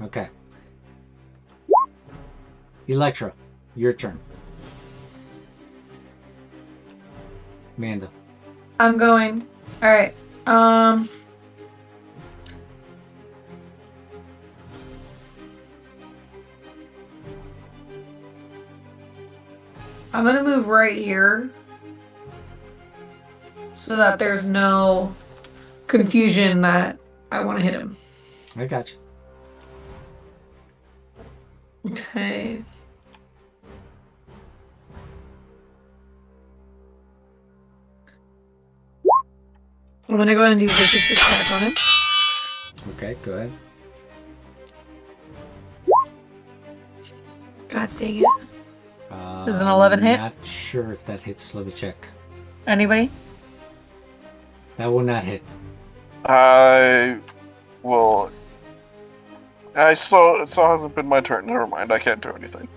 Okay. Electra, your turn. Amanda. I'm going. All right. I'm gonna move right here so that there's no confusion that I want to hit him. I got you. Okay. I'm gonna go ahead and do vicious attack on him. Okay, go ahead. God dang it. Does an I'm 11 hit? Not sure if that hits. Let me check. Anybody? That will not hit. I will. It still hasn't been my turn. Never mind. I can't do anything.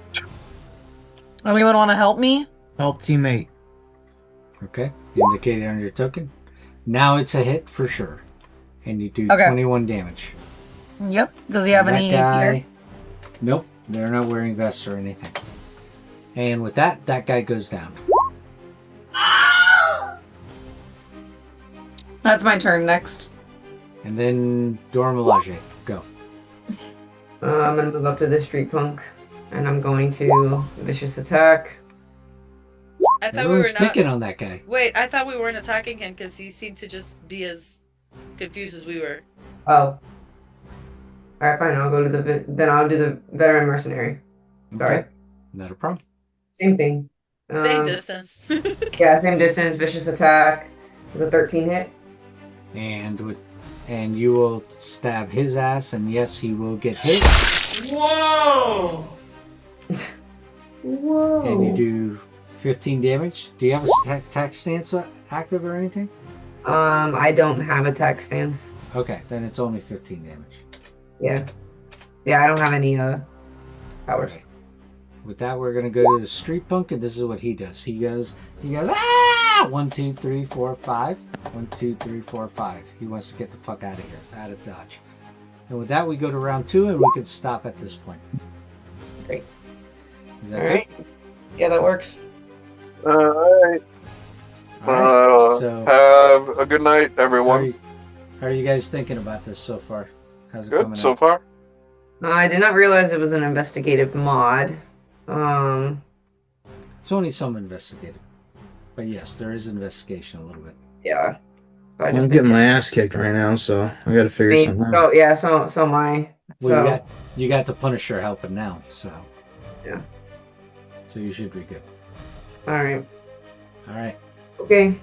Anyone want to help me? Help teammate. Okay, indicated on your token. Now it's a hit for sure. And you do Okay. 21 damage. Yep. Does he have And any that guy, gear? Nope, they're not wearing vests or anything. And with that, that guy goes down. That's my turn next. And then Dora Milaje, go. I'm gonna move up to this street punk, and I'm going to vicious attack. I thought Everyone's we were not. picking on that guy. Wait, I thought we weren't attacking him because he seemed to just be as confused as we were. Oh. Alright, fine. I'll go to the then I'll do the veteran mercenary. Sorry. Okay, not a problem. Same thing. Same distance. Yeah, same distance. Vicious attack. Is a 13 hit. And you will stab his ass, and yes, he will get hit. Whoa! Whoa. And you do 15 damage. Do you have a attack stance active or anything? I don't have attack stance. Okay, then it's only 15 damage. Yeah. Yeah, I don't have any powers. Okay. With that, we're gonna go to the street punk, and this is what he does. He goes, ah! 1, 2, 3, 4, 5. 1, 2, 3, 4, 5. He wants to get the fuck out of here, out of Dodge. And with that, we go to round 2, and we can stop at this point. Great. Is that Alright. Yeah, that works. Alright. Alright, so Have a good night, everyone. how are you guys thinking about this so far? How's it Good coming so out? far. I did not realize it was an investigative mod. It's only some investigative. But yes, there is investigation a little bit. Yeah. But I I'm just getting my ass kicked right now, so I gotta figure something out. So yeah, so am I. Well, So you got the Punisher helping now, so yeah. so you should be good. All right. All right. Okay.